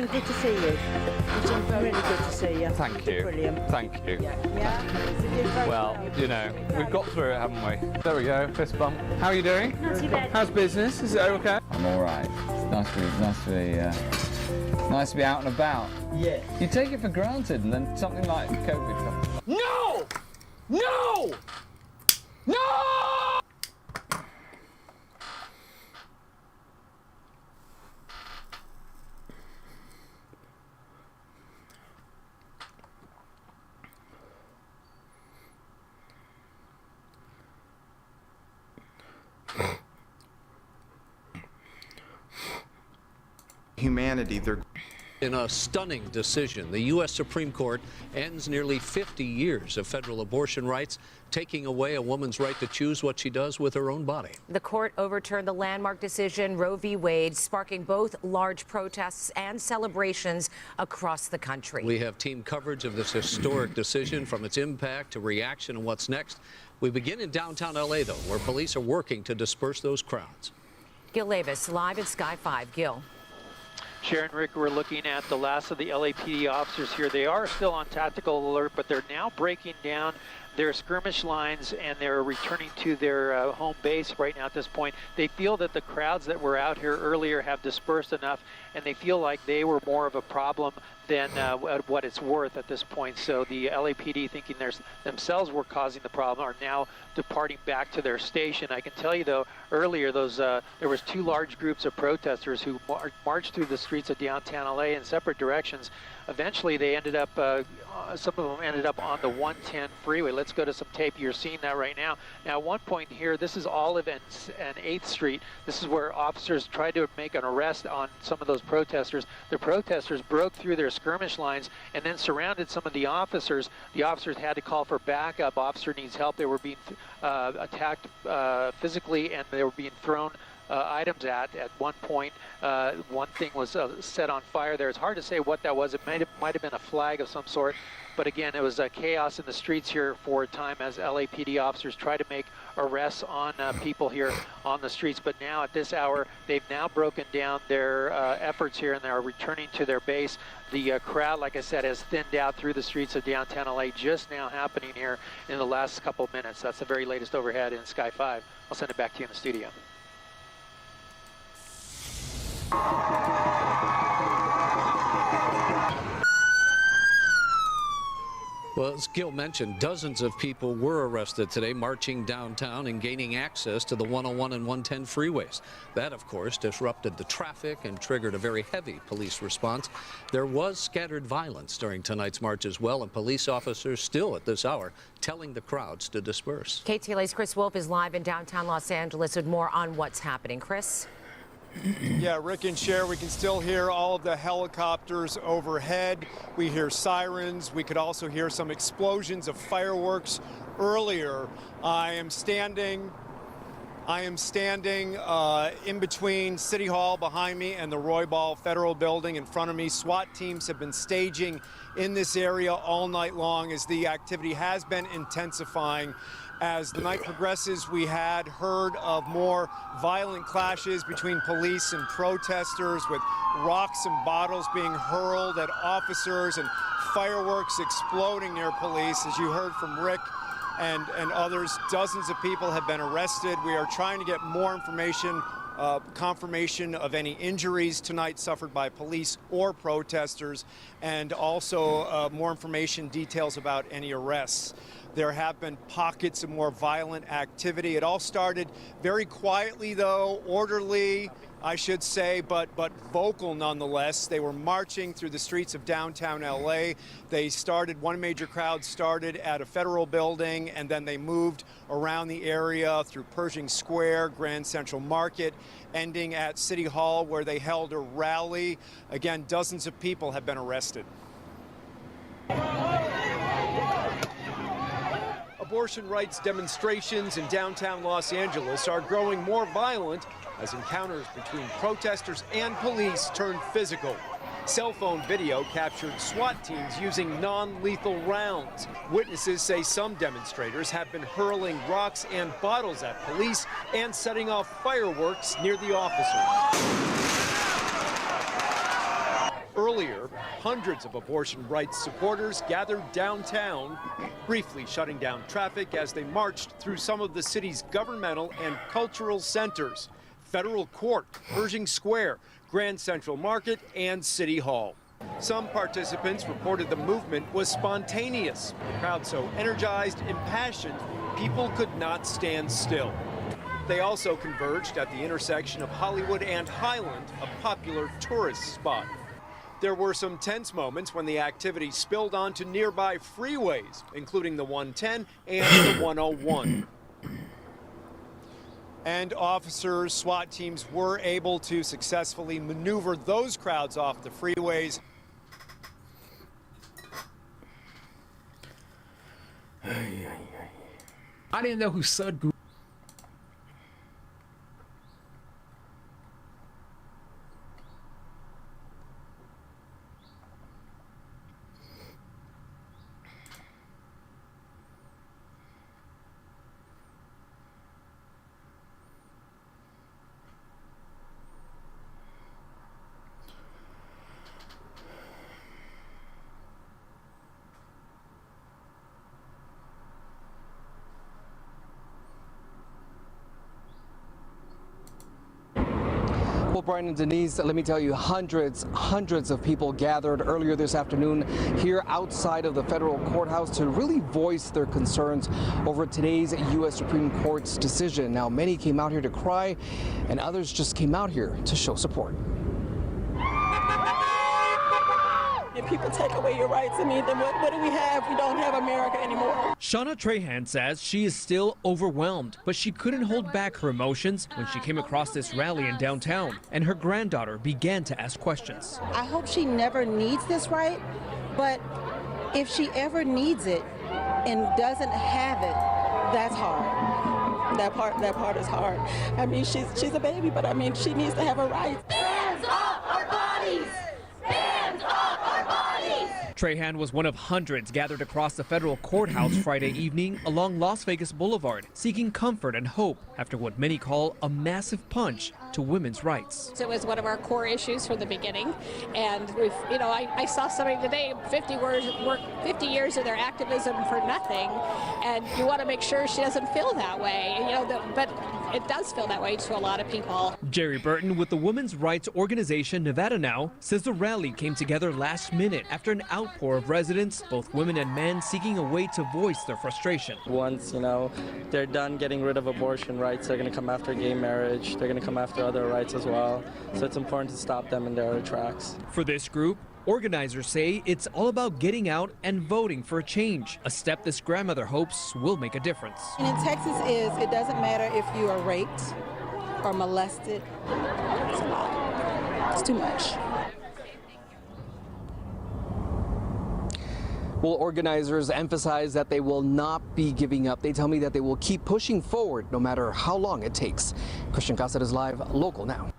really good to see you. It's been really good to see you. Thank you. Brilliant. Thank you. Yeah. Well, you know, we've got through it, haven't we? There we go, fist bump. How are you doing? Not too bad. How's business? Is it okay? I'm all right. It's nice to be out and about. Yeah. You take it for granted, and then something like COVID comes. No! No! No! Humanity, they're In a stunning decision, the U.S. Supreme Court ends nearly 50 years of federal abortion rights, taking away a woman's right to choose what she does with her own body. The court overturned the landmark decision, Roe v. Wade, sparking both large protests and celebrations across the country. We have team coverage of this historic decision, from its impact to reaction and what's next. We begin in downtown L.A., though, where police are working to disperse those crowds. Gil Davis, live at Sky 5. Gil. Sharon, Rick, we're looking at the last of the LAPD officers here. They are still on tactical alert, but they're now breaking down their skirmish lines and they're returning to their home base right now at this point. They feel that the crowds that were out here earlier have dispersed enough, and they feel like they were more of a problem than what it's worth at this point. So the LAPD, thinking themselves were causing the problem, are now departing back to their station. I can tell you, though, earlier there was two large groups of protesters who marched through the streets of downtown LA in separate directions. Eventually, they ended up, some of them ended up on the 110 freeway. Let's go to some tape. You're seeing that right now. Now, at one point here, this is Olive and 8th Street. This is where officers tried to make an arrest on some of those protesters. The protesters broke through their skirmish lines and then surrounded some of the officers. The officers had to call for backup. Officer needs help. They were being attacked physically, and they were being thrown items at one point. One thing was set on fire there. It's hard to say what that was. It might have been a flag of some sort. But again, it was chaos in the streets here for a time as LAPD officers try to make arrests on people here on the streets. But now at this hour, they've now broken down their efforts here and they are returning to their base. The crowd, like I said, has thinned out through the streets of downtown LA, just now happening here in the last couple of minutes. That's the very latest overhead in Sky 5. I'll send it back to you in the studio. Well, as Gil mentioned, dozens of people were arrested today marching downtown and gaining access to the 101 and 110 freeways. That, of course, disrupted the traffic and triggered a very heavy police response. There was scattered violence during tonight's march as well, and police officers still at this hour telling the crowds to disperse. KTLA's Chris Wolf is live in downtown Los Angeles with more on what's happening. Chris? Yeah, Rick and Cher, we can still hear all of the helicopters overhead. We hear sirens. We could also hear some explosions of fireworks earlier. I am standing in between City Hall behind me and the Roybal Federal Building in front of me. SWAT teams have been staging in this area all night long as the activity has been intensifying. As the night progresses, we had heard of more violent clashes between police and protesters, with rocks and bottles being hurled at officers and fireworks exploding near police. As you heard from Rick and others, dozens of people have been arrested. We are trying to get more information, confirmation of any injuries tonight suffered by police or protesters, and also more information, details about any arrests. There have been pockets of more violent activity. It all started very quietly, though, orderly, I should say, but vocal nonetheless. They were marching through the streets of downtown LA. One major crowd started at a federal building, and then they moved around the area through Pershing Square, Grand Central Market, ending at City Hall, where they held a rally. Again, dozens of people have been arrested. Abortion rights demonstrations in downtown Los Angeles are growing more violent as encounters between protesters and police turn physical. Cell phone video captured SWAT teams using non-lethal rounds. Witnesses say some demonstrators have been hurling rocks and bottles at police and setting off fireworks near the officers. Earlier, hundreds of abortion rights supporters gathered downtown, briefly shutting down traffic as they marched through some of the city's governmental and cultural centers: Federal Court, Pershing Square, Grand Central Market, and City Hall. Some participants reported the movement was spontaneous. The crowd so energized, impassioned, people could not stand still. They also converged at the intersection of Hollywood and Highland, a popular tourist spot. There were some tense moments when the activity spilled onto nearby freeways, including the 110 and the 101. And officers, SWAT teams were able to successfully maneuver those crowds off the freeways. I didn't know who Sud grew. Well, Brian and Denise, let me tell you, hundreds of people gathered earlier this afternoon here outside of the federal courthouse to really voice their concerns over today's U.S. Supreme Court's decision. Now, many came out here to cry, and others just came out here to show support. If people take away your rights, then what do we have? We don't have America anymore. Shauna Trahan says she is still overwhelmed, but she couldn't hold back her emotions when she came across this rally in downtown, and her granddaughter began to ask questions. I hope she never needs this right, but if she ever needs it and doesn't have it, that's hard. That part is hard. I mean, she's a baby, but I mean, she needs to have her rights. Hands off our bodies! Hands off our bodies! Trahan was one of hundreds gathered across the federal courthouse Friday evening along Las Vegas Boulevard, seeking comfort and hope after what many call a massive punch to women's rights. It was one of our core issues from the beginning, and I saw somebody today, 50 years of their activism for nothing, and you want to make sure she doesn't feel that way, but it does feel that way to a lot of people. Jerry Burton with the women's rights organization Nevada Now says the rally came together last minute after an outpour of residents, both women and men, seeking a way to voice their frustration. Once, they're done getting rid of abortion rights, they're going to come after gay marriage, they're going to come after other rights as well. So it's important to stop them in their tracks. For this group, organizers say it's all about getting out and voting for a change, a step this grandmother hopes will make a difference. And in Texas it doesn't matter if you are raped or molested. It's a lot. It's too much. Well, organizers emphasize that they will not be giving up. They tell me that they will keep pushing forward no matter how long it takes. Christian Caceres Live, Local Now.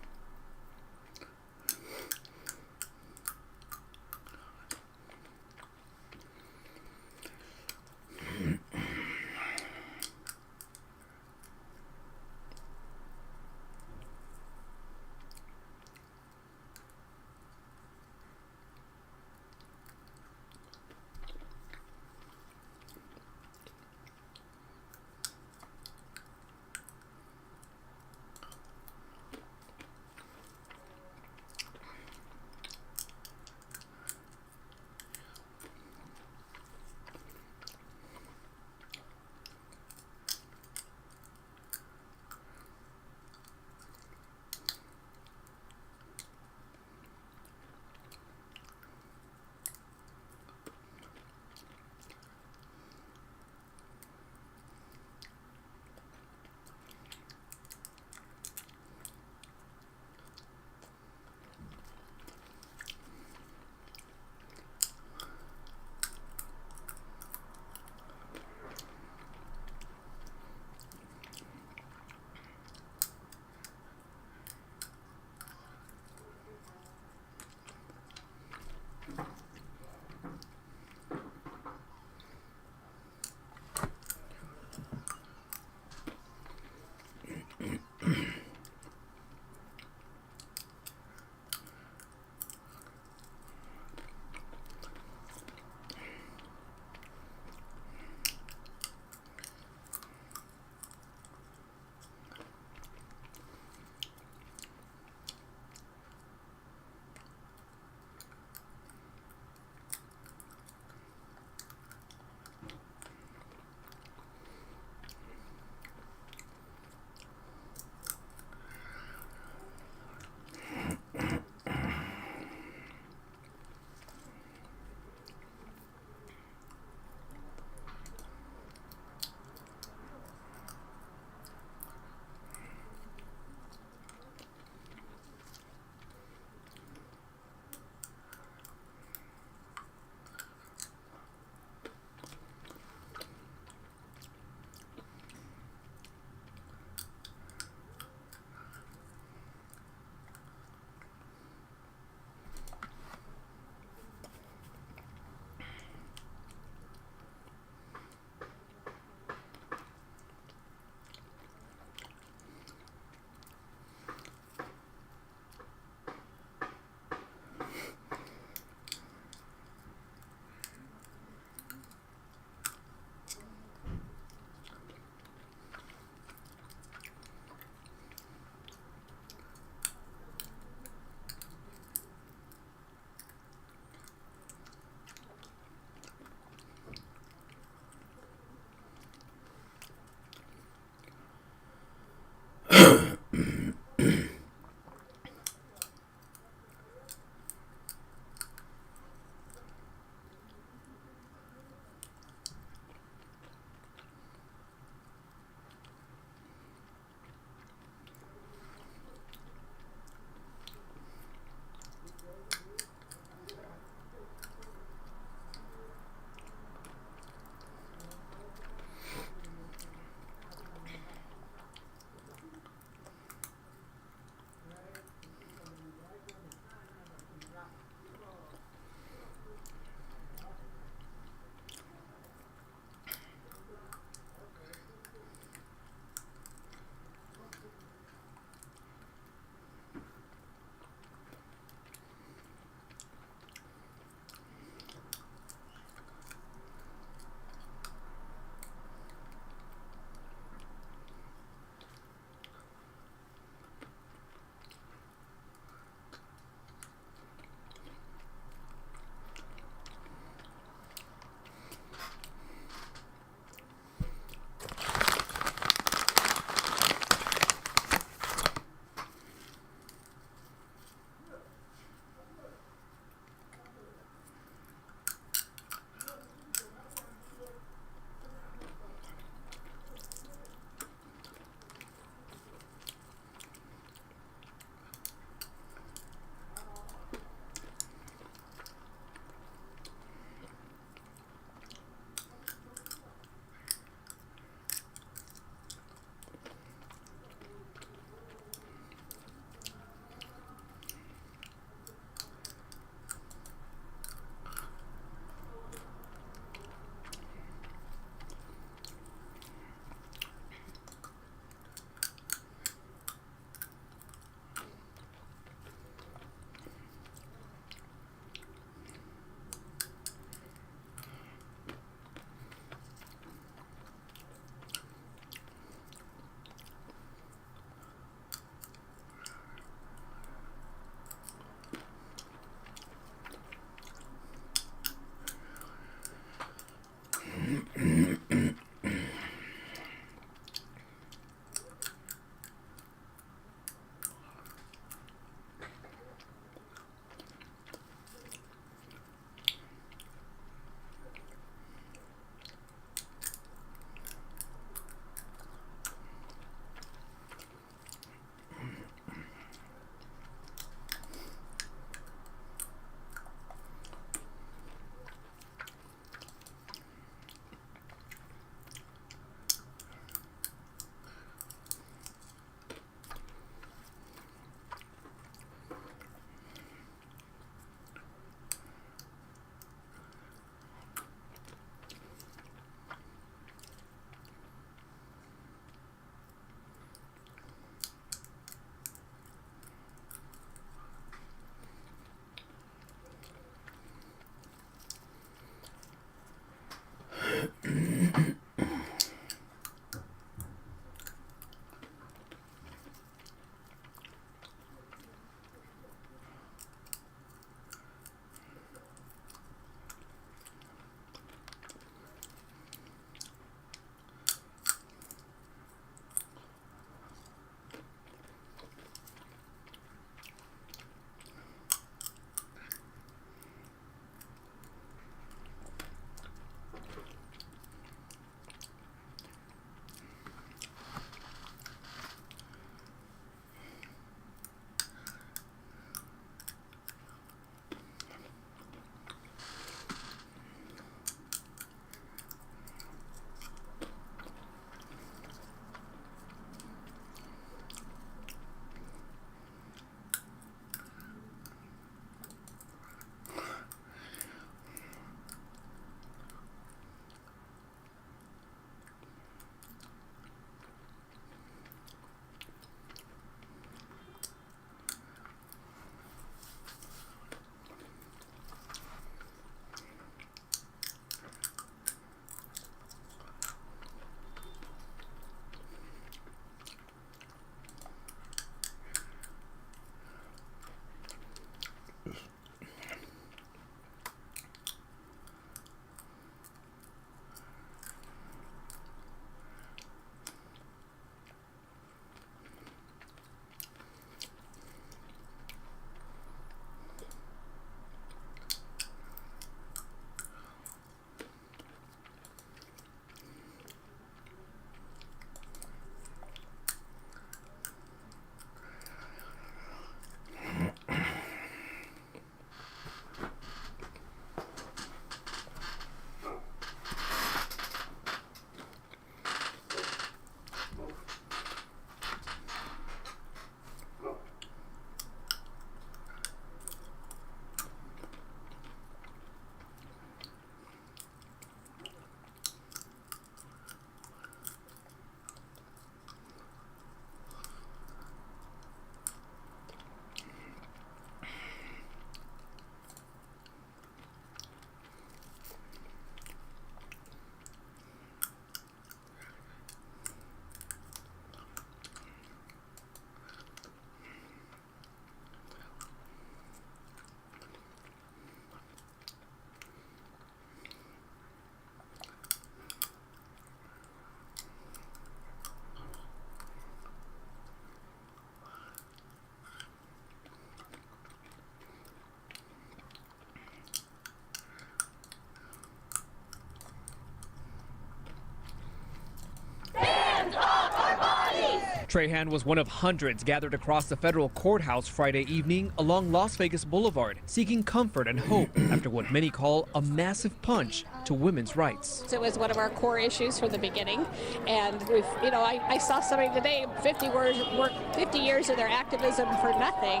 Trahan was one of hundreds gathered across the federal courthouse Friday evening along Las Vegas Boulevard, seeking comfort and hope after what many call a massive punch to women's rights. It was one of our core issues from the beginning, and we've, I saw somebody today, 50 years of their activism for nothing,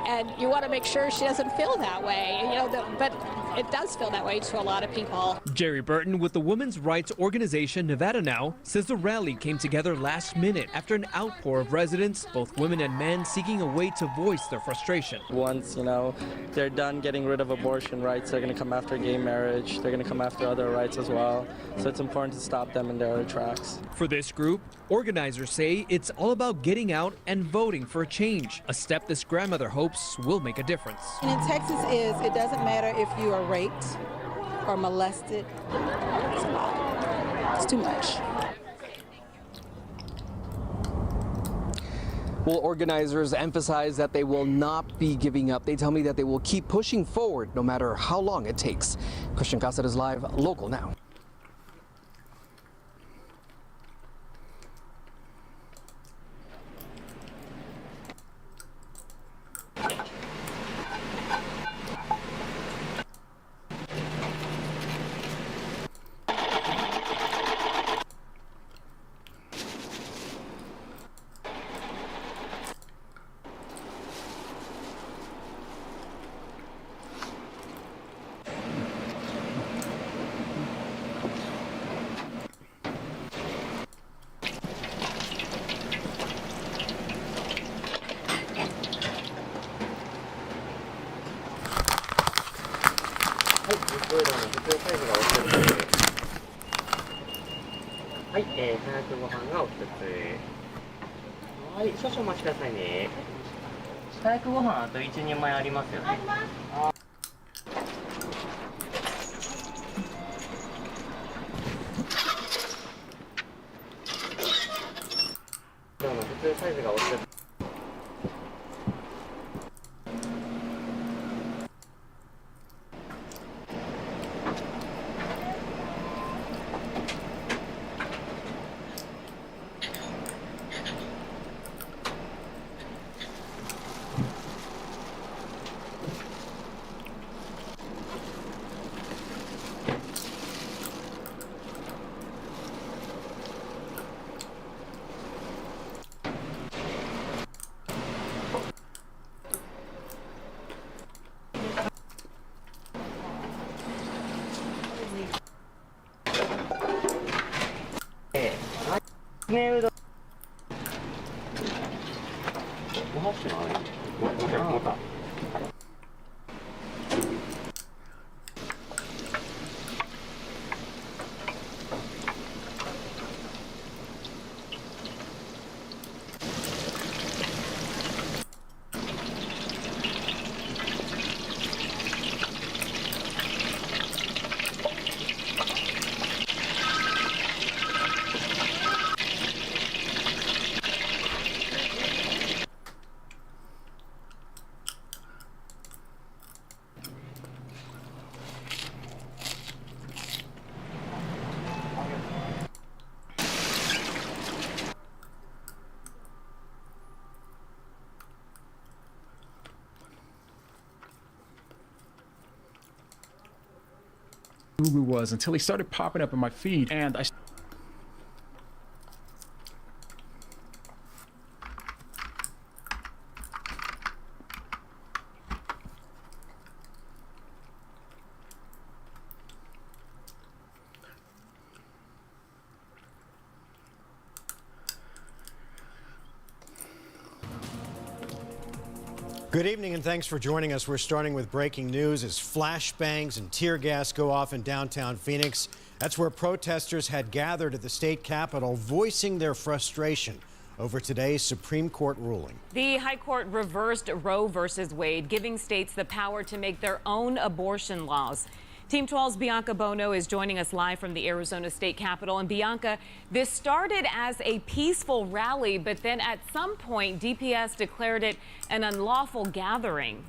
and you want to make sure she doesn't feel that way, but it does feel that way to a lot of people. Jerry Burton with the women's rights organization Nevada Now says the rally came together last minute after an outpour of residents, both women and men, seeking a way to voice their frustration. Once, they're done getting rid of abortion rights, they're going to come after gay marriage, they're going to come after other rights as well. So it's important to stop them in their tracks. For this group, organizers say it's all about getting out and voting for a change, a step this grandmother hopes will make a difference. And in Texas it doesn't matter if you are raped or molested. It's a lot. It's too much. Well, organizers emphasize that they will not be giving up. They tell me that they will keep pushing forward no matter how long it takes. Christian Cáceres Live, Local Now. Guru was until he started popping up in my feed, and I Good evening and thanks for joining us. We're starting with breaking news as flashbangs and tear gas go off in downtown Phoenix. That's where protesters had gathered at the state capitol, voicing their frustration over today's Supreme Court ruling. The High Court reversed Roe versus Wade, giving states the power to make their own abortion laws. Team 12's Bianca Bono is joining us live from the Arizona State Capitol. And Bianca, this started as a peaceful rally, but then at some point, DPS declared it an unlawful gathering.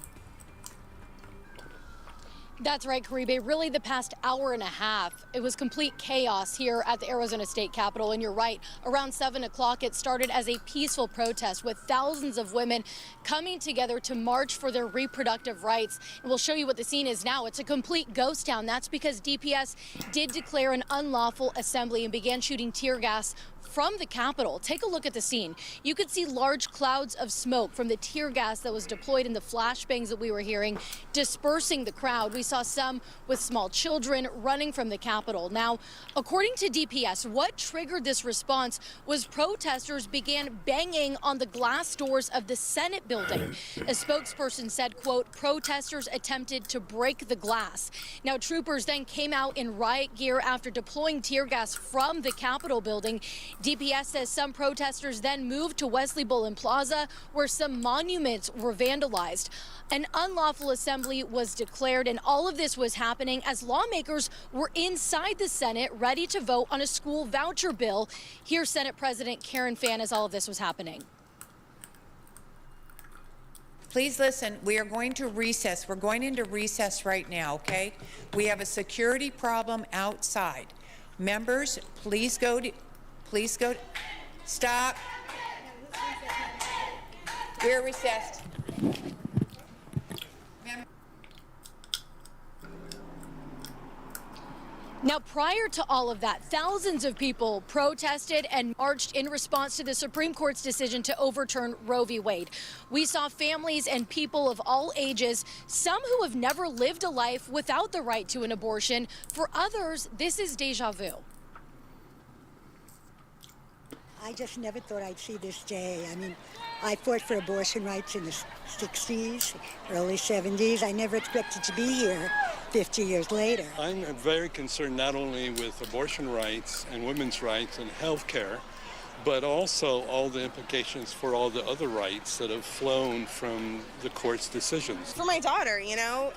That's right, Caribe. Really, the past hour and a half, it was complete chaos here at the Arizona State Capitol. And you're right, around 7 o'clock, it started as a peaceful protest with thousands of women coming together to march for their reproductive rights. And we'll show you what the scene is now. It's a complete ghost town. That's because DPS did declare an unlawful assembly and began shooting tear gas from the Capitol. Take a look at the scene. You could see large clouds of smoke from the tear gas that was deployed in the flashbangs that we were hearing, dispersing the crowd. We saw some with small children running from the Capitol. Now, according to DPS, what triggered this response was protesters began banging on the glass doors of the Senate building. A spokesperson said, quote, protesters attempted to break the glass. Now, troopers then came out in riot gear after deploying tear gas from the Capitol building. DPS says some protesters then moved to Wesley Bullen Plaza, where some monuments were vandalized. An unlawful assembly was declared, and all of this was happening as lawmakers were inside the Senate ready to vote on a school voucher bill. Here's Senate President Karen Fann as all of this was happening. Please listen, we are going to recess. We're going into recess right now, okay? We have a security problem outside. Members, please go, stop. We're recessed. Now, prior to all of that, thousands of people protested and marched in response to the Supreme Court's decision to overturn Roe v. Wade. We saw families and people of all ages, some who have never lived a life without the right to an abortion. For others, this is deja vu. I just never thought I'd see this day. I mean, I fought for abortion rights in the 60s, early 70s. I never expected to be here 50 years later. I'm very concerned not only with abortion rights and women's rights and health care, but also all the implications for all the other rights that have flown from the court's decisions. For my daughter, you know,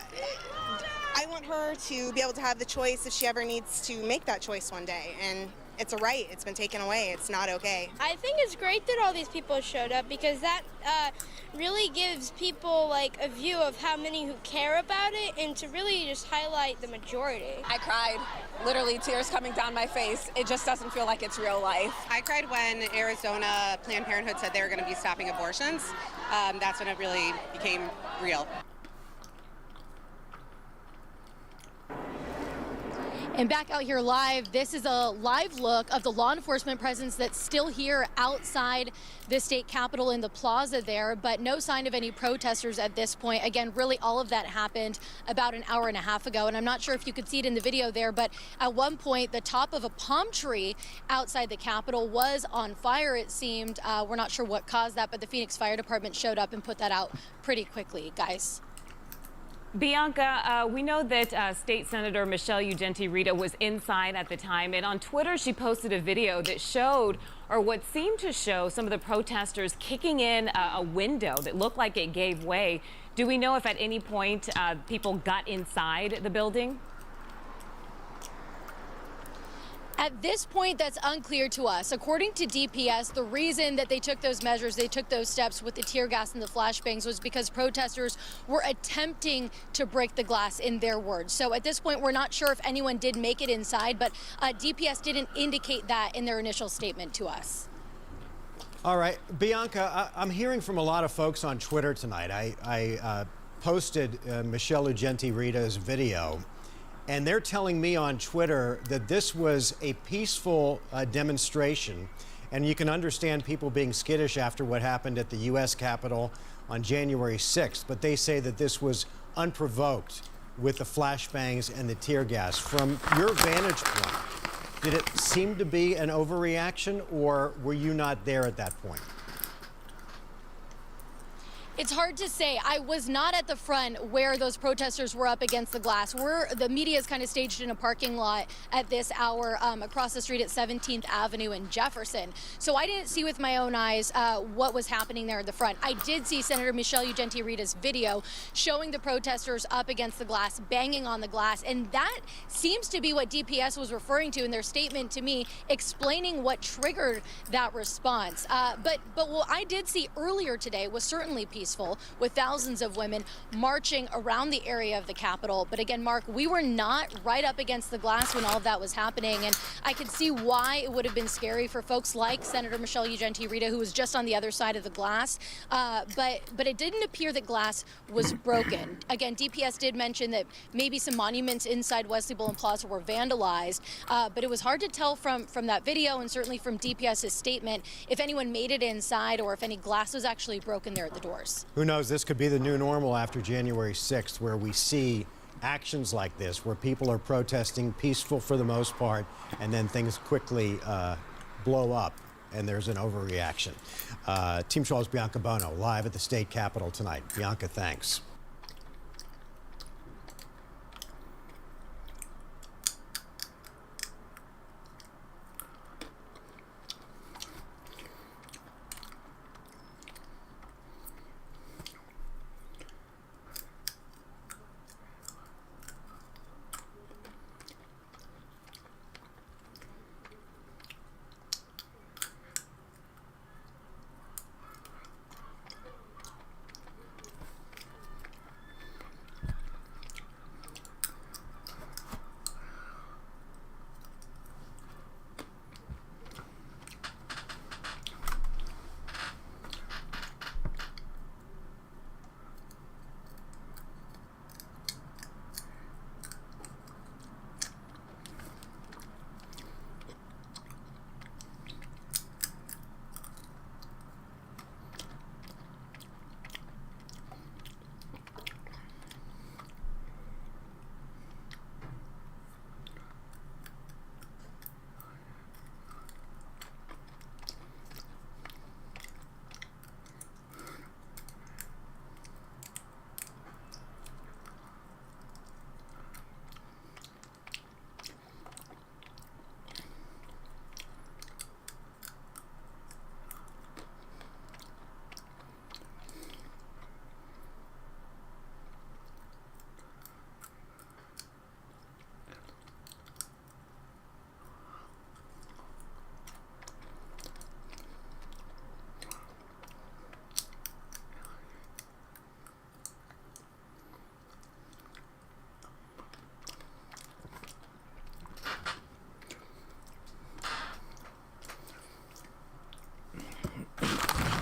I want her to be able to have the choice if she ever needs to make that choice one day. And it's a right. It's been taken away. It's not okay. I think it's great that all these people showed up because that really gives people like a view of how many who care about it and to really just highlight the majority. I cried, literally tears coming down my face. It just doesn't feel like it's real life. I cried when Arizona Planned Parenthood said they were going to be stopping abortions. That's when it really became real. And back out here live, this is a live look of the law enforcement presence that's still here outside the state capitol in the plaza there, but no sign of any protesters at this point. Again, really all of that happened about an hour and a half ago, and I'm not sure if you could see it in the video there, but at one point the top of a palm tree outside the capitol was on fire, it seemed. We're not sure what caused that, but the Phoenix Fire Department showed up and put that out pretty quickly, guys. Bianca, we know that State Senator Michelle Ugenti-Rita was inside at the time, and on Twitter she posted a video that showed, or what seemed to show, some of the protesters kicking in a window that looked like it gave way. Do we know if at any point people got inside the building? At this point, that's unclear to us. According to DPS, the reason that they took those measures, they took those steps with the tear gas and the flashbangs was because protesters were attempting to break the glass, in their words. So at this point, we're not sure if anyone did make it inside, but DPS didn't indicate that in their initial statement to us. All right, Bianca, I'm hearing from a lot of folks on Twitter tonight. I posted Michelle Ugenti-Rita's video. And they're telling me on Twitter that this was a peaceful demonstration. And you can understand people being skittish after what happened at the U.S. Capitol on January 6th. But they say that this was unprovoked with the flashbangs and the tear gas. From your vantage point, did it seem to be an overreaction, or were you not there at that point? It's hard to say. I was not at the front where those protesters were up against the glass. The media is kind of staged in a parking lot at this hour across the street at 17th Avenue in Jefferson. So I didn't see with my own eyes what was happening there at the front. I did see Senator Michelle Ugenti-Rita's video showing the protesters up against the glass, banging on the glass. And that seems to be what DPS was referring to in their statement to me, explaining what triggered that response. But what I did see earlier today was certainly peaceful. peaceful, with thousands of women marching around the area of the Capitol. But again, Mark, we were not right up against the glass when all of that was happening, and I could see why it would have been scary for folks like Senator Michelle Ugenti-Rita, who was just on the other side of the glass. But it didn't appear that glass was broken. Again, DPS did mention that maybe some monuments inside Wesley Bullen Plaza were vandalized, but it was hard to tell from that video and certainly from DPS's statement if anyone made it inside or if any glass was actually broken there at the doors. Who knows? This could be the new normal after January 6th, where we see actions like this, where people are protesting, peaceful for the most part, and then things quickly blow up and there's an overreaction. Team 12's Bianca Bono live at the state capitol tonight. Bianca, thanks.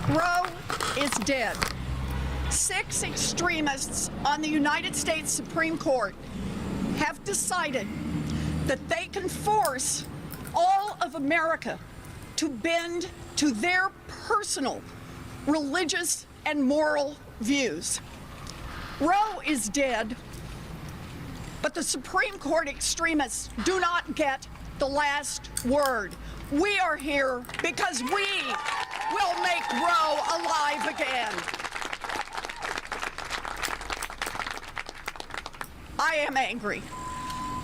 Roe is dead. 6 extremists on the United States Supreme Court have decided that they can force all of America to bend to their personal religious and moral views. Roe is dead, but the Supreme Court extremists do not get the last word. We are here because we will make Roe alive again. I am angry.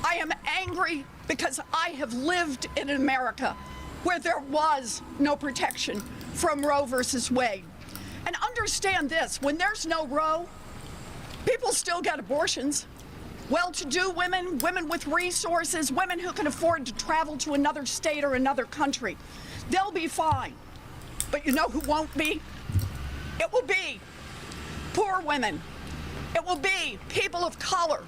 I am angry because I have lived in America where there was no protection from Roe versus Wade. And understand this, when there's no Roe, people still get abortions. Well-to-do women, women with resources, women who can afford to travel to another state or another country, they'll be fine. But you know who won't be? It will be poor women. It will be people of color.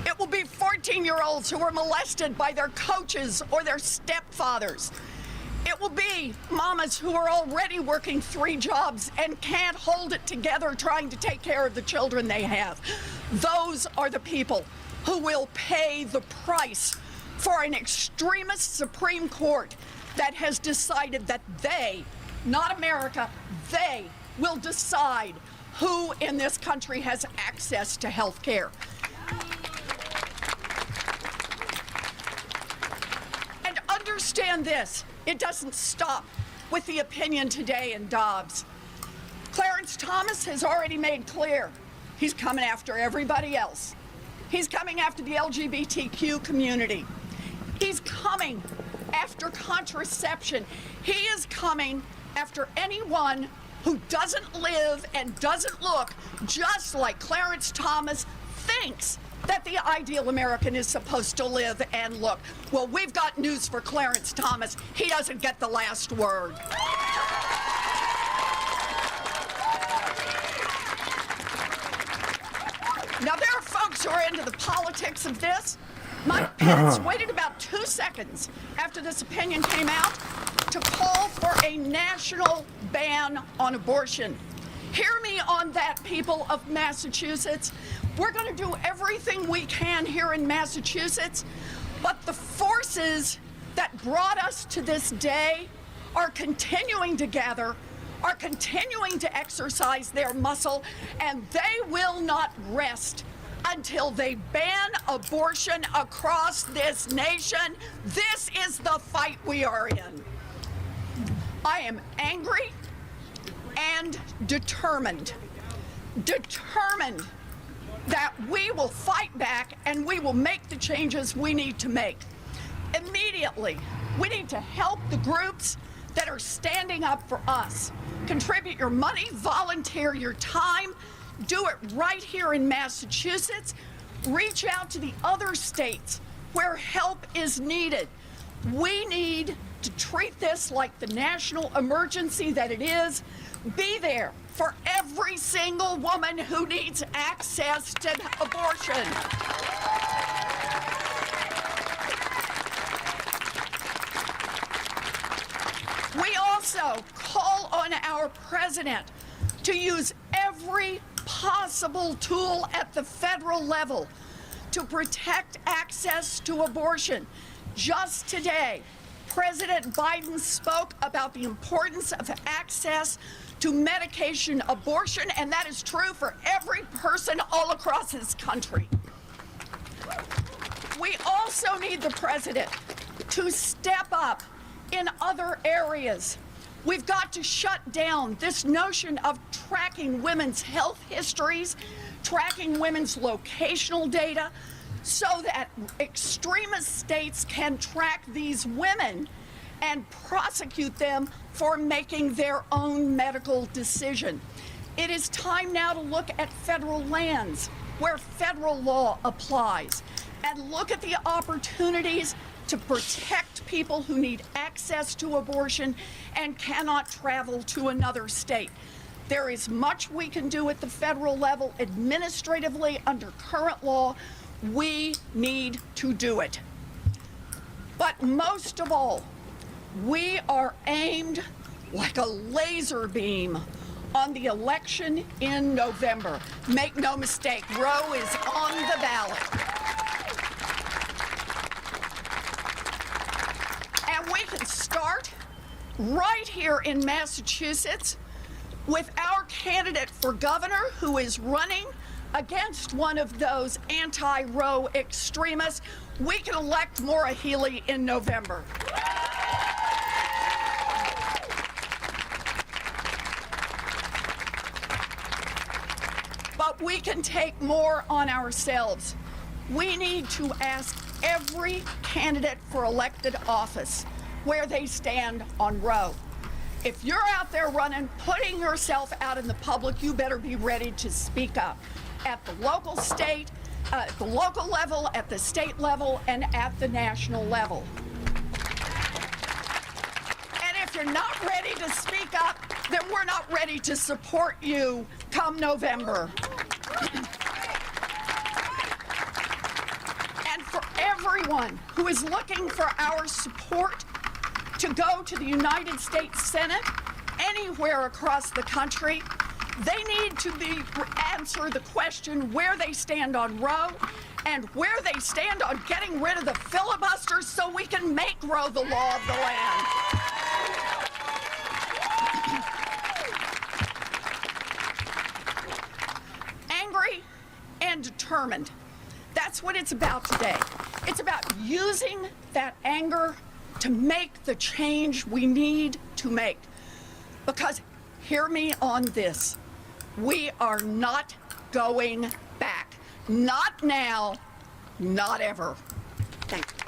It will be 14-year-olds who are molested by their coaches or their stepfathers. It will be mamas who are already working 3 jobs and can't hold it together trying to take care of the children they have. Those are the people who will pay the price for an extremist Supreme Court that has decided that they, not America, they will decide who in this country has access to health care. And understand this, it doesn't stop with the opinion today in Dobbs. Clarence Thomas has already made clear he's coming after everybody else. He's coming after the LGBTQ community. He's coming after contraception. He is coming after anyone who doesn't live and doesn't look just like Clarence Thomas thinks that the ideal American is supposed to live and look. Well, we've got news for Clarence Thomas. He doesn't get the last word. Now, there are folks who are into the politics of this. Mike Pence waited about 2 seconds after this opinion came out to call for a national ban on abortion. Hear me on that, people of Massachusetts. We're going to do everything we can here in Massachusetts, but the forces that brought us to this day are continuing to gather, are continuing to exercise their muscle, and they will not rest until they ban abortion across this nation. This is the fight we are in. I am angry and determined that we will fight back and we will make the changes we need to make. Immediately, we need to help the groups that are standing up for us. Contribute your money, volunteer your time, do it right here in Massachusetts. Reach out to the other states where help is needed. We need to treat this like the national emergency that it is. Be there for every single woman who needs access to abortion. We also call on our president to use every possible tool at the federal level to protect access to abortion. Just today, President Biden spoke about the importance of access to medication abortion, and that is true for every person all across this country. We also need the president to step up in other areas. We've got to shut down this notion of tracking women's health histories, tracking women's locational data, so that extremist states can track these women and prosecute them for making their own medical decision. It is time now to look at federal lands where federal law applies and look at the opportunities to protect people who need access to abortion and cannot travel to another state. There is much we can do at the federal level administratively under current law. We need to do it. But most of all, we are aimed like a laser beam on the election in November. Make no mistake, Roe is on the ballot. And we can start right here in Massachusetts with our candidate for governor who is running against one of those anti-Roe extremists. We can elect Maura Healey in November. But we can take more on ourselves. We need to ask every candidate for elected office where they stand on Roe. If you're out there running, putting yourself out in the public, you better be ready to speak up at the local level, at the state level, and at the national level. And if you're not ready to speak up, then we're not ready to support you come November. And for everyone who is looking for our support to go to the United States Senate, anywhere across the country, they need to answer the question where they stand on Roe and where they stand on getting rid of the filibusters so we can make Roe the law of the land. Angry and determined. That's what it's about today. It's about using that anger to make the change we need to make. Because, hear me on this, we are not going back. Not now, not ever. Thank you.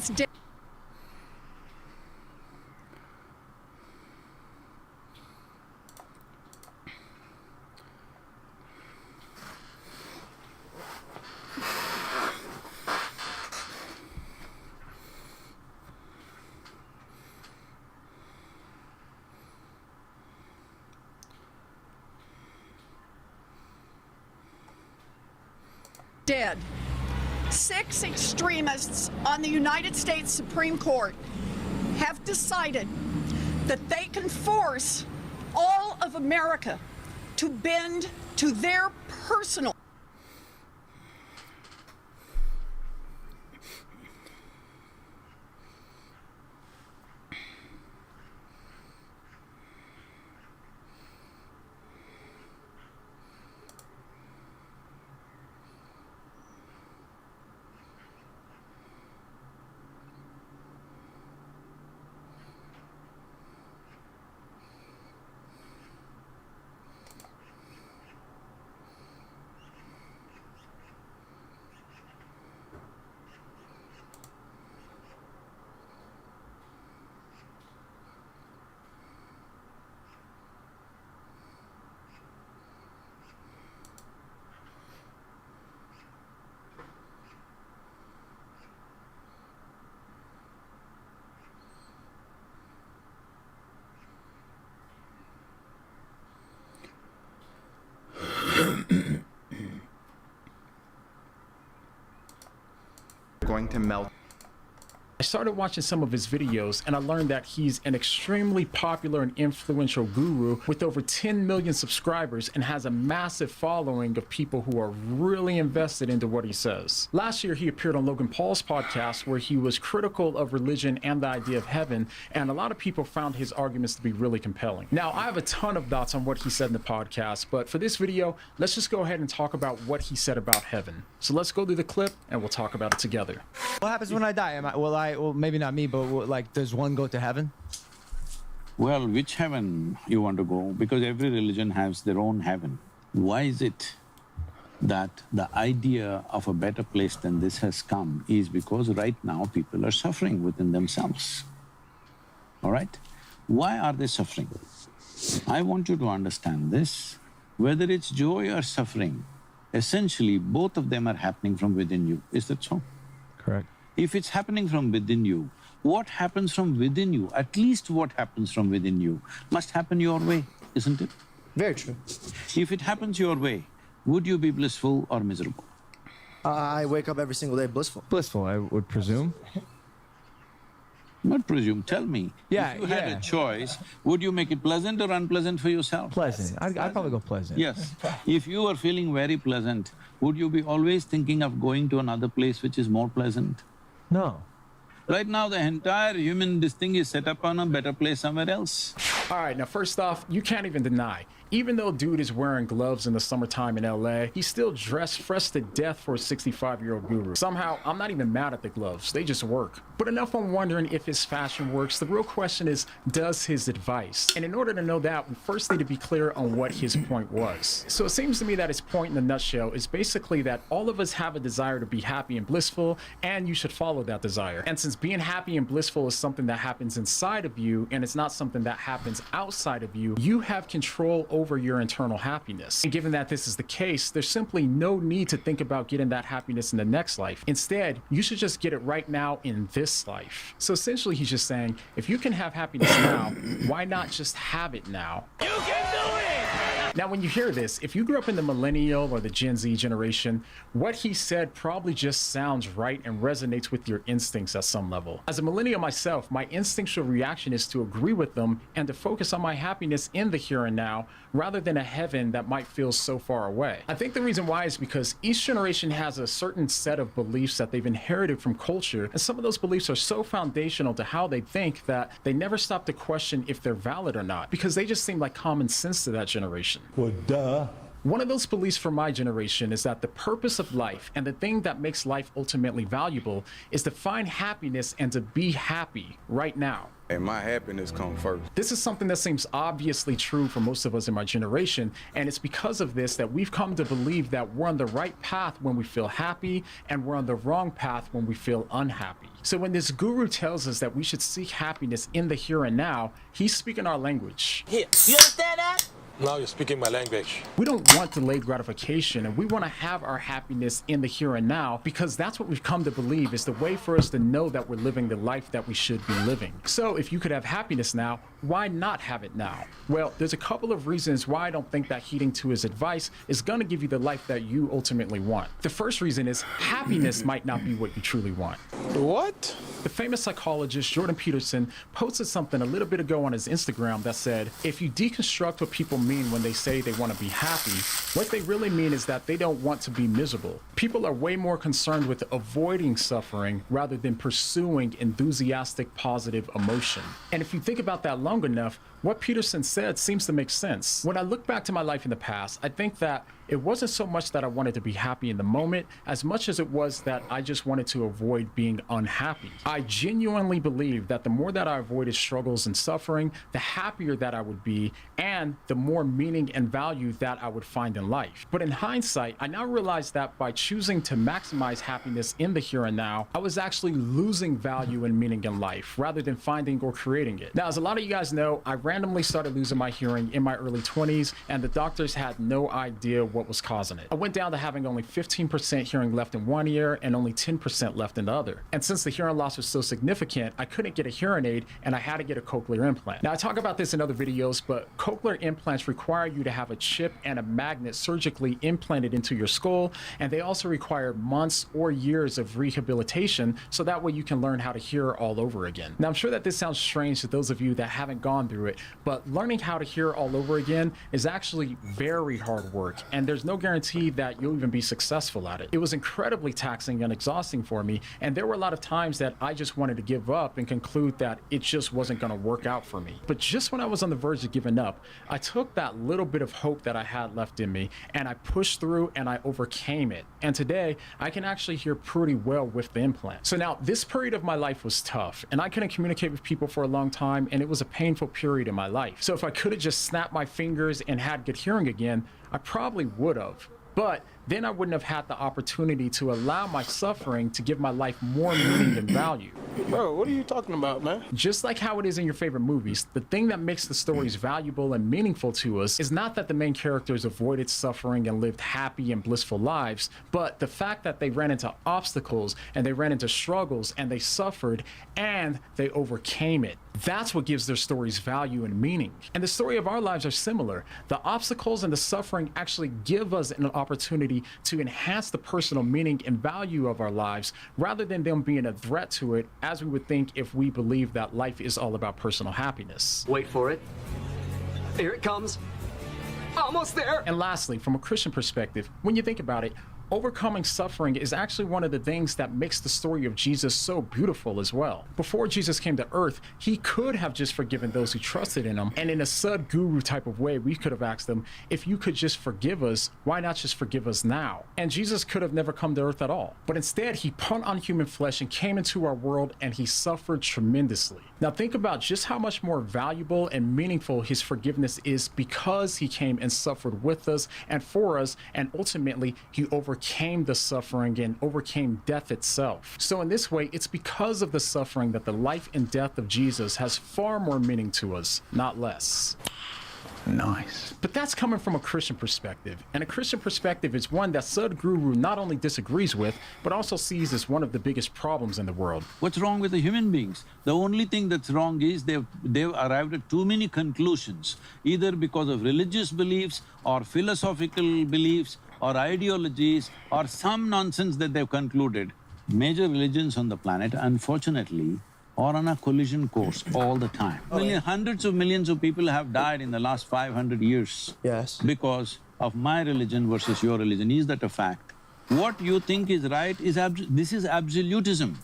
is dead. Dead. 6 extremists on the United States Supreme Court have decided that they can force all of America to bend to their personal going to melt. I started watching some of his videos and I learned that he's an extremely popular and influential guru with over 10 million subscribers and has a massive following of people who are really invested into what he says. Last year, he appeared on Logan Paul's podcast where he was critical of religion and the idea of heaven, and a lot of people found his arguments to be really compelling. Now, I have a ton of thoughts on what he said in the podcast, but for this video, let's just go ahead and talk about what he said about heaven. So let's go through the clip and we'll talk about it together. What happens when I die? Well, maybe not me, but like, does one go to heaven? Well, which heaven you want to go? Because every religion has their own heaven. Why is it that the idea of a better place than this has come is because right now people are suffering within themselves. All right? Why are they suffering? I want you to understand this. Whether it's joy or suffering, essentially both of them are happening from within you. Is that so? Correct. If it's happening from within you, what happens from within you, at least what happens from within you, must happen your way, isn't it? Very true. If it happens your way, would you be blissful or miserable? I wake up every single day blissful. Blissful, I would presume. Not presume, tell me. Yeah, if you had a choice, would you make it pleasant or unpleasant for yourself? Pleasant. I'd probably go pleasant. Yes. If you are feeling very pleasant, would you be always thinking of going to another place which is more pleasant? No. Right now, the entire this thing is set up on a better place somewhere else. All right, now first off, you can't even deny, even though dude is wearing gloves in the summertime in LA, he's still dressed fresh to death for a 65-year-old guru. Somehow, I'm not even mad at the gloves, they just work. But enough on wondering if his fashion works, the real question is, does his advice? And in order to know that, we first need to be clear on what his point was. So it seems to me that his point in a nutshell is basically that all of us have a desire to be happy and blissful, and you should follow that desire. And since being happy and blissful is something that happens inside of you, and it's not something that happens outside of you, you have control over your internal happiness. And given that this is the case, there's simply no need to think about getting that happiness in the next life. Instead, you should just get it right now in this life. So essentially, he's just saying, if you can have happiness now, why not just have it now? You can do it! Now, when you hear this, if you grew up in the millennial or the Gen Z generation, what he said probably just sounds right and resonates with your instincts at some level. As a millennial myself, my instinctual reaction is to agree with them and to focus on my happiness in the here and now, rather than a heaven that might feel so far away. I think the reason why is because each generation has a certain set of beliefs that they've inherited from culture, and some of those beliefs are so foundational to how they think that they never stop to question if they're valid or not, because they just seem like common sense to that generation. Well, duh. One of those beliefs for my generation is that the purpose of life and the thing that makes life ultimately valuable is to find happiness and to be happy right now. And my happiness comes first. This is something that seems obviously true for most of us in my generation, and it's because of this that we've come to believe that we're on the right path when we feel happy, and we're on the wrong path when we feel unhappy. So when this guru tells us that we should seek happiness in the here and now, he's speaking our language. Here, you understand that? Now you're speaking my language. We don't want delayed gratification, and we want to have our happiness in the here and now, because that's what we've come to believe is the way for us to know that we're living the life that we should be living. So if you could have happiness now, why not have it now? Well, there's a couple of reasons why I don't think that heeding to his advice is going to give you the life that you ultimately want. The first reason is happiness might not be what you truly want. What? The famous psychologist Jordan Peterson posted something a little bit ago on his Instagram that said, if you deconstruct what people mean when they say they want to be happy, what they really mean is that they don't want to be miserable. People are way more concerned with avoiding suffering rather than pursuing enthusiastic, positive emotion. And if you think about that long enough, what Peterson said seems to make sense. When I look back to my life in the past, I think that it wasn't so much that I wanted to be happy in the moment as much as it was that I just wanted to avoid being unhappy. I genuinely believe that the more that I avoided struggles and suffering, the happier that I would be and the more meaning and value that I would find in life. But in hindsight, I now realize that by choosing to maximize happiness in the here and now, I was actually losing value and meaning in life rather than finding or creating it. Now, as a lot of you guys know, I randomly started losing my hearing in my early 20s, and the doctors had no idea what was causing it. I went down to having only 15% hearing left in one ear and only 10% left in the other. And since the hearing loss was so significant, I couldn't get a hearing aid and I had to get a cochlear implant. Now, I talk about this in other videos, but cochlear implants require you to have a chip and a magnet surgically implanted into your skull, and they also require months or years of rehabilitation so that way you can learn how to hear all over again. Now, I'm sure that this sounds strange to those of you that haven't gone through it, but learning how to hear all over again is actually very hard work, and there's no guarantee that you'll even be successful at it. It was incredibly taxing and exhausting for me, and there were a lot of times that I just wanted to give up and conclude that it just wasn't going to work out for me. But just when I was on the verge of giving up, I took that little bit of hope that I had left in me, and I pushed through and I overcame it. And today, I can actually hear pretty well with the implant. So now, this period of my life was tough, and I couldn't communicate with people for a long time, and it was a painful period in my life. So if I could have just snapped my fingers and had good hearing again, I probably would have. But then I wouldn't have had the opportunity to allow my suffering to give my life more meaning and value. Bro, what are you talking about, man? Just like how it is in your favorite movies, the thing that makes the stories valuable and meaningful to us is not that the main characters avoided suffering and lived happy and blissful lives, but the fact that they ran into obstacles and they ran into struggles and they suffered and they overcame it. That's what gives their stories value and meaning. And the story of our lives are similar. The obstacles and the suffering actually give us an opportunity to enhance the personal meaning and value of our lives rather than them being a threat to it, as we would think if we believe that life is all about personal happiness. Wait for it. Here it comes. Almost there. And lastly, from a Christian perspective, when you think about it, overcoming suffering is actually one of the things that makes the story of Jesus so beautiful as well. Before Jesus came to earth, he could have just forgiven those who trusted in him. And in a Sadhguru type of way, we could have asked them, if you could just forgive us, why not just forgive us now? And Jesus could have never come to earth at all. But instead, he put on human flesh and came into our world, and he suffered tremendously. Now think about just how much more valuable and meaningful his forgiveness is because he came and suffered with us and for us, and ultimately he overcame the suffering and overcame death itself. So in this way, it's because of the suffering that the life and death of Jesus has far more meaning to us, not less. Nice. But that's coming from a Christian perspective, and a Christian perspective is one that Sadhguru not only disagrees with, but also sees as one of the biggest problems in the world. What's wrong with the human beings? The only thing that's wrong is they've arrived at too many conclusions, either because of religious beliefs or philosophical beliefs or ideologies or some nonsense that they've concluded. Major religions on the planet, unfortunately, are on a collision course all the time. Hundreds of millions of people have died in the last 500 years. Yes. Because of my religion versus your religion. Is that a fact? What you think is right is this is absolutism.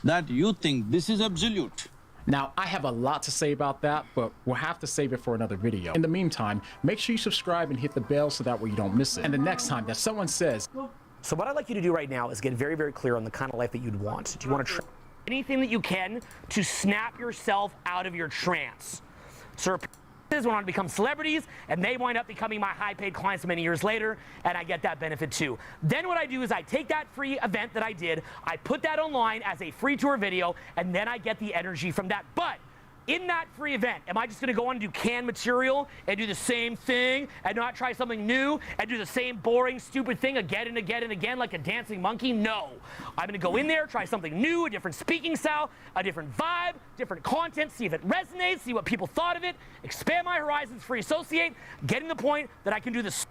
That you think this is absolute. Now, I have a lot to say about that, but we'll have to save it for another video. In the meantime, make sure you subscribe and hit the bell so that way you don't miss it. And the next time that someone says, so what I'd like you to do right now is get very, very clear on the kind of life that you'd want. Do you want to try anything that you can to snap yourself out of your trance? So went on to become celebrities, and they wind up becoming my high-paid clients many years later, and I get that benefit too. Then what I do is I take that free event that I did, I put that online as a free tour video, and then I get the energy from that. But in that free event, am I just going to go on and do canned material and do the same thing and not try something new and do the same boring, stupid thing again and again and again like a dancing monkey? No. I'm going to go in there, try something new, a different speaking style, a different vibe, different content, see if it resonates, see what people thought of it, expand my horizons, free associate, getting the point that I can do this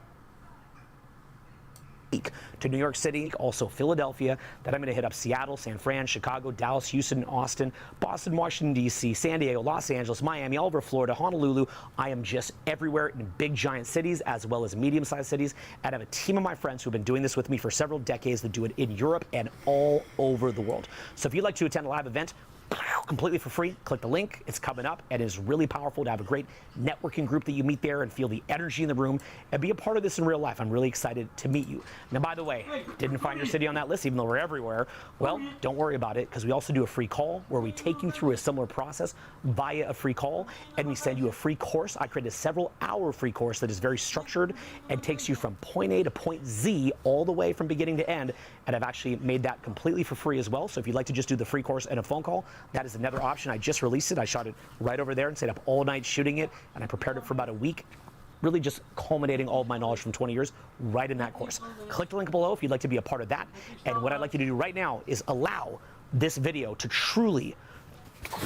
to New York City, also Philadelphia, then I'm going to hit up Seattle, San Fran, Chicago, Dallas, Houston, Austin, Boston, Washington, D.C., San Diego, Los Angeles, Miami, all over Florida, Honolulu. I am just everywhere in big, giant cities as well as medium-sized cities, and I have a team of my friends who have been doing this with me for several decades that do it in Europe and all over the world. So if you'd like to attend a live event, completely for free, click the link. It's coming up, and it's really powerful to have a great networking group that you meet there and feel the energy in the room and be a part of this in real life. I'm really excited to meet you. Now, by the way, didn't find your city on that list, even though we're everywhere. Well, don't worry about it, because we also do a free call where we take you through a similar process via a free call, and we send you a free course. I created a several-hour free course that is very structured and takes you from point A to point Z all the way from beginning to end, and I've actually made that completely for free as well. So if you'd like to just do the free course and a phone call, that is another option. I just released it. I shot it right over there and stayed up all night shooting it, and I prepared it for about a week, really just culminating all of my knowledge from 20 years right in that course. Click the link below if you'd like to be a part of that. And what I'd like you to do right now is allow this video to truly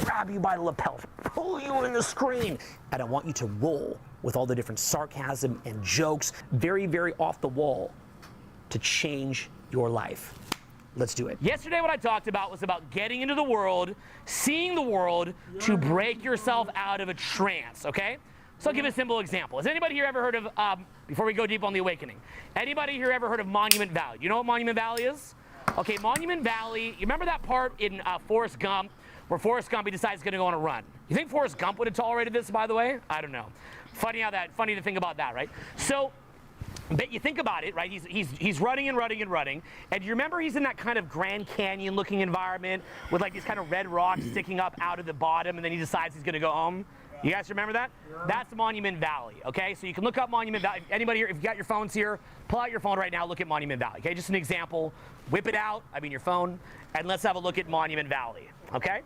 grab you by the lapel, pull you in the screen, and I want you to roll with all the different sarcasm and jokes, very, very off the wall, to change your life. Let's do it. Yesterday what I talked about was about getting into the world, seeing the world to break yourself out of a trance, okay? So I'll give a simple example. Has anybody here ever heard of, before we go deep on the awakening, anybody here ever heard of Monument Valley? You know what Monument Valley is? Okay, Monument Valley, you remember that part in Forrest Gump where Forrest Gump, he decides he's going to go on a run? You think Forrest Gump would have tolerated this, by the way? I don't know. Funny to think about that, right? So, but you think about it, right? He's running and running and running, and you remember he's in that kind of Grand Canyon looking environment with like these kind of red rocks sticking up out of the bottom, and then he decides he's going to go home. You guys remember that? Yeah. That's Monument Valley, okay? So you can look up Monument Valley. Anybody here, if you got your phones here, pull out your phone right now, look at Monument Valley, okay? Just an example. Whip it out, I mean your phone, and let's have a look at Monument Valley, okay?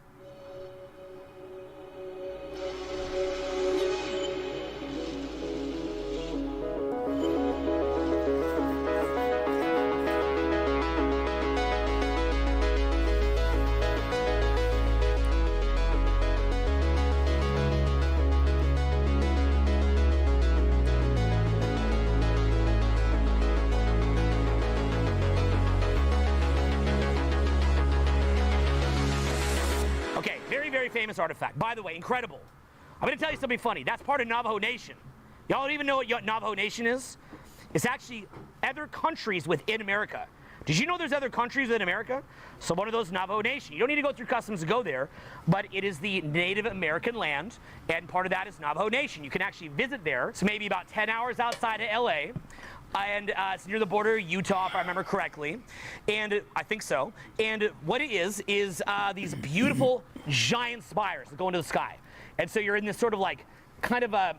Very famous artifact. By the way, incredible. I'm going to tell you something funny. That's part of Navajo Nation. Y'all don't even know what Navajo Nation is? It's actually other countries within America. Did you know there's other countries within America? So one of those Navajo Nation. You don't need to go through customs to go there, but it is the Native American land, and part of that is Navajo Nation. You can actually visit there. It's maybe about 10 hours outside of LA. And it's near the border of Utah, if I remember correctly, and I think so. And what it is these beautiful giant spires that go into the sky. And so you're in this sort of like, kind of a,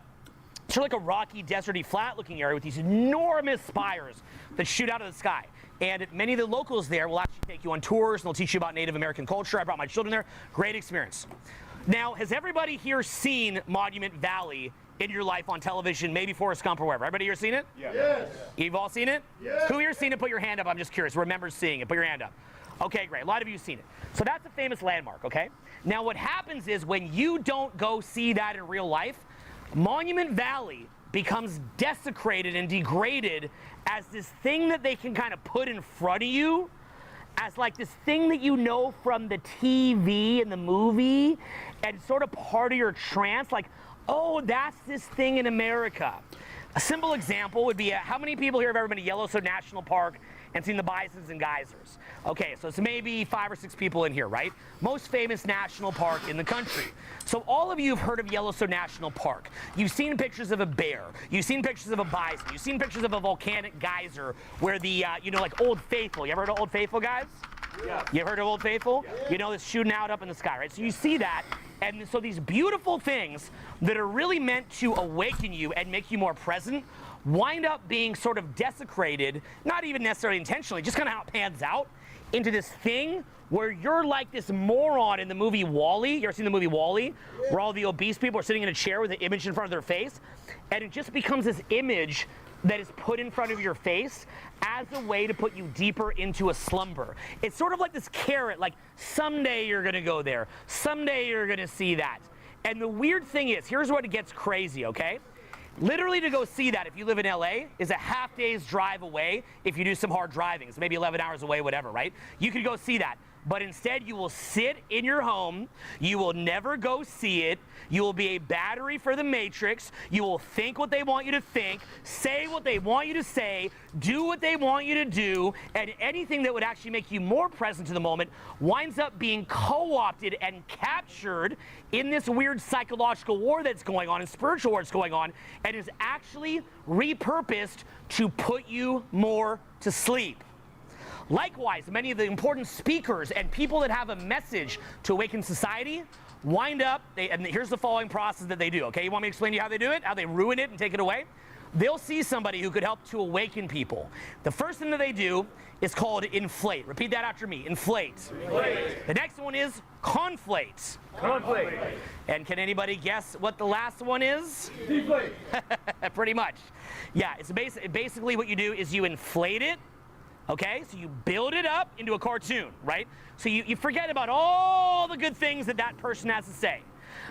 sort of like a rocky, deserty, flat-looking area with these enormous spires that shoot out of the sky. And many of the locals there will actually take you on tours, and they'll teach you about Native American culture. I brought my children there. Great experience. Now, has everybody here seen Monument Valley in your life on television, maybe Forrest Gump or wherever? Everybody here seen it? Yes. You've all seen it? Yes. Who here seen it? Put your hand up. I'm just curious. Remember seeing it. Put your hand up. Okay, great. A lot of you have seen it. So that's a famous landmark, okay? Now what happens is when you don't go see that in real life, Monument Valley becomes desecrated and degraded as this thing that they can kind of put in front of you as like this thing that you know from the TV and the movie and sort of part of your trance, like, oh, that's this thing in America. A simple example would be, how many people here have ever been to Yellowstone National Park and seen the bisons and geysers. Okay, so it's maybe 5 or 6 people in here, right? Most famous national park in the country. So all of you have heard of Yellowstone National Park. You've seen pictures of a bear. You've seen pictures of a bison. You've seen pictures of a volcanic geyser where the, you know, like Old Faithful. You ever heard of Old Faithful, guys? Yeah. You ever heard of Old Faithful? Yeah. You know, it's shooting out up in the sky, right? So you see that, and so these beautiful things that are really meant to awaken you and make you more present wind up being sort of desecrated, not even necessarily intentionally, just kind of how it pans out, into this thing where you're like this moron in the movie WALL-E. You ever seen the movie WALL-E? Yeah. Where all the obese people are sitting in a chair with an image in front of their face, and it just becomes this image that is put in front of your face as a way to put you deeper into a slumber. It's sort of like this carrot, like someday you're gonna go there, someday you're gonna see that. And the weird thing is, here's what it gets crazy, okay? Literally to go see that, if you live in LA, is a half day's drive away if you do some hard driving. It's maybe 11 hours away, whatever, right? You could go see that. But instead, you will sit in your home, you will never go see it, you will be a battery for the Matrix, you will think what they want you to think, say what they want you to say, do what they want you to do, and anything that would actually make you more present to the moment winds up being co-opted and captured in this weird psychological war that's going on and spiritual war that's going on, and is actually repurposed to put you more to sleep. Likewise, many of the important speakers and people that have a message to awaken society wind up, and here's the following process that they do, okay? You want me to explain to you how they do it? How they ruin it and take it away? They'll see somebody who could help to awaken people. The first thing that they do is called inflate. Repeat that after me, inflate. Inflate. The next one is conflate. Conflate. And can anybody guess what the last one is? Deflate. Pretty much. Yeah, it's basically what you do is you inflate it. Okay, so you build it up into a cartoon, right? So you forget about all the good things that that person has to say.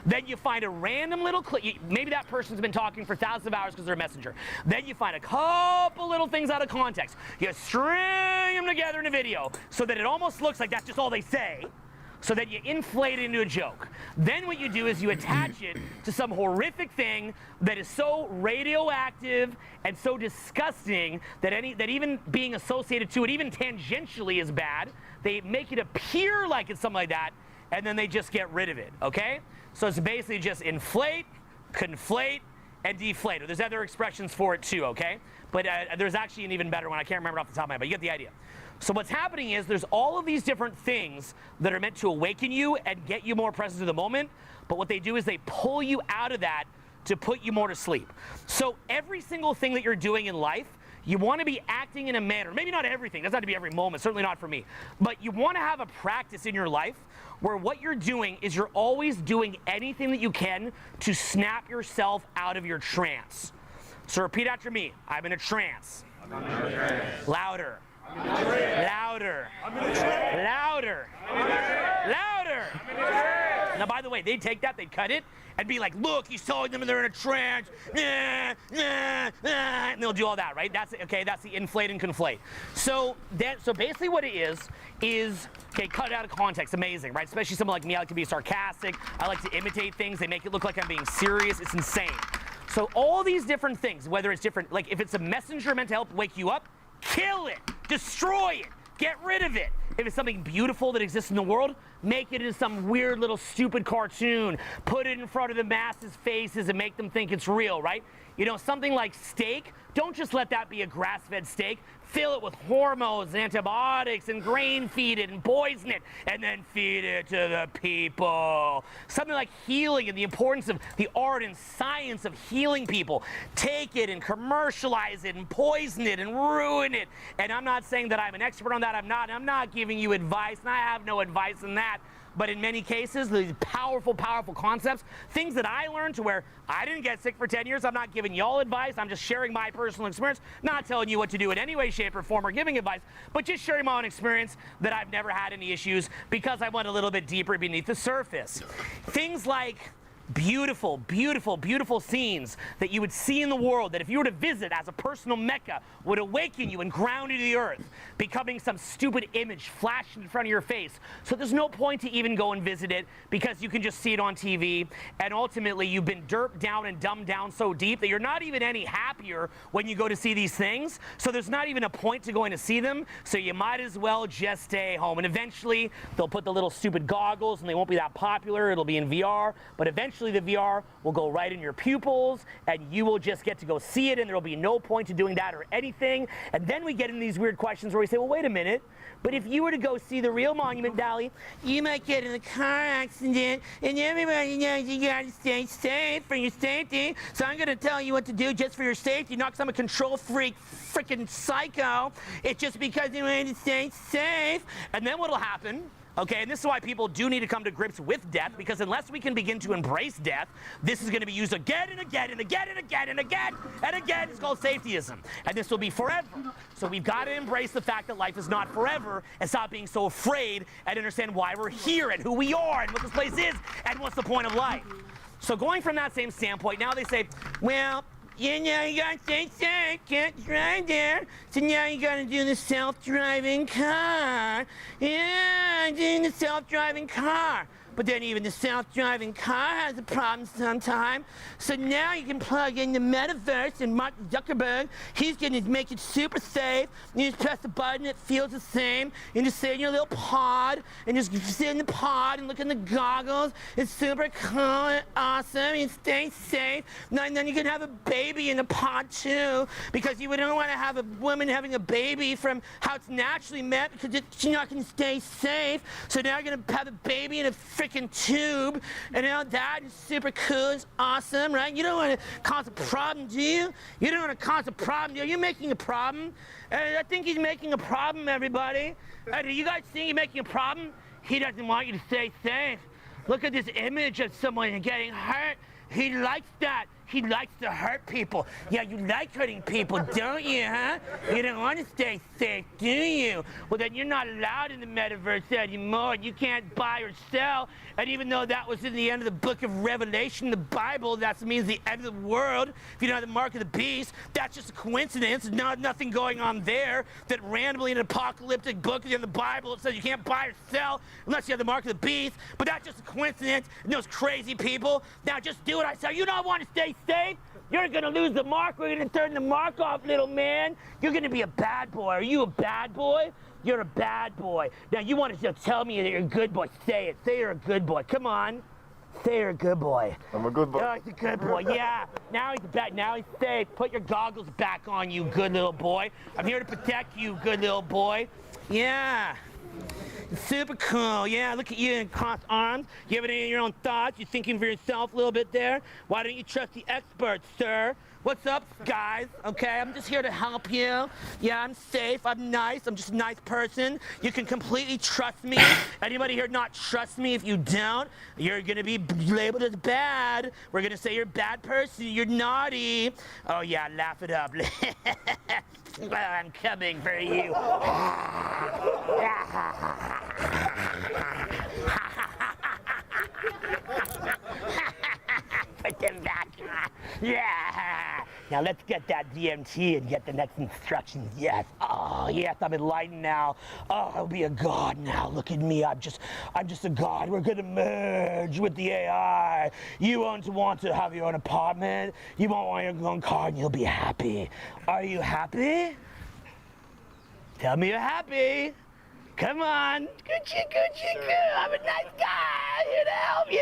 Then you find a random little clip. Maybe that person's been talking for thousands of hours because they're a messenger. Then you find a couple little things out of context. You string them together in a video so that it almost looks like that's just all they say. So that you inflate it into a joke. Then what you do is you attach it to some horrific thing that is so radioactive and so disgusting that even being associated to it, even tangentially, is bad. They make it appear like it's something like that, and then they just get rid of it, okay? So it's basically just inflate, conflate, and deflate. There's other expressions for it too, okay? But there's actually an even better one. I can't remember off the top of my head, but you get the idea. So what's happening is there's all of these different things that are meant to awaken you and get you more present to the moment, but what they do is they pull you out of that to put you more to sleep. So every single thing that you're doing in life, you want to be acting in a manner, maybe not everything, doesn't have to be every moment, certainly not for me, but you want to have a practice in your life where what you're doing is you're always doing anything that you can to snap yourself out of your trance. So repeat after me. I'm in a trance. I'm in a trance. Louder. Louder. Louder. Louder. Now, by the way, they'd take that, they'd cut it, and be like, look, he's telling them they're in a trance. And they'll do all that, right? That's okay. That's the inflate and conflate. So basically, what it is okay, cut it out of context. Amazing, right? Especially someone like me, I like to be sarcastic. I like to imitate things. They make it look like I'm being serious. It's insane. So all these different things, whether it's different, like if it's a messenger meant to help wake you up, kill it, destroy it, get rid of it. If it's something beautiful that exists in the world, make it into some weird little stupid cartoon. Put it in front of the masses' faces and make them think it's real, right? You know, something like steak, don't just let that be a grass-fed steak. Fill it with hormones and antibiotics and grain feed it and poison it and then feed it to the people. Something like healing and the importance of the art and science of healing people. Take it and commercialize it and poison it and ruin it. And I'm not saying that I'm an expert on that. I'm not giving you advice, and I have no advice in that. But in many cases, these powerful, powerful concepts, things that I learned to where I didn't get sick for 10 years. I'm not giving y'all advice. I'm just sharing my personal experience, not telling you what to do in any way, shape, or form or giving advice, but just sharing my own experience that I've never had any issues because I went a little bit deeper beneath the surface. Things like beautiful, beautiful, beautiful scenes that you would see in the world that if you were to visit as a personal Mecca would awaken you and ground you to the earth, becoming some stupid image flashed in front of your face. So there's no point to even go and visit it because you can just see it on TV, and ultimately you've been derped down and dumbed down so deep that you're not even any happier when you go to see these things. So there's not even a point to going to see them, so you might as well just stay home. And eventually they'll put the little stupid goggles and they won't be that popular. It'll be in VR, but eventually the VR will go right in your pupils and you will just get to go see it, and there'll be no point to doing that or anything. And then we get in these weird questions where we say, well, wait a minute, but if you were to go see the real Monument Valley, you might get in a car accident, and everybody knows you gotta stay safe for your safety. So I'm gonna tell you what to do just for your safety, not because I'm a control freak, freaking psycho. It's just because you want to stay safe. And then what'll happen? Okay, and this is why people do need to come to grips with death, because unless we can begin to embrace death, this is going to be used again and again and again and again and again and again. It's called safetyism, and this will be forever. So we've got to embrace the fact that life is not forever and stop being so afraid and understand why we're here and who we are and what this place is and what's the point of life. So going from that same standpoint, now they say, well, you know, you gotta stay safe, can't drive there. So now you gotta do the self-driving car. Yeah, doing the self-driving car. But then even the self-driving car has a problem sometimes. So now you can plug in the metaverse, and Mark Zuckerberg, he's gonna make it super safe. You just press the button, it feels the same. You just sit in your little pod, and just sit in the pod and look in the goggles. It's super cool and awesome, you stay safe. And then you can have a baby in the pod too, because you don't wanna have a woman having a baby from how it's naturally met, because she's not gonna stay safe. So now you're gonna have a baby in a freaking tube, and now that is super cool, it's awesome, right? You don't want to cause a problem, do you? You don't want to cause a problem, do you? You're making a problem. I think he's making a problem, everybody. Do you guys think he's making a problem? He doesn't want you to stay safe. Look at this image of someone getting hurt. He likes that. He likes to hurt people. Yeah, you like hurting people, don't you, huh? You don't want to stay safe, do you? Well, then you're not allowed in the metaverse anymore. You can't buy or sell. And even though that was in the end of the book of Revelation, the Bible, that means the end of the world. If you don't have the mark of the beast, that's just a coincidence. There's nothing going on there. That randomly in an apocalyptic book in the Bible, it says you can't buy or sell unless you have the mark of the beast. But that's just a coincidence. And those crazy people, now just do what I say. You don't want to stay safe? You're gonna lose the mark. We're gonna turn the mark off, little man. You're gonna be a bad boy. Are you a bad boy? You're a bad boy. Now you want to tell me that you're a good boy. Say it. Say you're a good boy. Come on. Say you're a good boy. I'm a good boy. Oh, he's a good boy. Yeah. Now he's bad. Now he's safe. Put your goggles back on, you good little boy. I'm here to protect you, good little boy. Yeah. Super cool. Yeah, look at you in crossed arms. You have any of your own thoughts? You thinking for yourself a little bit there? Why don't you trust the experts, sir? What's up, guys? Okay, I'm just here to help you. Yeah, I'm safe. I'm nice. I'm just a nice person. You can completely trust me. Anybody here not trust me? If you don't, you're gonna be labeled as bad. We're gonna say you're a bad person. You're naughty. Oh yeah, laugh it up. Well, I'm coming for you. Put them back. Yeah. Now let's get that DMT and get the next instructions. Yes. Oh, yes, I'm enlightened now. Oh, I'll be a god now. Look at me. I'm just a god. We're gonna merge with the AI. You won't want to have your own apartment. You won't want your own car, and you'll be happy. Are you happy? Tell me you're happy. Come on. Gucci. I'm a nice guy. Here to help you.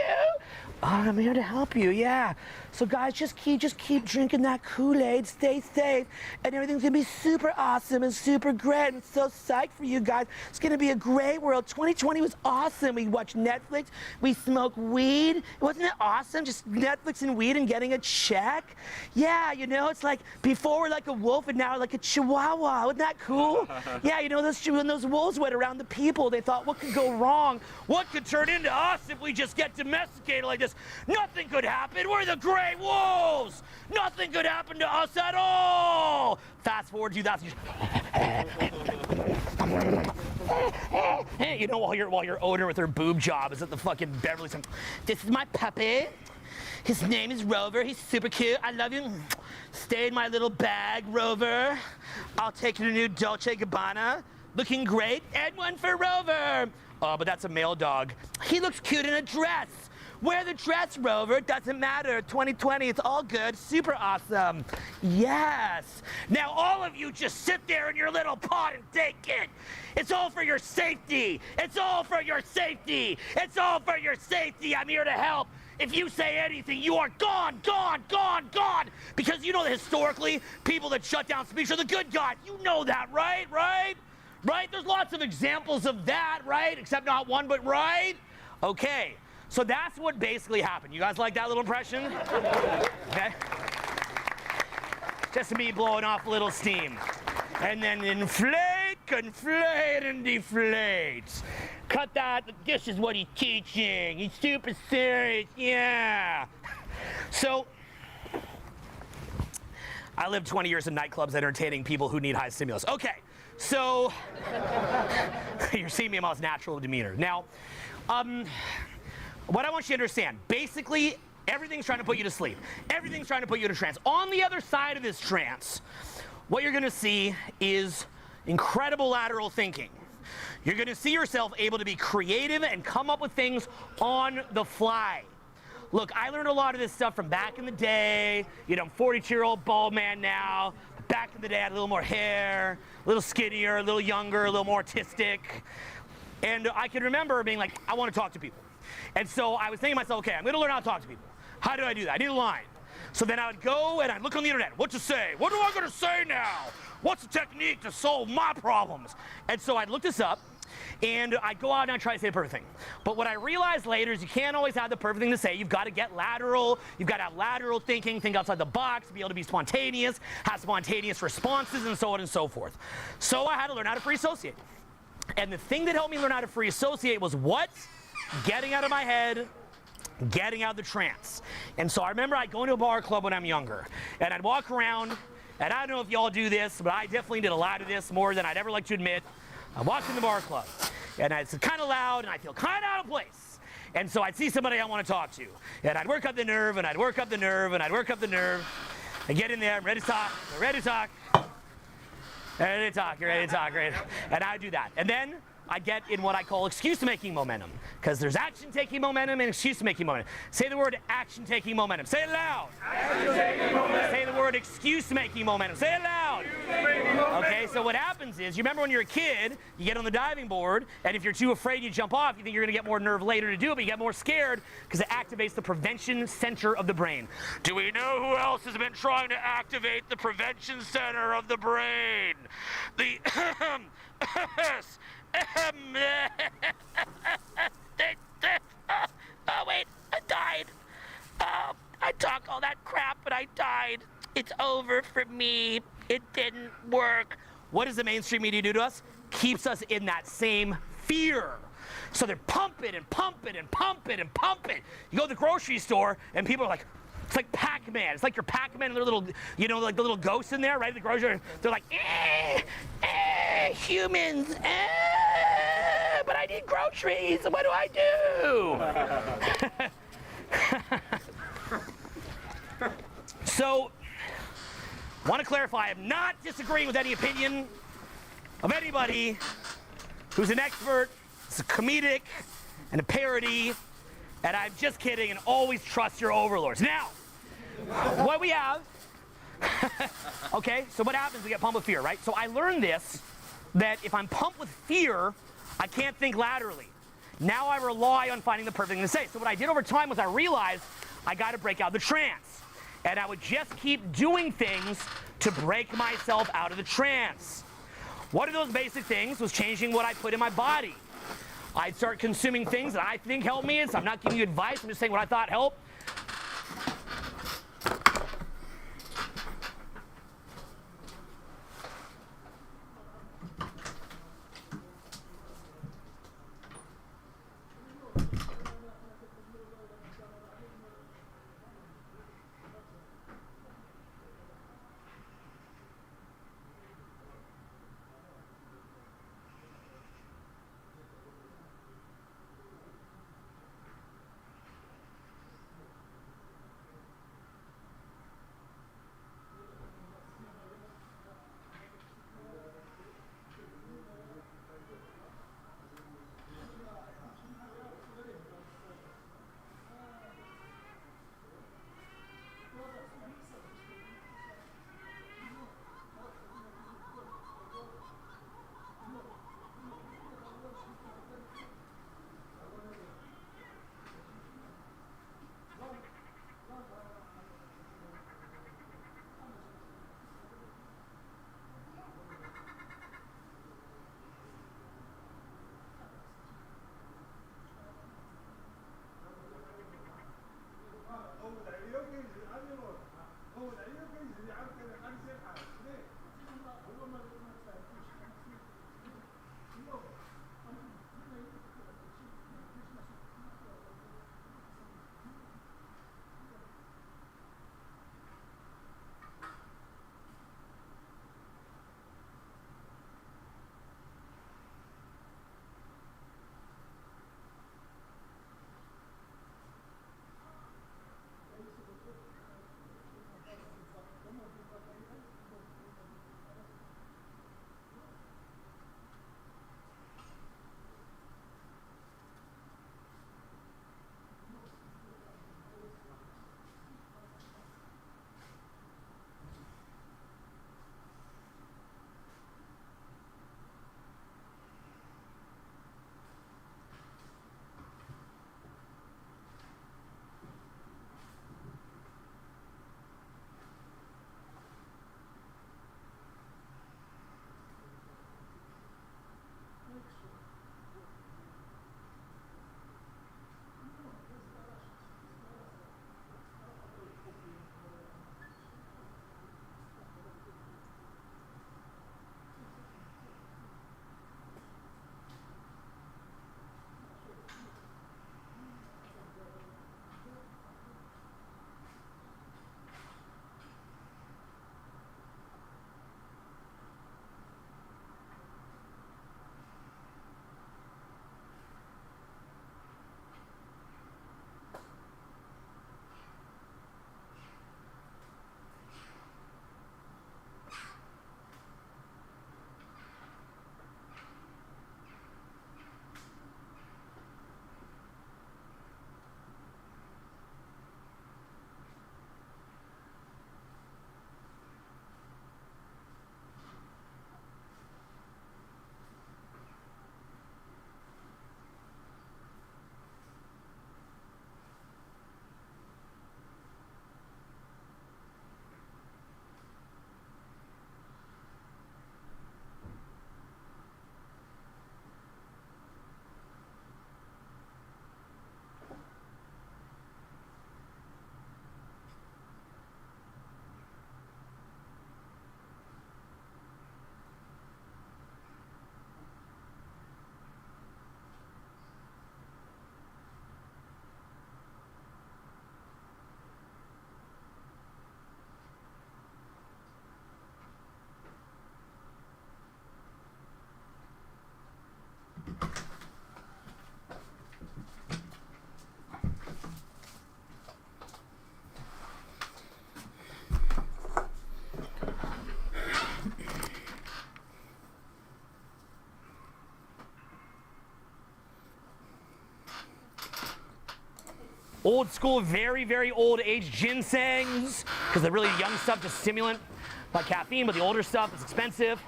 Oh, I'm here to help you, yeah. So guys, just keep drinking that Kool-Aid, stay safe, and everything's gonna be super awesome and super great. I'm so psyched for you guys. It's gonna be a great world. 2020 was awesome. We watched Netflix, we smoked weed. Wasn't it awesome? Just Netflix and weed and getting a check? Yeah, you know, it's like before we're like a wolf and now we're like a chihuahua. Wasn't that cool? Yeah, you know, when those wolves went around the people, they thought, what could go wrong? What could turn into us if we just get domesticated like this? Nothing could happen. We're the great wolves. Nothing could happen to us at all. Fast forward 2000 years. You know, while your owner with her boob job is at the fucking Beverly Hills. This is my puppy. His name is Rover. He's super cute. I love you. Stay in my little bag, Rover. I'll take you to new Dolce & Gabbana. Looking great. And one for Rover. Oh, but that's a male dog. He looks cute in a dress. Wear the dress, Rover. It doesn't matter. 2020, it's all good. Super awesome. Yes. Now, all of you just sit there in your little pod and take it. It's all for your safety. It's all for your safety. It's all for your safety. I'm here to help. If you say anything, you are gone, gone, gone, gone. Because you know that historically, people that shut down speech are the good guys. You know that, right? Right? Right? There's lots of examples of that, right? Except not one, but right? Okay. So that's what basically happened. You guys like that little impression? Okay. Just me blowing off a little steam. And then inflate, conflate, and deflate. Cut that. This is what he's teaching. He's super serious. Yeah. So, I lived 20 years in nightclubs entertaining people who need high stimulus. Okay. So, you're seeing me in my most natural demeanor. Now, what I want you to understand, basically, everything's trying to put you to sleep. Everything's trying to put you to trance. On the other side of this trance, what you're going to see is incredible lateral thinking. You're going to see yourself able to be creative and come up with things on the fly. Look, I learned a lot of this stuff from back in the day. You know, I'm a 42-year-old bald man now. Back in the day, I had a little more hair, a little skinnier, a little younger, a little more artistic. And I can remember being like, I want to talk to people. And so I was thinking to myself, okay, I'm going to learn how to talk to people. How do I do that? I need a line. So then I would go and I'd look on the internet. What to say? What am I going to say now? What's the technique to solve my problems? And so I'd look this up, and I'd go out and I'd try to say the perfect thing. But what I realized later is you can't always have the perfect thing to say. You've got to get lateral. You've got to have lateral thinking, think outside the box, be able to be spontaneous, have spontaneous responses, and so on and so forth. So I had to learn how to free associate. And the thing that helped me learn how to free associate was what? Getting out of my head, getting out of the trance. And so I remember I'd go into a bar club when I'm younger, and I'd walk around, and I don't know if y'all do this, but I definitely did a lot of this, more than I'd ever like to admit. I walked in the bar club, and it's kind of loud, and I feel kind of out of place. And so I'd see somebody I want to talk to, and I'd work up the nerve, and I'd work up the nerve, and I'd work up the nerve. I get in there, I'm ready to talk, I'm ready to talk. Ready to talk, you're ready to talk, right? And I do that. And then I get in what I call excuse-making momentum, because there's action-taking momentum and excuse-making momentum. Say the word action-taking momentum. Say it loud. Action-taking momentum. Say the word excuse-making momentum. Say it loud. Okay, so what happens is, you remember when you're a kid, you get on the diving board, and if you're too afraid you jump off, you think you're going to get more nerve later to do it, but you get more scared because it activates the prevention center of the brain. Do we know who else has been trying to activate the prevention center of the brain? The oh wait, I died. I talked all that crap, but I died. It's over for me. It didn't work. What does the mainstream media do to us? Keeps us in that same fear. So they pump it and pump it and pump it and pump it. You go to the grocery store and people are like, it's like Pac-Man. It's like your Pac-Man and their little, you know, like the little ghosts in there, right? The grocery, they're like, humans, but I need groceries. What do I do? So, I want to clarify, I'm not disagreeing with any opinion of anybody who's an expert, it's a comedic, and a parody, and I'm just kidding, and always trust your overlords. Now, what we have, okay, so what happens? We get pumped with fear, right? So I learned this, that if I'm pumped with fear, I can't think laterally. Now I rely on finding the perfect thing to say. So what I did over time was I realized I got to break out the trance. And I would just keep doing things to break myself out of the trance. One of those basic things was changing what I put in my body. I'd start consuming things that I think help me, and so I'm not giving you advice, I'm just saying what I thought helped. Old school, very, very old age ginsengs, because the really young stuff is stimulant like caffeine, but the older stuff is expensive.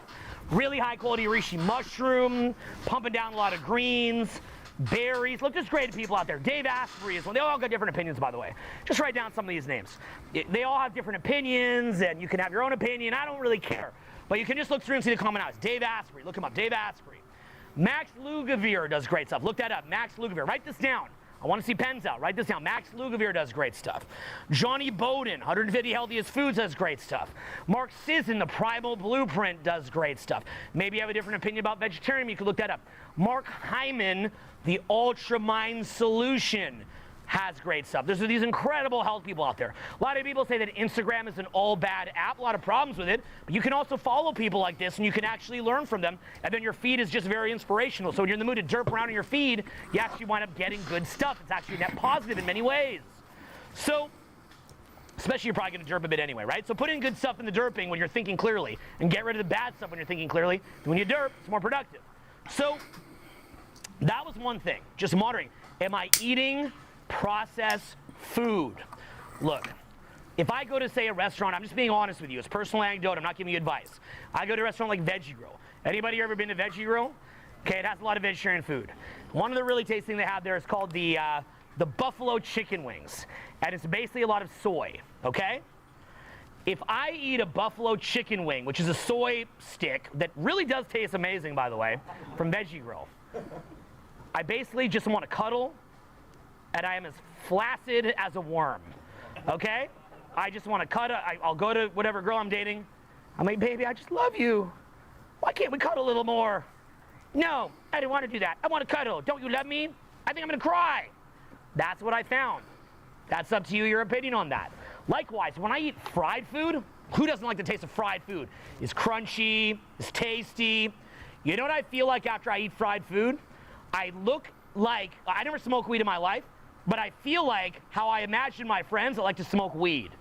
Really high quality reishi mushroom, pumping down a lot of greens, berries. Look, there's great people out there. Dave Asprey is one. They all got different opinions, by the way. Just write down some of these names. They all have different opinions, and you can have your own opinion. I don't really care. But you can just look through and see the commonalities. Dave Asprey, look him up, Dave Asprey. Max Lugavere does great stuff. Look that up, Max Lugavere. Write this down. I want to see pens out. Write this down. Max Lugavere does great stuff. Johnny Bowden, 150 Healthiest Foods, does great stuff. Mark Sisson, The Primal Blueprint, does great stuff. Maybe you have a different opinion about vegetarian, you can look that up. Mark Hyman, The Ultra Mind Solution, has great stuff. There's these incredible health people out there. A lot of people say that Instagram is an all bad app, a lot of problems with it, but you can also follow people like this and you can actually learn from them, and then your feed is just very inspirational. So when you're in the mood to derp around in your feed, you actually wind up getting good stuff. It's actually net positive in many ways. So, especially you're probably gonna derp a bit anyway, right? So put in good stuff in the derping when you're thinking clearly, and get rid of the bad stuff when you're thinking clearly. When you derp, it's more productive. So, that was one thing, just monitoring. Am I eating processed food? Look, if I go to, say, a restaurant, I'm just being honest with you, it's personal anecdote, I'm not giving you advice. I go to a restaurant like Veggie Grill. Anybody ever been to Veggie Grill? Okay, it has a lot of vegetarian food. One of the really tasty things they have there is called the buffalo chicken wings, and it's basically a lot of soy, okay? If I eat a buffalo chicken wing, which is a soy stick that really does taste amazing, by the way, from Veggie Grill, I basically just want to cuddle, and I am as flaccid as a worm, okay? I just want to cut. I'll go to whatever girl I'm dating. I'm like, baby, I just love you. Why can't we cuddle a little more? No, I didn't want to do that. I want to cuddle. Don't you love me? I think I'm going to cry. That's what I found. That's up to you, your opinion on that. Likewise, when I eat fried food, who doesn't like the taste of fried food? It's crunchy, it's tasty. You know what I feel like after I eat fried food? I look like, I never smoked weed in my life, but I feel like how I imagine my friends that like to smoke weed.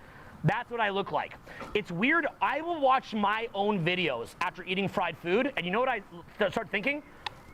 That's what I look like. It's weird, I will watch my own videos after eating fried food, and you know what I start thinking?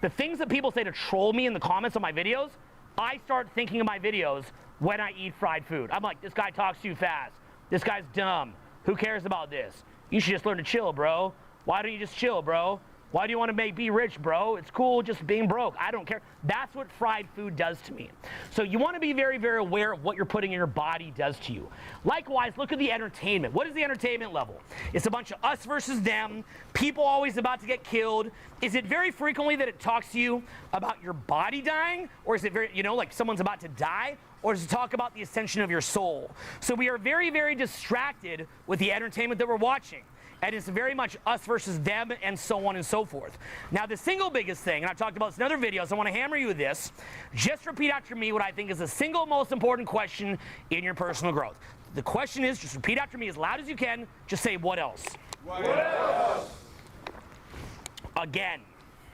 The things that people say to troll me in the comments on my videos, I start thinking of my videos when I eat fried food. I'm like, this guy talks too fast. This guy's dumb. Who cares about this? You should just learn to chill, bro. Why don't you just chill, bro? Why do you want to be rich, bro? It's cool just being broke. I don't care. That's what fried food does to me. So you want to be very, very aware of what you're putting in your body does to you. Likewise, look at the entertainment. What is the entertainment level? It's a bunch of us versus them, people always about to get killed. Is it very frequently that it talks to you about your body dying? Or is it very, like someone's about to die? Or does it talk about the ascension of your soul? So we are very, very distracted with the entertainment that we're watching. And it's very much us versus them and so on and so forth. Now, the single biggest thing, and I've talked about this in other videos, I want to hammer you with this. Just repeat after me what I think is the single most important question in your personal growth. The question is, just repeat after me as loud as you can. Just say, what else? What else? Again.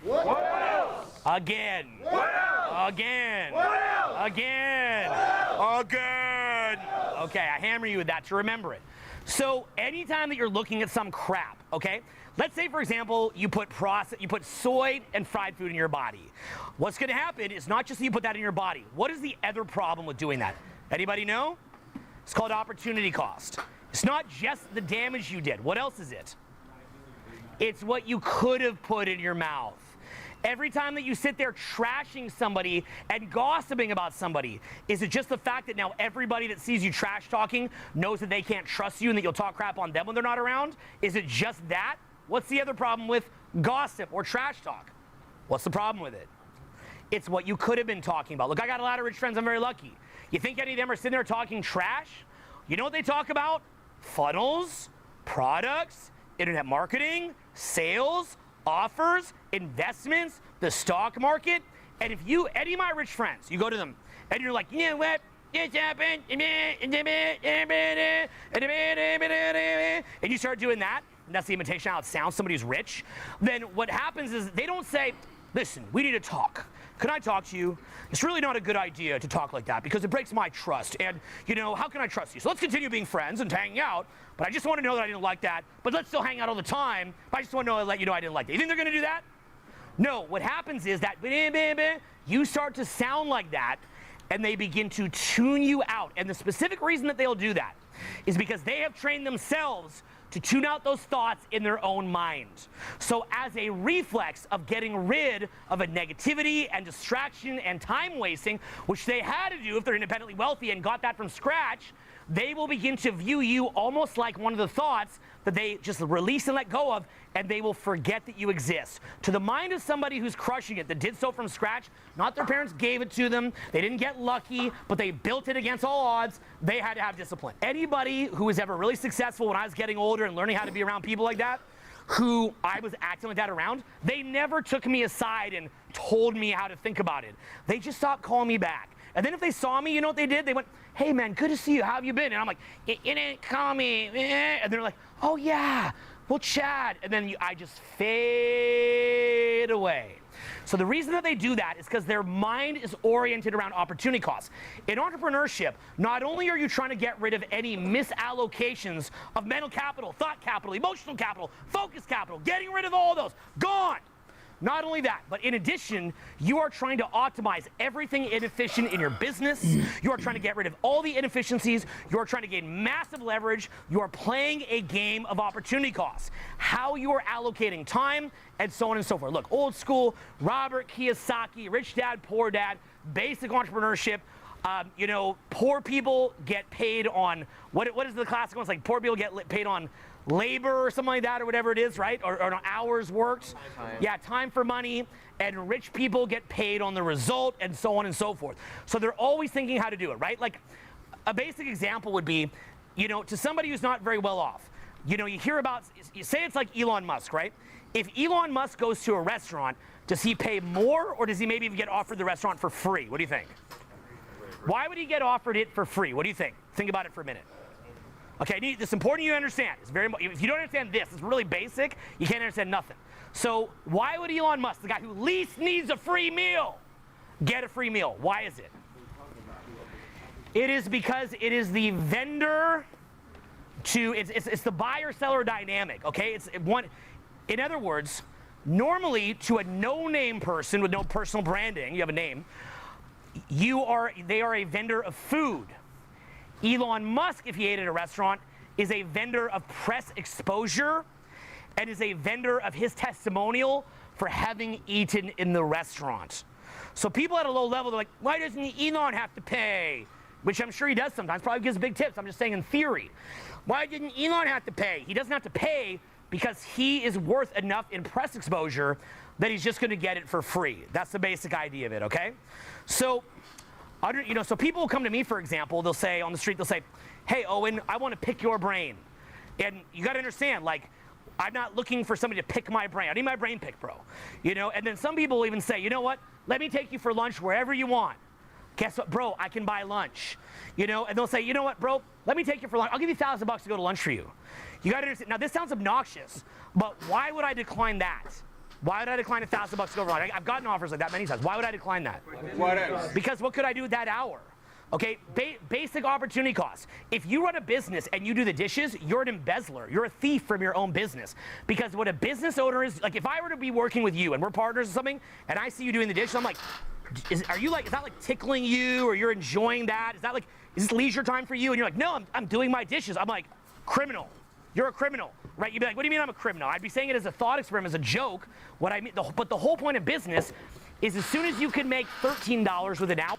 What else? Again. What else? Again. What else? Again. What else? Again. Okay, I hammer you with that to remember it. So anytime that you're looking at some crap, okay? Let's say, for example, you put soy and fried food in your body. What's going to happen is not just that you put that in your body. What is the other problem with doing that? Anybody know? It's called opportunity cost. It's not just the damage you did. What else is it? It's what you could have put in your mouth. Every time that you sit there trashing somebody and gossiping about somebody, is it just the fact that now everybody that sees you trash talking knows that they can't trust you and that you'll talk crap on them when they're not around? Is it just that? What's the other problem with gossip or trash talk? What's the problem with it? It's what you could have been talking about. Look, I got a lot of rich friends. I'm very lucky. You think any of them are sitting there talking trash? You know what they talk about? Funnels, products, internet marketing, sales, offers, investments, the stock market. And if any of my rich friends, you go to them and you're like, you know what? This happened. And you start doing that, and that's the imitation how it sounds, somebody who's rich. Then what happens is they don't say, listen, we need to talk. Can I talk to you? It's really not a good idea to talk like that because it breaks my trust. And, how can I trust you? So let's continue being friends and hanging out. But I just want to know that I didn't like that. But let's still hang out all the time. But I just want to let you know I didn't like that. You think they're going to do that? No. What happens is that you start to sound like that, and they begin to tune you out. And the specific reason that they'll do that is because they have trained themselves to tune out those thoughts in their own mind. So as a reflex of getting rid of a negativity and distraction and time wasting, which they had to do if they're independently wealthy and got that from scratch, they will begin to view you almost like one of the thoughts that they just release and let go of, and they will forget that you exist. To the mind of somebody who's crushing it, that did so from scratch, not their parents gave it to them, they didn't get lucky, but they built it against all odds, they had to have discipline. Anybody who was ever really successful when I was getting older and learning how to be around people like that, who I was acting like that around, they never took me aside and told me how to think about it. They just stopped calling me back. And then if they saw me, you know what they did? They went, hey man, good to see you, how have you been? And I'm like, you didn't call me. And they're like, oh yeah, we'll chat. And then I just fade away. So the reason that they do that is because their mind is oriented around opportunity costs. In entrepreneurship, not only are you trying to get rid of any misallocations of mental capital, thought capital, emotional capital, focus capital, getting rid of all those, gone. Not only that, but in addition, you are trying to optimize everything inefficient in your business. You are trying to get rid of all the inefficiencies. You are trying to gain massive leverage. You are playing a game of opportunity costs. How you are allocating time, and so on and so forth. Look, old school, Robert Kiyosaki, Rich Dad, Poor Dad, basic entrepreneurship. Poor people get paid on, what is the classic one? It's like poor people get paid on labor or something like that, or whatever it is, right? Or on hours worked. Time. Yeah, time for money. And rich people get paid on the result, and so on and so forth. So they're always thinking how to do it, right? Like a basic example would be, to somebody who's not very well off, you hear about, you say it's like Elon Musk, right? If Elon Musk goes to a restaurant, does he pay more, or does he maybe even get offered the restaurant for free? What do you think? Why would he get offered it for free? What do you think? Think about it for a minute. Okay, it's important you understand. It's very, if you don't understand this, it's really basic, you can't understand nothing. So why would Elon Musk, the guy who least needs a free meal, get a free meal? Why is it? It is because it is the vendor to, it's the buyer-seller dynamic, okay? In other words, normally to a no-name person with no personal branding, you have a name, they are a vendor of food. Elon Musk, if he ate at a restaurant, is a vendor of press exposure and is a vendor of his testimonial for having eaten in the restaurant. So people at a low level, they're like, why doesn't Elon have to pay? Which I'm sure he does sometimes, probably gives big tips. I'm just saying in theory. Why didn't Elon have to pay? He doesn't have to pay because he is worth enough in press exposure that he's just going to get it for free. That's the basic idea of it, okay? So, so people will come to me, for example, they'll say on the street, they'll say, hey, Owen, I want to pick your brain. And you got to understand, like, I'm not looking for somebody to pick my brain. I need my brain picked, bro. And then some people will even say, you know what? Let me take you for lunch wherever you want. Guess what, bro? I can buy lunch. And they'll say, you know what, bro? Let me take you for lunch. I'll give you $1,000 to go to lunch for you. You got to understand. Now, this sounds obnoxious, but why would I decline that? Why would I decline $1,000 to go for lunch? I've gotten offers like that many times. Why would I decline that? What else? Because what could I do with that hour? Okay, basic opportunity cost. If you run a business and you do the dishes, you're an embezzler. You're a thief from your own business. Because what a business owner is, like if I were to be working with you and we're partners or something, and I see you doing the dishes, I'm like, is that like tickling you, or you're enjoying that? Is this leisure time for you? And you're like, no, I'm doing my dishes. I'm like, criminal. You're a criminal, right? You'd be like, what do you mean I'm a criminal? I'd be saying it as a thought experiment, as a joke. What I mean, but the whole point of business is as soon as you can make $13 with an hour.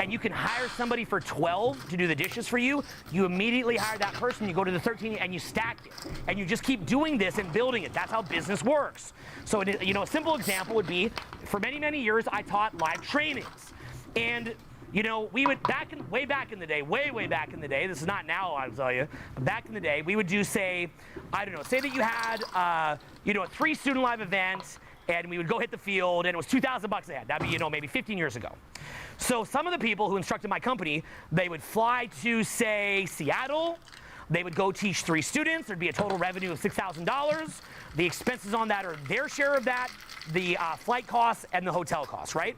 And you can hire somebody for 12 to do the dishes for you, you immediately hire that person, you go to the 13 and you stack it. And you just keep doing this and building it. That's how business works. So a simple example would be, for many, many years, I taught live trainings. And we would, way back in the day, this is not now, I'll tell you, but back in the day, we would do, say that you had, a 3-student live event, and we would go hit the field, and it was $2,000 a head. That'd be, you know, maybe 15 years ago. So some of the people who instructed my company, they would fly to, say, Seattle. They would go teach 3 students. There'd be a total revenue of $6,000. The expenses on that are their share of that, the flight costs, and the hotel costs, right?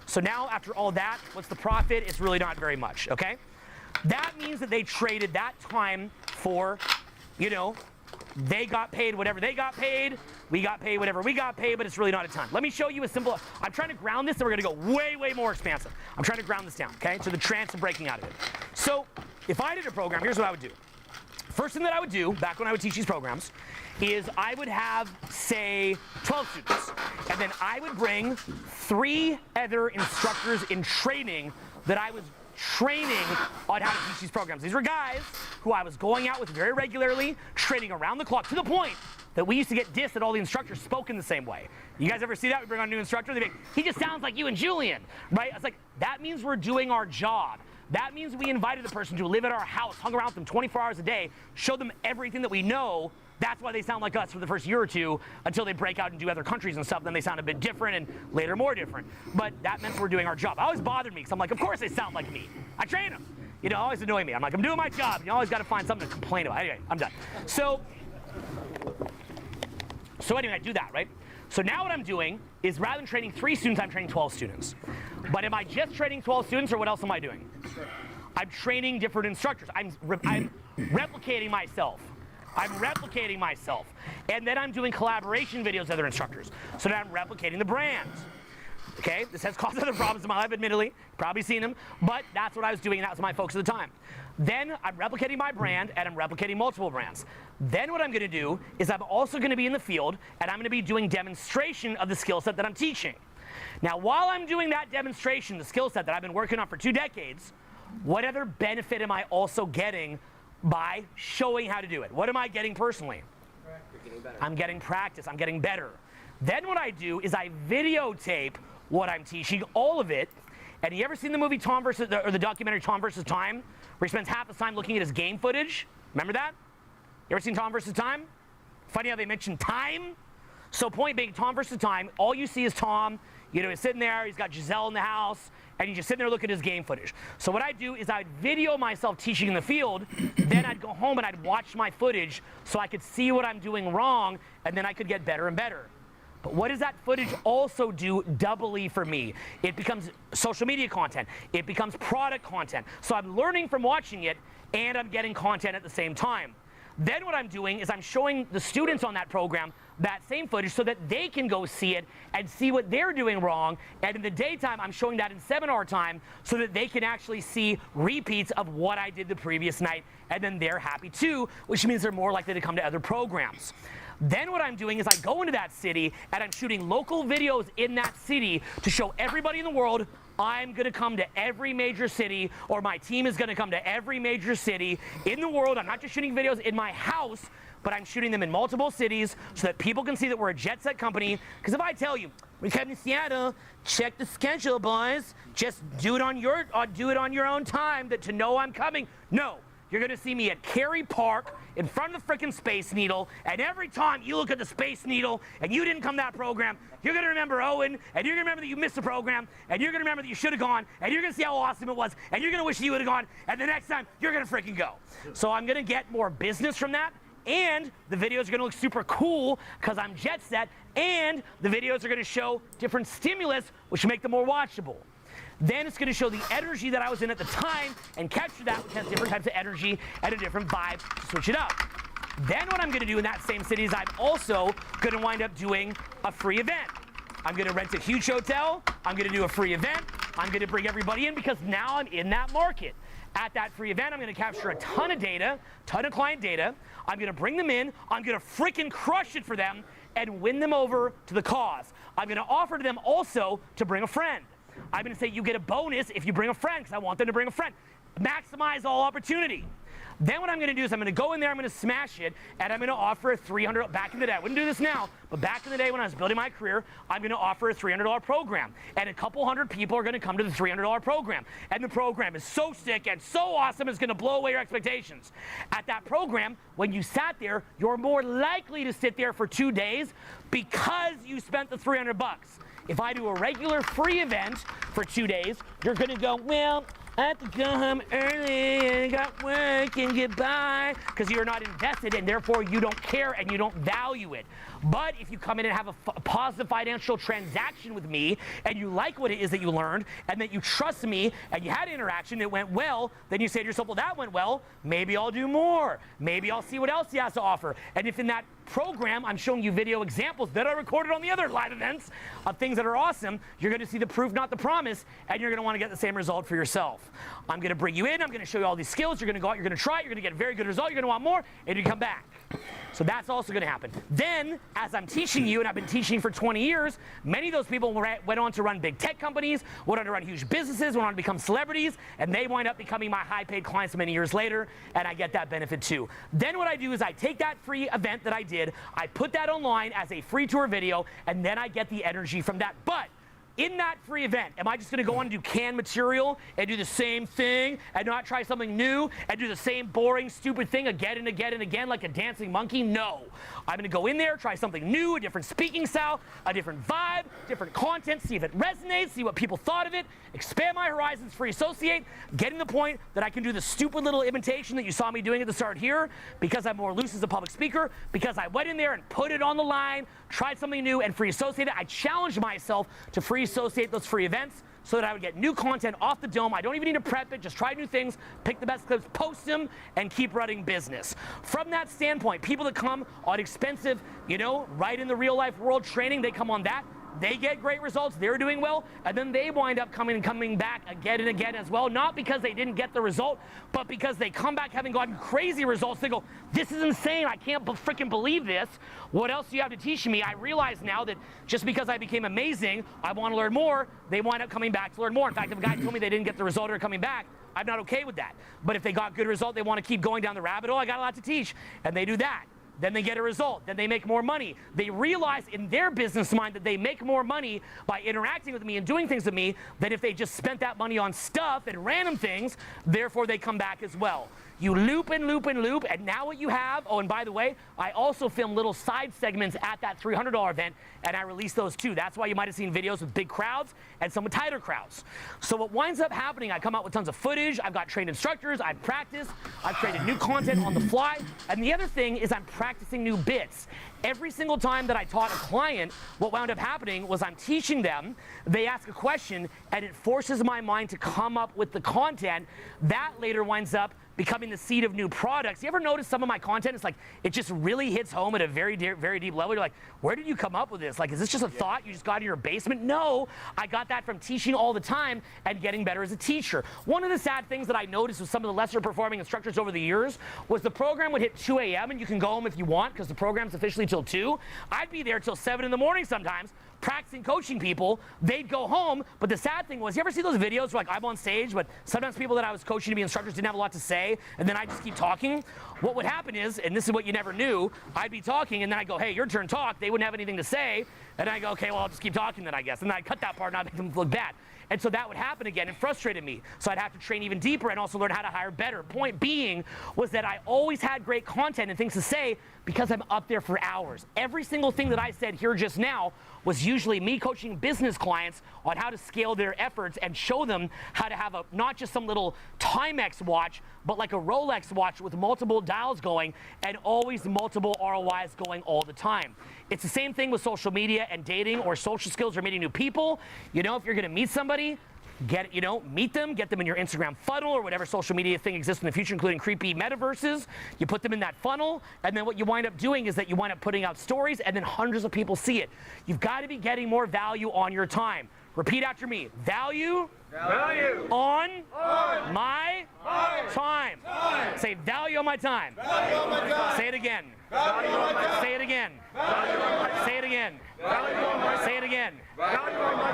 So now, after all that, what's the profit? It's really not very much, okay? That means that they traded that time for, you know, they got paid whatever they got paid, we got paid whatever we got paid, but it's really not a ton. Let me show you a simple, I'm trying to ground this, and we're gonna go way, way more expansive. I'm trying to ground this down, okay? To the trance and breaking out of it. So, if I did a program, here's what I would do. First thing that I would do, back when I would teach these programs, is I would have, say, 12 students, and then I would bring 3 other instructors in training that I was training on how to teach these programs. These were guys who I was going out with very regularly, training around the clock, to the point that we used to get dissed that all the instructors spoke in the same way. You guys ever see that? We bring on a new instructor, they be, he just sounds like you and Julian, right? It's like, that means we're doing our job. That means we invited the person to live at our house, hung around with them 24 hours a day, showed them everything that we know. That's why they sound like us for the first year or two until they break out and do other countries and stuff. Then they sound a bit different and later more different. But that meant we're doing our job. It always bothered me because I'm like, of course they sound like me. I train them. You know, it always annoy me. I'm like, I'm doing my job. You always got to find something to complain about. Anyway, I'm done. So anyway, I do that, right? So now what I'm doing is rather than training 3 students, I'm training 12 students. But am I just training 12 students, or what else am I doing? I'm training different instructors. I'm replicating myself. I'm replicating myself. And then I'm doing collaboration videos with other instructors. So now I'm replicating the brand. Okay, this has caused other problems in my life, admittedly. You've probably seen them, but that's what I was doing, and that was my focus at the time. Then I'm replicating my brand, and I'm replicating multiple brands. Then what I'm gonna do is I'm also gonna be in the field, and I'm gonna be doing demonstration of the skill set that I'm teaching. Now, while I'm doing that demonstration, the skill set that I've been working on for 2 decades, what other benefit am I also getting by showing how to do it? What am I getting personally? You're getting better. I'm getting practice, I'm getting better. Then what I do is I videotape what I'm teaching, all of it. And you ever seen the movie Tom versus, or the documentary Tom versus Time, where he spends half his time looking at his game footage? Remember that? You ever seen Tom versus Time? Funny how they mention time. So point being, Tom versus Time, all you see is Tom, you know, he's sitting there, he's got Giselle in the house, and you just sit there looking at his game footage. So what I'd do is I'd video myself teaching in the field, then I'd go home and I'd watch my footage so I could see what I'm doing wrong, and then I could get better and better. But what does that footage also do doubly for me? It becomes social media content. It becomes product content. So I'm learning from watching it, and I'm getting content at the same time. Then what I'm doing is I'm showing the students on that program that same footage so that they can go see it and see what they're doing wrong. And in the daytime, I'm showing that in seminar time so that they can actually see repeats of what I did the previous night, and then they're happy too, which means they're more likely to come to other programs. Then what I'm doing is I go into that city and I'm shooting local videos in that city to show everybody in the world I'm going to come to every major city, or my team is going to come to every major city in the world. I'm not just shooting videos in my house, but I'm shooting them in multiple cities so that people can see that we're a jet set company. Because if I tell you, we come to Seattle, check the schedule, boys. Just do it on your own time to know I'm coming. No. You're going to see me at Cary Park in front of the frickin' Space Needle, and every time you look at the Space Needle and you didn't come to that program, you're going to remember Owen, and you're going to remember that you missed the program, and you're going to remember that you should have gone, and you're going to see how awesome it was, and you're going to wish you would have gone, and the next time, you're going to frickin' go. So I'm going to get more business from that, and the videos are going to look super cool because I'm jet set, and the videos are going to show different stimulus, which make them more watchable. Then it's going to show the energy that I was in at the time and capture that, which has different types of energy and a different vibe to switch it up. Then what I'm going to do in that same city is I'm also going to wind up doing a free event. I'm going to rent a huge hotel. I'm going to do a free event. I'm going to bring everybody in because now I'm in that market. At that free event, I'm going to capture a ton of data, ton of client data. I'm going to bring them in. I'm going to freaking crush it for them and win them over to the cause. I'm going to offer to them also to bring a friend. I'm going to say you get a bonus if you bring a friend because I want them to bring a friend. Maximize all opportunity. Then what I'm going to do is I'm going to go in there, I'm going to smash it, and I'm going to offer a $300, back in the day, I wouldn't do this now, but back in the day when I was building my career, I'm going to offer a $300 program. And a couple hundred people are going to come to the $300 program. And the program is so sick and so awesome, it's going to blow away your expectations. At that program, when you sat there, you're more likely to sit there for 2 days because you spent the $300. If I do a regular free event for 2 days, you're going to go, well, I have to go home early and I got work and get by, because you're not invested and therefore you don't care and you don't value it. But if you come in and have a positive financial transaction with me and you like what it is that you learned and that you trust me and you had an interaction, it went well, then you say to yourself, well, that went well, maybe I'll do more. Maybe I'll see what else he has to offer. And if in that program I'm showing you video examples that I recorded on the other live events of things that are awesome, you're going to see the proof, not the promise, and you're going to want to get the same result for yourself. I'm going to bring you in, I'm going to show you all these skills, you're going to go out, you're going to try it, you're going to get a very good result, you're going to want more, and you come back. So that's also going to happen. Then, as I'm teaching you, and I've been teaching for 20 years, many of those people went on to run big tech companies, went on to run huge businesses, went on to become celebrities, and they wind up becoming my high-paid clients many years later, and I get that benefit too. Then what I do is I take that free event that I did, I put that online as a free tour video, and then I get the energy from that. But in that free event, am I just going to go on and do canned material and do the same thing and not try something new and do the same boring, stupid thing again and again and again like a dancing monkey? No. I'm going to go in there, try something new, a different speaking style, a different vibe, different content, see if it resonates, see what people thought of it, expand my horizons, free associate, getting the point that I can do the stupid little imitation that you saw me doing at the start here because I'm more loose as a public speaker, because I went in there and put it on the line, tried something new and free associated. I challenged myself to free associate those free events so that I would get new content off the dome. I don't even need to prep it, just try new things, pick the best clips, post them, and keep running business. From that standpoint, people that come on expensive, right in the real life world training, they come on that. They get great results, they're doing well, and then they wind up coming back again and again as well, not because they didn't get the result, but because they come back having gotten crazy results. They go, this is insane, I can't freaking believe this. What else do you have to teach me? I realize now that just because I became amazing, I want to learn more, they wind up coming back to learn more. In fact, if a guy told me they didn't get the result or coming back, I'm not okay with that. But if they got good result, they want to keep going down the rabbit hole, I got a lot to teach, and they do that. Then they get a result, then they make more money. They realize in their business mind that they make more money by interacting with me and doing things with me than if they just spent that money on stuff and random things, therefore they come back as well. You loop and loop and loop, and now what you have, oh, and by the way, I also film little side segments at that $300 event, and I release those too. That's why you might have seen videos with big crowds and some with tighter crowds. So what winds up happening, I come out with tons of footage, I've got trained instructors, I've practiced, I've created new content on the fly, and the other thing is I'm practicing new bits. Every single time that I taught a client, what wound up happening was I'm teaching them, they ask a question, and it forces my mind to come up with the content. That later winds up becoming the seed of new products. You ever notice some of my content? It's like, it just really hits home at a very deep level. You're like, where did you come up with this? Like, is this just a thought you just got in your basement? No, I got that from teaching all the time and getting better as a teacher. One of the sad things that I noticed with some of the lesser performing instructors over the years was the program would hit 2 a.m. and you can go home if you want because the program's officially till 2. I'd be there till 7 in the morning sometimes, practicing coaching people. They'd go home, but the sad thing was, you ever see those videos where like I'm on stage, but sometimes people that I was coaching to be instructors didn't have a lot to say, and then I just keep talking? What would happen is, and this is what you never knew, I'd be talking, and then I go, hey, your turn, talk. They wouldn't have anything to say, and I go, okay, well, I'll just keep talking then, I guess. And then I'd cut that part and I'd make them look bad. And so that would happen again and frustrated me. So I'd have to train even deeper and also learn how to hire better. Point being was that I always had great content and things to say because I'm up there for hours. Every single thing that I said here just now was usually me coaching business clients on how to scale their efforts and show them how to have not just some little Timex watch, but like a Rolex watch with multiple dials going and always multiple ROIs going all the time. It's the same thing with social media and dating or social skills or meeting new people. If you're going to meet somebody, meet them, get them in your Instagram funnel or whatever social media thing exists in the future, including creepy metaverses. You put them in that funnel, and then what you wind up doing is that you wind up putting out stories, and then hundreds of people see it. You've got to be getting more value on your time. Repeat after me. Value on my time. Say value on my time. Say it again. Say it again. Say it again. Say it again.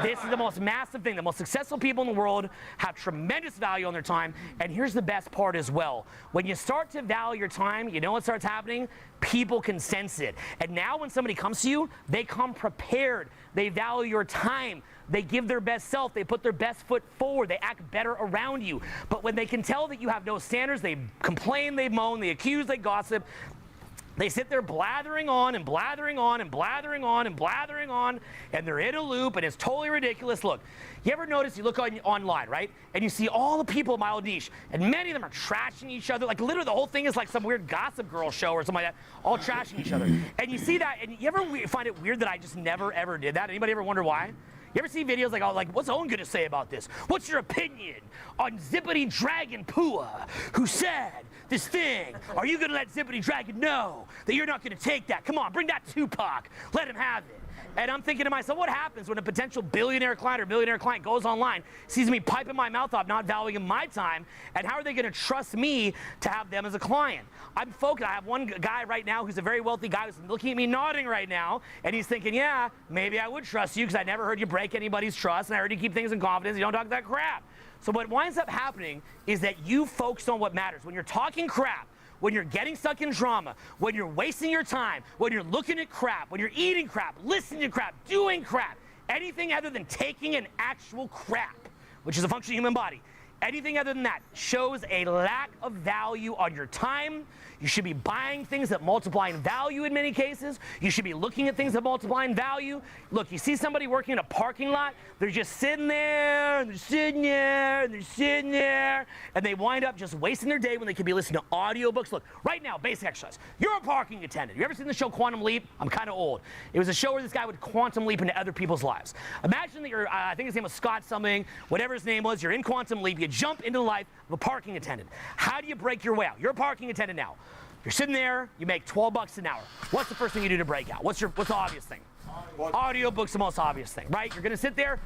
This is the most massive thing. The most successful people in the world have tremendous value on their time. And here's the best part as well. When you start to value your time, you know what starts happening? People can sense it. And now when somebody comes to you, they come prepared. They value your time. They give their best self. They put their best foot forward. They act better around you. But when they can tell that you have no standards, they complain, they moan, they accuse, they gossip. They sit there blathering on and blathering on and blathering on and blathering on, and they're in a loop, and it's totally ridiculous. Look, you ever notice you look online, right, and you see all the people in my old niche, and many of them are trashing each other. Like, literally, the whole thing is like some weird Gossip Girl show or something like that, all trashing each other. And you see that, and you ever find it weird that I just never, ever did that? Anybody ever wonder why? You ever see videos like, oh, like, what's Owen gonna say about this? What's your opinion on Zippity Dragon Pua, who said this thing? Are you gonna let Zippity Dragon know that you're not gonna take that? Come on, bring that Tupac. Let him have it. And I'm thinking to myself, what happens when a potential billionaire client or millionaire client goes online, sees me piping my mouth off, not valuing my time, and how are they going to trust me to have them as a client? I'm focused. I have one guy right now who's a very wealthy guy who's looking at me nodding right now, and he's thinking, yeah, maybe I would trust you because I never heard you break anybody's trust, and I heard you keep things in confidence. You don't talk that crap. So what winds up happening is that you focus on what matters. When you're talking crap, when you're getting stuck in drama, when you're wasting your time, when you're looking at crap, when you're eating crap, listening to crap, doing crap, anything other than taking an actual crap, which is a function of the human body, anything other than that shows a lack of value on your time. You should be buying things that multiply in value in many cases. You should be looking at things that multiply in value. Look, you see somebody working in a parking lot, they're just sitting there, and they're sitting there, and they're sitting there, and they wind up just wasting their day when they could be listening to audiobooks. Look, right now, basic exercise. You're a parking attendant. You ever seen the show Quantum Leap? I'm kind of old. It was a show where this guy would quantum leap into other people's lives. Imagine that you're, I think his name was Scott something, whatever his name was, you're in Quantum Leap, you jump into the life of a parking attendant. How do you break your way out? You're a parking attendant now. You're sitting there, you make $12 an hour. What's the first thing you do to break out? What's the obvious thing? Audiobook's the most obvious thing, right? You're gonna sit there,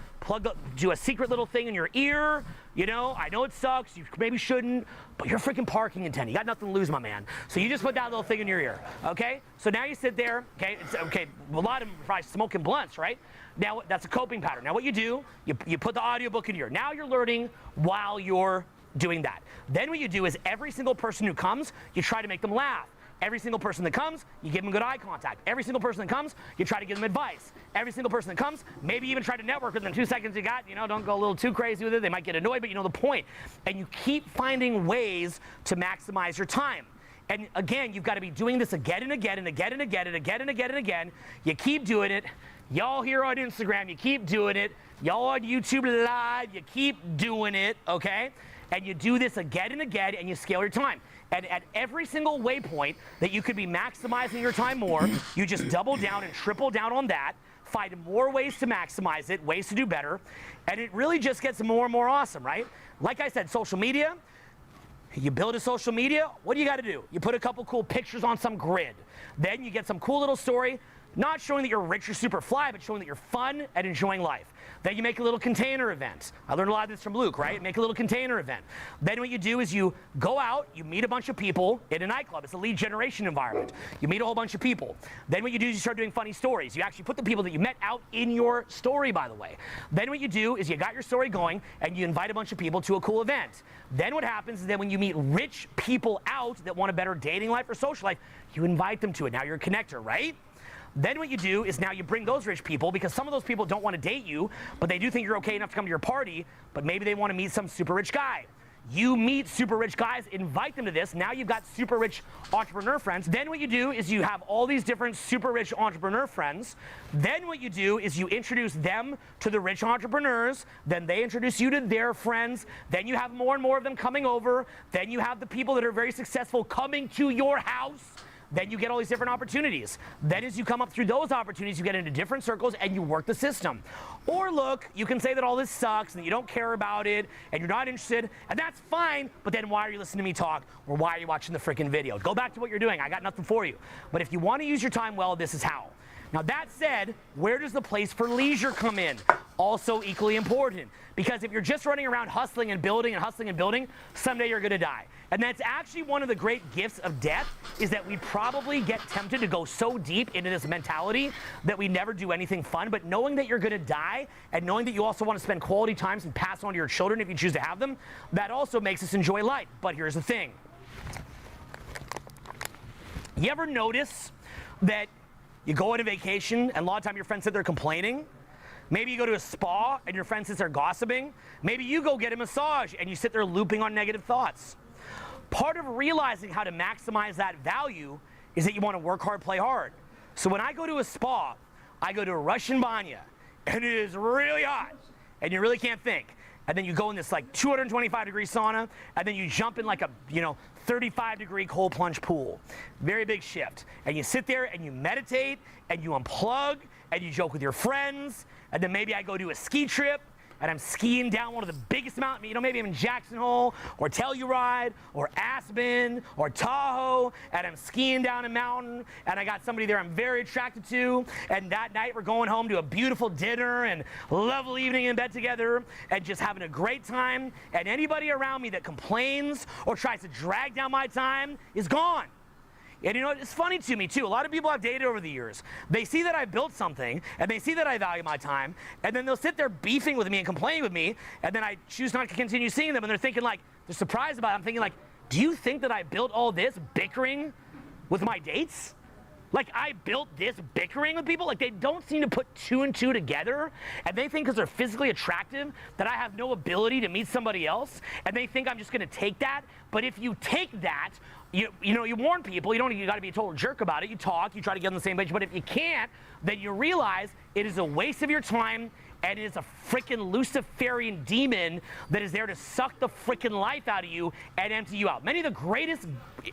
do a secret little thing in your ear. You know, I know it sucks, you maybe shouldn't, but you're a freaking parking attendant. You got nothing to lose, my man. So you just put that little thing in your ear, okay? So now you sit there, okay, a lot of them are probably smoking blunts, right? Now, that's a coping pattern. Now what you do, you put the audiobook in your ear. Now you're learning while you're doing that. Then what you do is every single person who comes, you try to make them laugh. Every single person that comes, you give them good eye contact. Every single person that comes, you try to give them advice. Every single person that comes, maybe even try to network with them in 2 seconds you got. You know, don't go a little too crazy with it. They might get annoyed, but you know the point. And you keep finding ways to maximize your time. And again, you've got to be doing this again and again and again and again and again and again and again. You keep doing it. Y'all here on Instagram, you keep doing it. Y'all on YouTube Live, you keep doing it, okay? And you do this again and again, and you scale your time. And at every single waypoint that you could be maximizing your time more, you just double down and triple down on that, find more ways to maximize it, ways to do better, and it really just gets more and more awesome, right? Like I said, social media, you build a social media, what do you got to do? You put a couple cool pictures on some grid. Then you get some cool little story, not showing that you're rich or super fly, but showing that you're fun and enjoying life. Then you make a little container event. I learned a lot of this from Luke, right? Make a little container event. Then what you do is you go out, you meet a bunch of people in a nightclub. It's a lead generation environment. You meet a whole bunch of people. Then what you do is you start doing funny stories. You actually put the people that you met out in your story, by the way. Then what you do is you got your story going and you invite a bunch of people to a cool event. Then what happens is that when you meet rich people out that want a better dating life or social life, you invite them to it. Now you're a connector, right? Then what you do is now you bring those rich people, because some of those people don't want to date you, but they do think you're okay enough to come to your party, but maybe they want to meet some super rich guy. You meet super rich guys, invite them to this. Now you've got super rich entrepreneur friends. Then what you do is you have all these different super rich entrepreneur friends. Then what you do is you introduce them to the rich entrepreneurs. Then they introduce you to their friends. Then you have more and more of them coming over. Then you have the people that are very successful coming to your house. Then you get all these different opportunities. Then as you come up through those opportunities, you get into different circles and you work the system. Or look, you can say that all this sucks and you don't care about it and you're not interested, and that's fine, but then why are you listening to me talk, or why are you watching the freaking video? Go back to what you're doing. I got nothing for you. But if you want to use your time well, this is how. Now that said, where does the place for leisure come in? Also equally important, because if you're just running around hustling and building, someday you're gonna die. And that's actually one of the great gifts of death, is that we probably get tempted to go so deep into this mentality that we never do anything fun. But knowing that you're gonna die, and knowing that you also want to spend quality times and pass on to your children if you choose to have them, that also makes us enjoy life. But here's the thing. You ever notice that you go on a vacation and a lot of time your friends sit there complaining? Maybe you go to a spa and your friend sits there gossiping. Maybe you go get a massage and you sit there looping on negative thoughts. Part of realizing how to maximize that value is that you want to work hard, play hard. So when I go to a spa, I go to a Russian banya, and it is really hot, and you really can't think. And then you go in this like 225-degree sauna, and then you jump in like a 35-degree cold plunge pool. Very big shift. And you sit there and you meditate and you unplug and you joke with your friends. And then maybe I go do a ski trip and I'm skiing down one of the biggest mountains, maybe I'm in Jackson Hole or Telluride or Aspen or Tahoe, and I'm skiing down a mountain and I got somebody there I'm very attracted to, and that night we're going home to a beautiful dinner and a lovely evening in bed together and just having a great time, and anybody around me that complains or tries to drag down my time is gone. And it's funny to me too, a lot of people I've dated over the years, they see that I built something and they see that I value my time, and then they'll sit there beefing with me and complaining with me, and then I choose not to continue seeing them, and they're thinking like, they're surprised about it. I'm thinking like, do you think that I built all this bickering with my dates? Like I built this bickering with people? Like they don't seem to put two and two together, and they think because they're physically attractive that I have no ability to meet somebody else, and they think I'm just gonna take that. But if you take that, you warn people, you gotta be a total jerk about it. You talk, you try to get on the same page, but if you can't, then you realize it is a waste of your time, and it is a freaking Luciferian demon that is there to suck the freaking life out of you and empty you out. Many of the greatest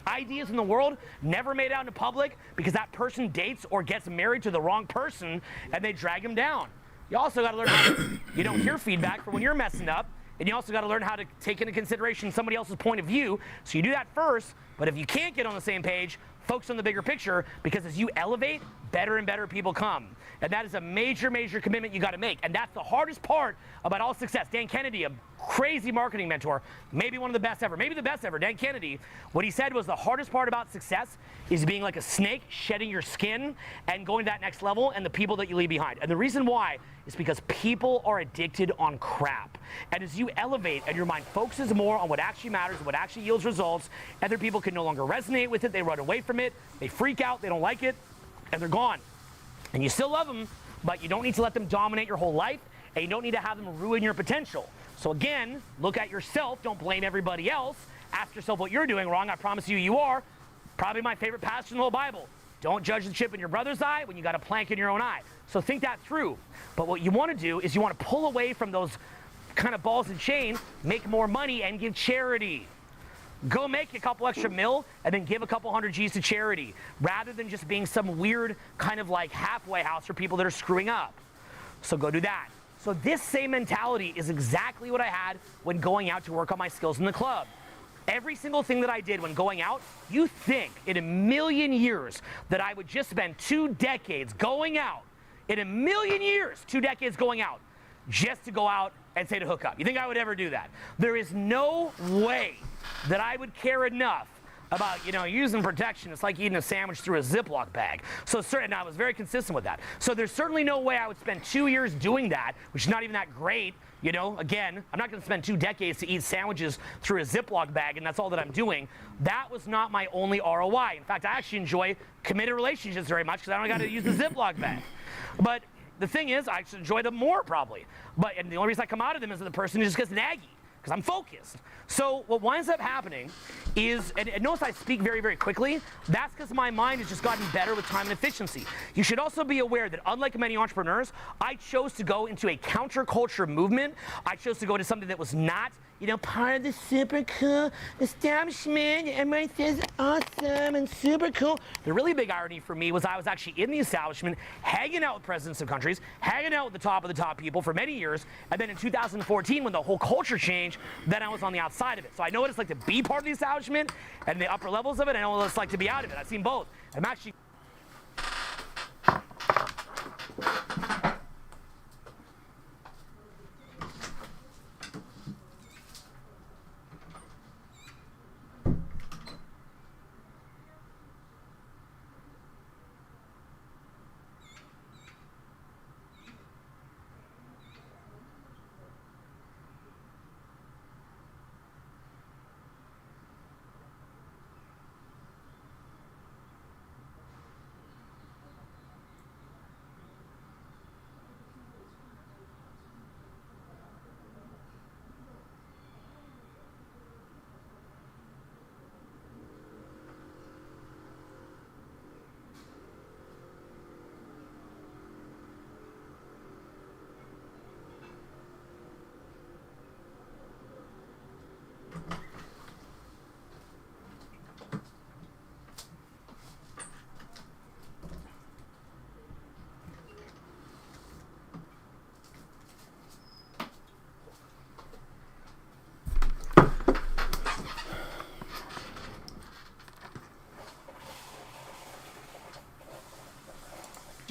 ideas in the world never made it out into public because that person dates or gets married to the wrong person and they drag him down. You also gotta learn how to, you don't hear feedback from when you're messing up, and you also gotta learn how to take into consideration somebody else's point of view. So you do that first, but if you can't get on the same page, focus on the bigger picture, because as you elevate, better and better people come. And that is a major, major commitment you gotta make. And that's the hardest part about all success. Dan Kennedy, a crazy marketing mentor, maybe one of the best ever, maybe the best ever, Dan Kennedy, what he said was the hardest part about success is being like a snake, shedding your skin and going to that next level, and the people that you leave behind. And the reason why is because people are addicted on crap. And as you elevate and your mind focuses more on what actually matters, what actually yields results, other people can no longer resonate with it, they run away from it, they freak out, they don't like it, and they're gone. And you still love them, but you don't need to let them dominate your whole life, and you don't need to have them ruin your potential. So again, look at yourself, don't blame everybody else. Ask yourself what you're doing wrong. I promise you, you are. Probably my favorite passage in the whole Bible. Don't judge the chip in your brother's eye when you got a plank in your own eye. So think that through. But what you want to do is you want to pull away from those kind of balls and chain, make more money, and give charity. Go make a couple extra mil and then give a couple hundred G's to charity, rather than just being some weird kind of like halfway house for people that are screwing up. So go do that. So this same mentality is exactly what I had when going out to work on my skills in the club. Every single thing that I did when going out, you think in a million years that I would just spend 2 decades going out, in a million years, 2 decades going out, just to go out and say to hook up? You think I would ever do that? There is no way that I would care enough about, using protection. It's like eating a sandwich through a Ziploc bag. So certain, I was very consistent with that. So there's certainly no way I would spend 2 years doing that, which is not even that great. Again, I'm not going to spend 2 decades to eat sandwiches through a Ziploc bag, and that's all that I'm doing. That was not my only ROI. In fact, I actually enjoy committed relationships very much because I don't got to use the Ziploc bag. But the thing is, I actually enjoy them more probably. And the only reason I come out of them is that the person just gets naggy, because I'm focused. So what winds up happening is, and notice I speak very, very quickly, that's because my mind has just gotten better with time and efficiency. You should also be aware that unlike many entrepreneurs, I chose to go into a counterculture movement. I chose to go to something that was not, part of the super cool establishment. Everybody says awesome and super cool. The really big irony for me was I was actually in the establishment, hanging out with presidents of countries, hanging out with the top of the top people for many years, and then in 2014, when the whole culture changed, then I was on the outside of it. So I know what it's like to be part of the establishment and the upper levels of it. I know what it's like to be out of it. I've seen both. I'm actually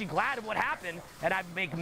actually glad of what happened, and I've made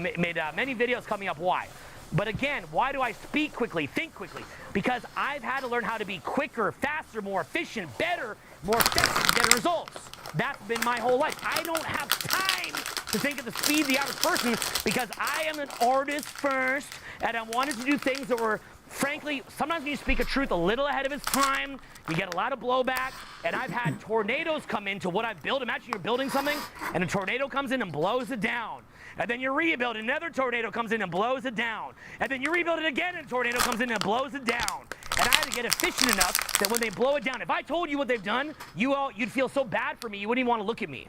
many videos coming up why. But again, why do I speak quickly, think quickly? Because I've had to learn how to be quicker, faster, more efficient, better, more effective, getting results. That's been my whole life. I don't have time to think at the speed of the average person because I am an artist first, and I wanted to do things that were, frankly, sometimes when you speak a truth a little ahead of its time, you get a lot of blowback, and I've had tornadoes come into what I've built. Imagine you're building something, and a tornado comes in and blows it down. And then you rebuild, and another tornado comes in and blows it down. And then you rebuild it again, and a tornado comes in and blows it down. And I had to get efficient enough that when they blow it down, if I told you what they've done, you'd feel so bad for me, you wouldn't even want to look at me.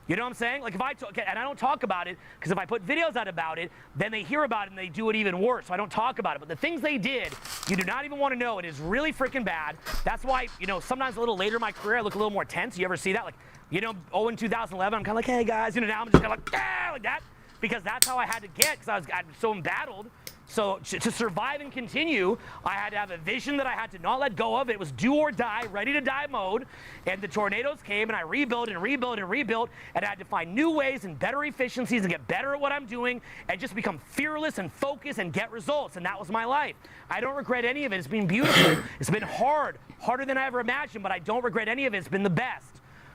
You know what I'm saying? Like if I talk, and I don't talk about it, because if I put videos out about it, then they hear about it and they do it even worse. So I don't talk about it. But the things they did, you do not even want to know. It is really freaking bad. That's why, you know, sometimes a little later in my career, I look a little more tense. You ever see that? Like, you know, in 2011, I'm kind of like, hey guys, you know, now I'm just kind of like, ah, like that. Because that's how I had to get, because I was so embattled. So to survive and continue, I had to have a vision that I had to not let go of. It was do or die, ready to die mode. And the tornadoes came, and I rebuilt and rebuilt and rebuilt. And I had to find new ways and better efficiencies and get better at what I'm doing and just become fearless and focus and get results. And that was my life. I don't regret any of it. It's been beautiful. It's been hard, harder than I ever imagined, but I don't regret any of it. It's been the best.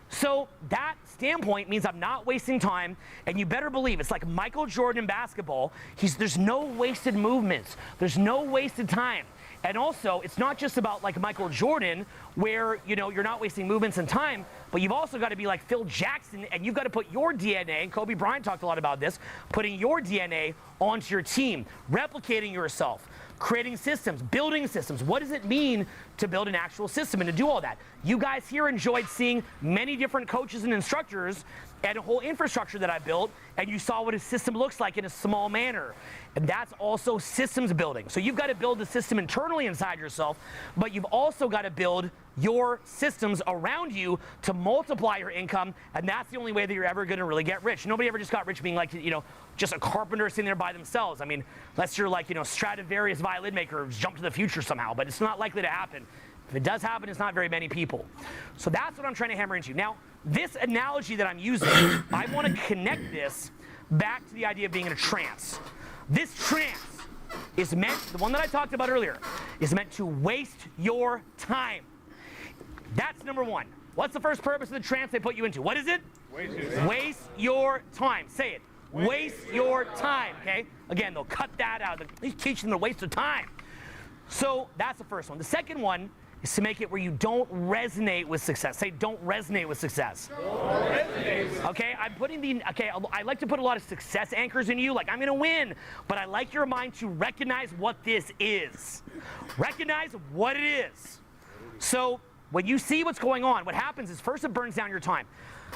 So that standpoint means I'm not wasting time, and you better believe it's like Michael Jordan in basketball. There's no wasted movements. There's no wasted time. And also, it's not just about like Michael Jordan, where you know you're not wasting movements and time, but you've also got to be like Phil Jackson, and you've got to put your DNA, and Kobe Bryant talked a lot about this, putting your DNA onto your team, replicating yourself, creating systems, building systems. What does it mean to build an actual system and to do all that? You guys here enjoyed seeing many different coaches and instructors and a whole infrastructure that I built, and you saw what a system looks like in a small manner. And that's also systems building. So you've got to build the system internally inside yourself, but you've also got to build your systems around you to multiply your income, and that's the only way that you're ever going to really get rich. Nobody ever just got rich being like, you know, just a carpenter sitting there by themselves. I mean, unless you're like, you know, Stradivarius violin maker who's jumped to the future somehow, but it's not likely to happen. If it does happen, it's not very many people. So that's what I'm trying to hammer into. Now, this analogy that I'm using, I want to connect this back to the idea of being in a trance. This trance is meant, the one that I talked about earlier, is meant to waste your time. That's number one. What's the first purpose of the trance they put you into? What is it? Waste your time. Say it. Waste your time, okay? Again, they'll cut that out. They teach them to waste of time. So that's the first one. The second one is to make it where you don't resonate with success. Say, don't resonate with success. Okay, I'm putting I like to put a lot of success anchors in you, like I'm gonna win, but I like your mind to recognize what this is. Recognize what it is. So when you see what's going on, what happens is first it burns down your time.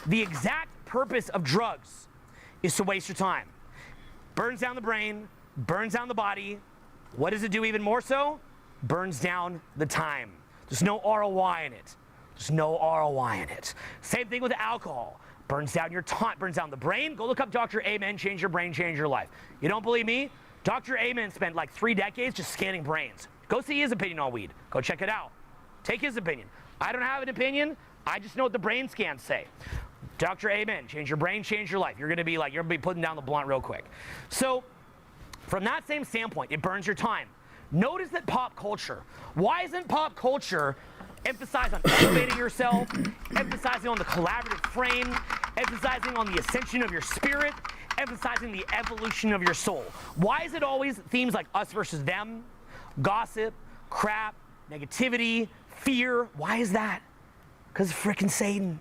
The exact purpose of drugs is to waste your time. Burns down the brain, burns down the body. What does it do even more so? Burns down the time. There's no ROI in it. There's no ROI in it. Same thing with alcohol. Burns down your time, burns down the brain. Go look up Dr. Amen, change your brain, change your life. You don't believe me? Dr. Amen spent like 3 decades just scanning brains. Go see his opinion on weed. Go check it out. Take his opinion. I don't have an opinion. I just know what the brain scans say. Dr. Amen, change your brain, change your life. You're gonna be putting down the blunt real quick. So from that same standpoint, it burns your time. Notice that pop culture, why isn't pop culture emphasized on elevating yourself, emphasizing on the collaborative frame, emphasizing on the ascension of your spirit, emphasizing the evolution of your soul? Why is it always themes like us versus them, gossip, crap, negativity, fear? Why is that? Because frickin' Satan.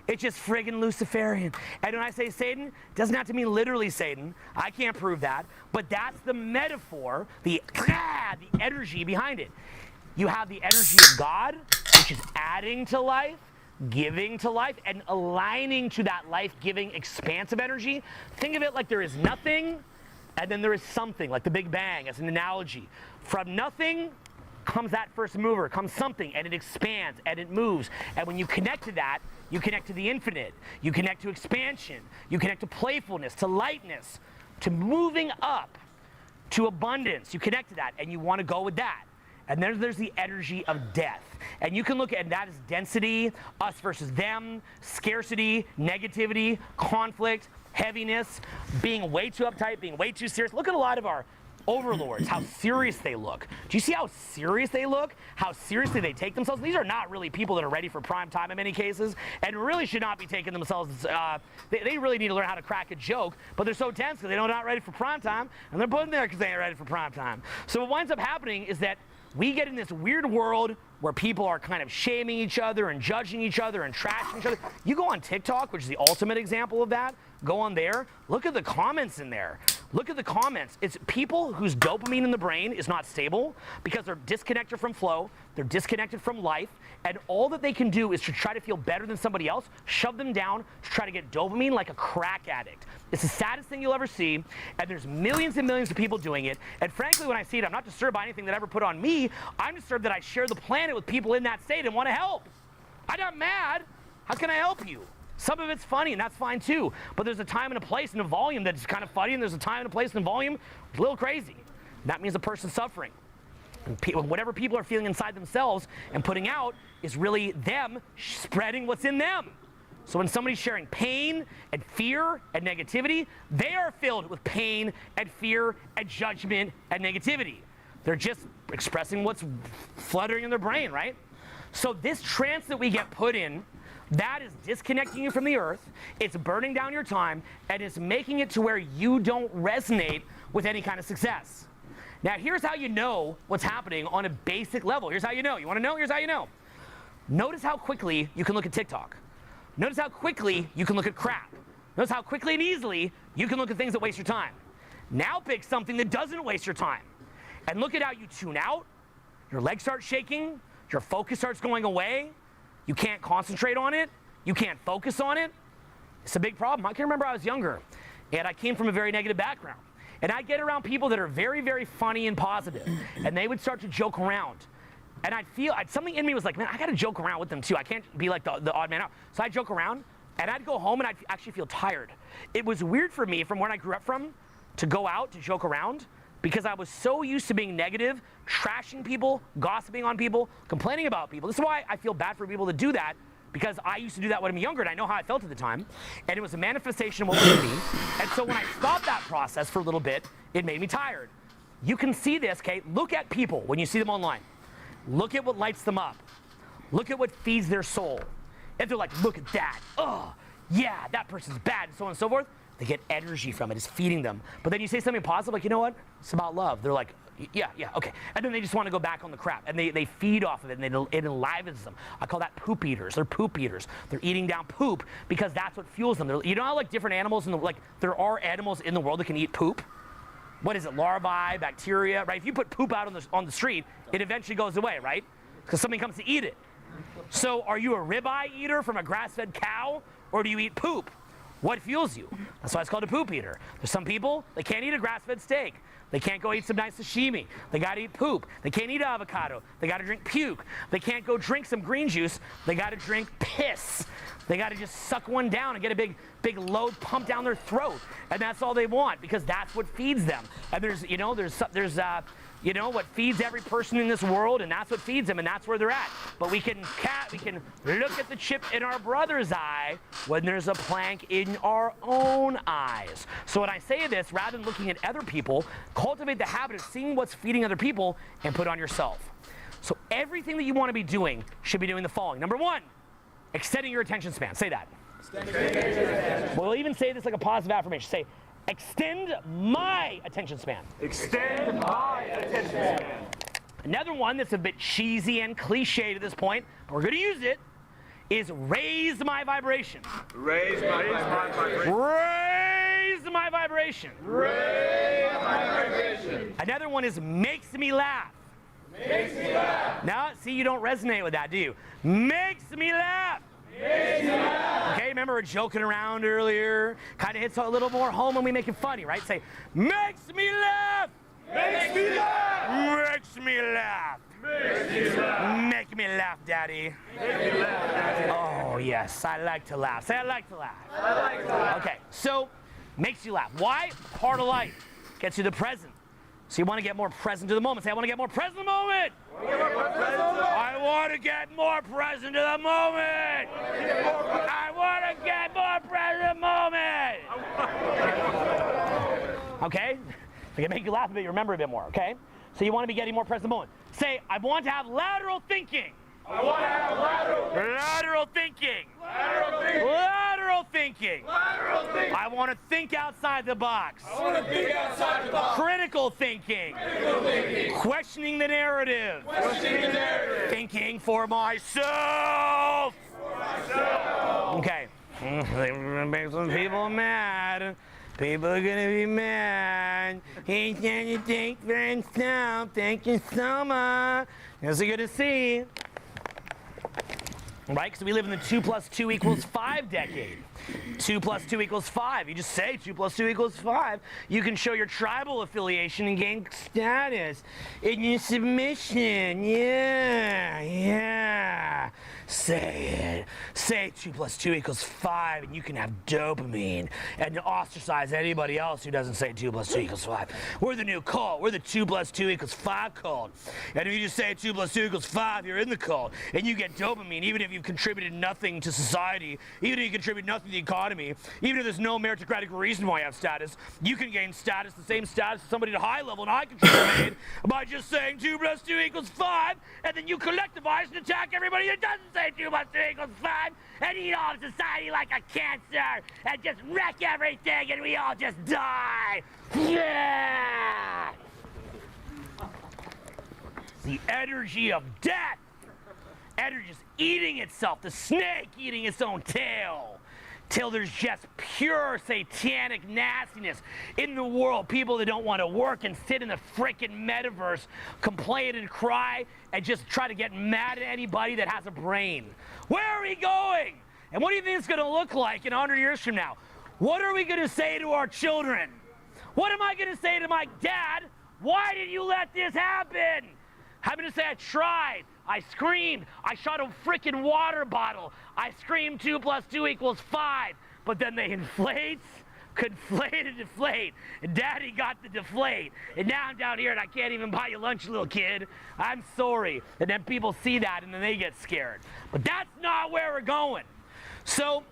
It's just friggin' Luciferian. And when I say Satan, it doesn't have to mean literally Satan. I can't prove that. But that's the metaphor, the energy behind it. You have the energy of God, which is adding to life, giving to life, and aligning to that life-giving, expansive energy. Think of it like there is nothing, and then there is something, like the Big Bang as an analogy. From nothing comes that first mover, comes something, and it expands, and it moves. And when you connect to that, you connect to the infinite, you connect to expansion, you connect to playfulness, to lightness, to moving up, to abundance. You connect to that, and you want to go with that. And then there's the energy of death. And you can look at, and that is density, us versus them, scarcity, negativity, conflict. heaviness, being way too uptight, being way too serious. Look at a lot of our overlords, how serious they look. Do you see how serious they look? How seriously they take themselves? These are not really people that are ready for prime time in many cases, and really should not be taking themselves, they really need to learn how to crack a joke, but they're so tense because they're not ready for prime time, and they're put in there because they ain't ready for prime time. So what winds up happening is that we get in this weird world where people are kind of shaming each other and judging each other and trashing each other. You go on TikTok, which is the ultimate example of that. Go on there. Look at the comments in there. Look at the comments. It's people whose dopamine in the brain is not stable because they're disconnected from flow, they're disconnected from life, and all that they can do is to try to feel better than somebody else, shove them down to try to get dopamine like a crack addict. It's the saddest thing you'll ever see, and there's millions and millions of people doing it. And frankly, when I see it, I'm not disturbed by anything that ever put on me. I'm disturbed that I share the planet with people in that state and want to help. I'm not mad. How can I help you? Some of it's funny, and that's fine too. But there's a time and a place and a volume that's kind of funny, and there's a time and a place and a volume that's a little crazy. That means a person's suffering. And whatever people are feeling inside themselves and putting out is really them spreading what's in them. So when somebody's sharing pain and fear and negativity, they are filled with pain and fear and judgment and negativity. They're just expressing what's fluttering in their brain, right? So this trance that we get put in, that is disconnecting you from the earth, it's burning down your time, and it's making it to where you don't resonate with any kind of success. Now here's how you know what's happening on a basic level. Here's how you know. You want to know? Here's how you know. Notice how quickly you can look at TikTok. Notice how quickly you can look at crap. Notice how quickly and easily you can look at things that waste your time. Now pick something that doesn't waste your time. And look at how you tune out, your legs start shaking, your focus starts going away, you can't concentrate on it, you can't focus on it. It's a big problem. I can remember I was younger, and I came from a very negative background. And I'd get around people that are very, very funny and positive, and they would start to joke around. And I'd feel, something in me was like, man, I gotta joke around with them too. I can't be like the odd man out. So I'd joke around, and I'd go home and I'd actually feel tired. It was weird for me from where I grew up from to go out to joke around, because I was so used to being negative, trashing people, gossiping on people, complaining about people. This is why I feel bad for people that do that, because I used to do that when I'm younger, and I know how I felt at the time, and it was a manifestation of what was in me. And so when I stopped that process for a little bit, it made me tired. You can see this, okay? Look at people when you see them online. Look at what lights them up. Look at what feeds their soul. If they're like, look at that, oh, yeah, that person's bad, and so on and so forth, they get energy from it. It's feeding them. But then you say something positive, like, you know what? It's about love. They're like, yeah, okay. And then they just want to go back on the crap. And they feed off of it, and it enlivens them. I call that poop eaters. They're poop eaters. They're eating down poop because that's what fuels them. You know how like different animals, there are animals in the world that can eat poop? What is it, larvae, bacteria, right? If you put poop out on the street, it eventually goes away, right? Because something comes to eat it. So are you a ribeye eater from a grass-fed cow, or do you eat poop? What fuels you? That's why it's called a poop eater. There's some people, they can't eat a grass-fed steak. They can't go eat some nice sashimi. They gotta eat poop. They can't eat avocado. They gotta drink puke. They can't go drink some green juice. They gotta drink piss. They gotta just suck one down and get a big load pumped down their throat. And that's all they want, because that's what feeds them. And there's what feeds every person in this world, and that's what feeds them, and that's where they're at. But we can look at the chip in our brother's eye when there's a plank in our own eyes. So when I say this, rather than looking at other people, cultivate the habit of seeing what's feeding other people and put on yourself. So everything that you want to be doing should be doing the following. Number one, extending your attention span. Say that. We'll even say this like a positive affirmation. Say, extend my attention span. Extend my attention span. Another one that's a bit cheesy and cliche at this point, but we're going to use it, is raise my vibration. Raise my vibration. Raise my vibration. Raise my vibration. Another one is makes me laugh. Makes me laugh. Now, see, you don't resonate with that, do you? Makes me laugh. Makes me laugh. Okay, remember we're joking around earlier? Kind of hits a little more home when we make it funny, right? Say, makes me laugh. Makes me laugh. Makes me laugh. Makes me laugh. Make me laugh, Daddy. Make me laugh, Daddy. Oh, yes, I like to laugh. Say, I like to laugh. I like to laugh. Okay, so makes you laugh. Why? Part of life. Gets you the present. So you want to get more present to the moment. Say, I want to get more present to the moment. I want to get more present to the moment. I want to get more present to the moment. Okay? If I can make you laugh a bit, you remember a bit more, okay? So you want to be getting more present to the moment. Say, I want to have lateral thinking. I want to have lateral thinking. Lateral thinking. Lateral thinking. Lateral thinking. I want to think outside the box. I want to think outside the box. Critical thinking. Critical thinking. Questioning the narrative. Questioning the narrative. Thinking for myself. For myself. Okay. They're gonna make some people mad. People are gonna be mad. He can't think for himself. Thank you so much. It's good to see. Right? Because we live in the 2 + 2 = 5 decade. 2 + 2 = 5. You just say 2 + 2 = 5. You can show your tribal affiliation and gain status in your submission. Yeah. Say it. Say 2 + 2 = 5, and you can have dopamine and ostracize anybody else who doesn't say 2 + 2 = 5. We're the new cult. We're the 2 + 2 = 5 cult. And if you just say 2 + 2 = 5, you're in the cult, and you get dopamine, even if you've contributed nothing to society, even if you contribute nothing to the economy, even if there's no meritocratic reason why you have status, you can gain status, the same status as somebody at a high level and high control made by just saying 2 + 2 = 5, and then you collectivize and attack everybody that doesn't say 2 + 2 = 5, and eat all of society like a cancer, and just wreck everything, and we all just die. Yeah! The energy of death. Energy is eating itself, the snake eating its own tail. Till there's just pure satanic nastiness in the world. People that don't want to work and sit in the frickin' metaverse, complain and cry, and just try to get mad at anybody that has a brain. Where are we going? And what do you think it's going to look like in 100 years from now? What are we going to say to our children? What am I going to say to my dad? Why did you let this happen? I'm going to say I tried. I screamed. I shot a frickin' water bottle. I screamed 2 + 2 = 5. But then they inflate, conflate, and deflate. And Daddy got the deflate. And now I'm down here and I can't even buy you lunch, little kid. I'm sorry. And then people see that and then they get scared. But that's not where we're going. So,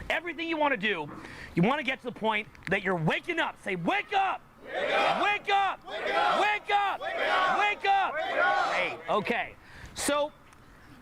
everything you want to do, you want to get to the point that you're waking up. Say, wake up! Wake up! Wake up! Wake up! Wake up! Wake up! Wake up! Great. Okay. So,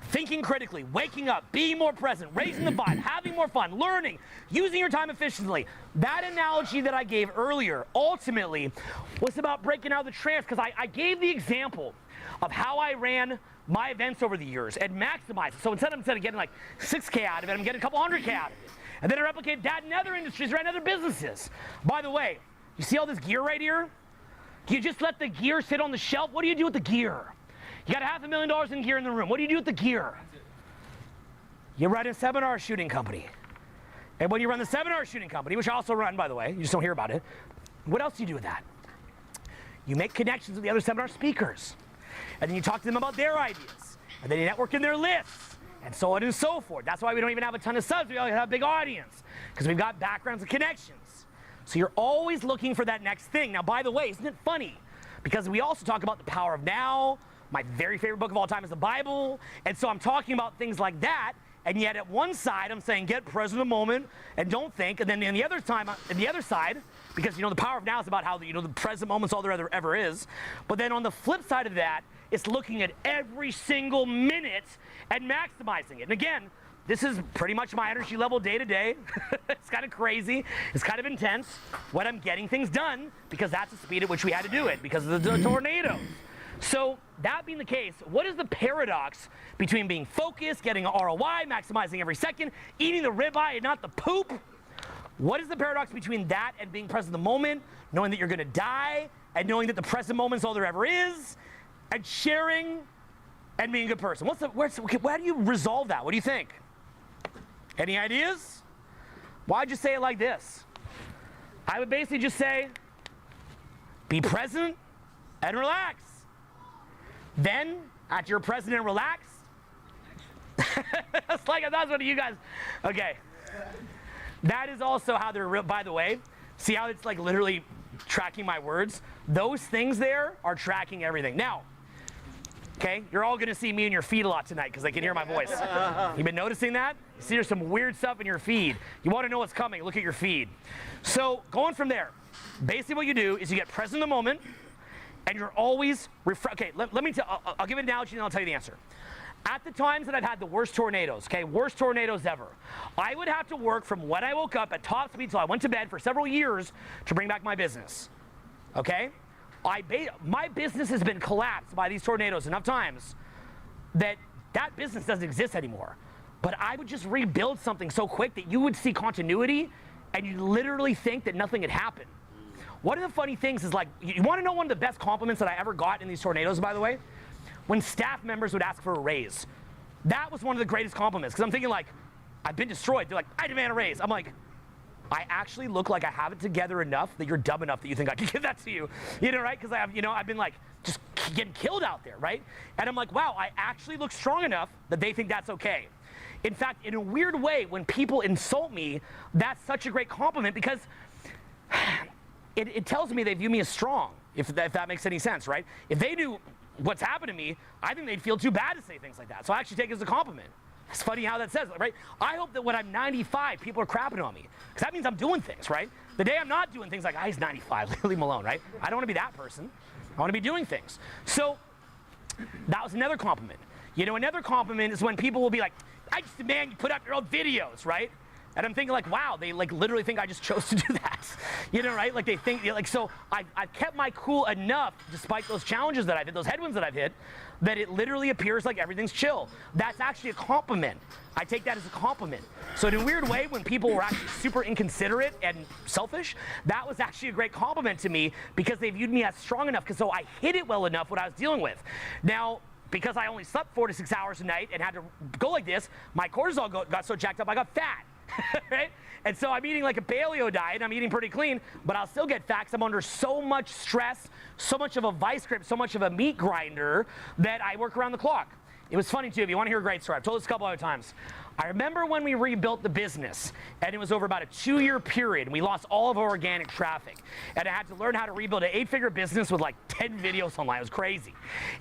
thinking critically, waking up, being more present, raising the vibe, having more fun, learning, using your time efficiently. That analogy that I gave earlier, ultimately, was about breaking out of the trance, because I gave the example of how I ran my events over the years and maximized it. So instead of getting like 6K out of it, I'm getting a couple 100K out of it. And then I replicate that in other industries or in other businesses. By the way, you see all this gear right here? You just let the gear sit on the shelf? What do you do with the gear? You got $500,000 in gear in the room. What do you do with the gear? You run a seminar shooting company. And when you run the seminar shooting company, which I also run, by the way, you just don't hear about it, what else do you do with that? You make connections with the other seminar speakers. And then you talk to them about their ideas. And then you network in their lists. And so on and so forth. That's why we don't even have a ton of subs. We only have a big audience. Because we've got backgrounds and connections. So you're always looking for that next thing. Now, by the way, isn't it funny? Because we also talk about the power of now. My very favorite book of all time is the Bible. And so I'm talking about things like that. And yet at one side, I'm saying get present in the moment and don't think. And then on the other side, because the power of now is about how the present moment's all there ever is. But then on the flip side of that, it's looking at every single minute and maximizing it. And again, this is pretty much my energy level day to day. It's kind of crazy. It's kind of intense when I'm getting things done, because that's the speed at which we had to do it because of the tornadoes. So that being the case, what is the paradox between being focused, getting an ROI, maximizing every second, eating the ribeye and not the poop? What is the paradox between that and being present in the moment, knowing that you're going to die, and knowing that the present moment's all there ever is, and sharing and being a good person? How do you resolve that? What do you think? Any ideas? Why'd you say it like this? I would basically just say, be present and relax. Then, after you're present and relaxed, that's what you guys, okay. That is also how they're, by the way, see how it's like literally tracking my words. Those things there are tracking everything. Now, okay, you're all gonna see me in your feed a lot tonight because they can hear my voice. You've been noticing that? You see there's some weird stuff in your feed. You wanna know what's coming, look at your feed. So going from there, basically what you do is you get present in the moment and you're always, okay, let me I'll give an analogy and I'll tell you the answer. At the times that I've had the worst tornadoes, okay, worst tornadoes ever, I would have to work from when I woke up at top speed till I went to bed for several years to bring back my business, okay? My business has been collapsed by these tornadoes enough times that that business doesn't exist anymore. But I would just rebuild something so quick that you would see continuity and you'd literally think that nothing had happened. One of the funny things is, like, you want to know one of the best compliments that I ever got in these tornadoes, by the way? When staff members would ask for a raise. That was one of the greatest compliments, because I'm thinking, like, I've been destroyed. They're like, I demand a raise. I'm like, I actually look like I have it together enough that you're dumb enough that you think I can give that to you. You know, right? Because I have, you know, I've been like just getting killed out there, right? And I'm like, wow, I actually look strong enough that they think that's okay. In fact, in a weird way, when people insult me, that's such a great compliment because it tells me they view me as strong, if that makes any sense, right? If they knew what's happened to me, I think they'd feel too bad to say things like that. So I actually take it as a compliment. It's funny how that says it, right? I hope that when I'm 95, people are crapping on me. Because that means I'm doing things, right? The day I'm not doing things, like, he's 95, leave him alone, right? I don't want to be that person. I want to be doing things. So that was another compliment. You know, another compliment is when people will be like, I just demand you put up your own videos, right? And I'm thinking, like, wow, they like literally think I just chose to do that. You know, right? Like, they think, like, so I've kept my cool enough, despite those challenges that I've hit, those headwinds that I've hit, that it literally appears like everything's chill. That's actually a compliment. I take that as a compliment. So in a weird way, when people were actually super inconsiderate and selfish, that was actually a great compliment to me because they viewed me as strong enough, because so I hid it well enough what I was dealing with. Now, because I only slept 4 to 6 hours a night and had to go like this, my cortisol got so jacked up I got fat. Right? And so I'm eating like a paleo diet, I'm eating pretty clean, but I'll still get fat because I'm under so much stress, so much of a vice grip, so much of a meat grinder that I work around the clock. It was funny too, if you want to hear a great story, I've told this a couple other times. I remember when we rebuilt the business, and it was over about a 2-year period, and we lost all of our organic traffic. And I had to learn how to rebuild an 8-figure business with like 10 videos online. It was crazy.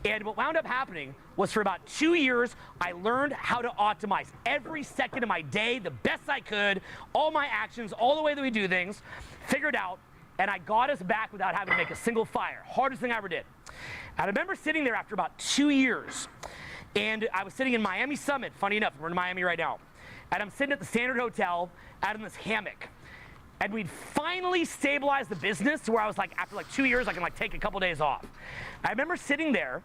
And what wound up happening was for about 2 years, I learned how to optimize every second of my day the best I could, all my actions, all the way that we do things, figured out, and I got us back without having to make a single fire. Hardest thing I ever did. And I remember sitting there after about 2 years, and I was sitting in Miami Summit, funny enough, we're in Miami right now. And I'm sitting at the Standard Hotel out in this hammock. And we'd finally stabilized the business to where I was like, after like 2 years, I can like take a couple days off. I remember sitting there,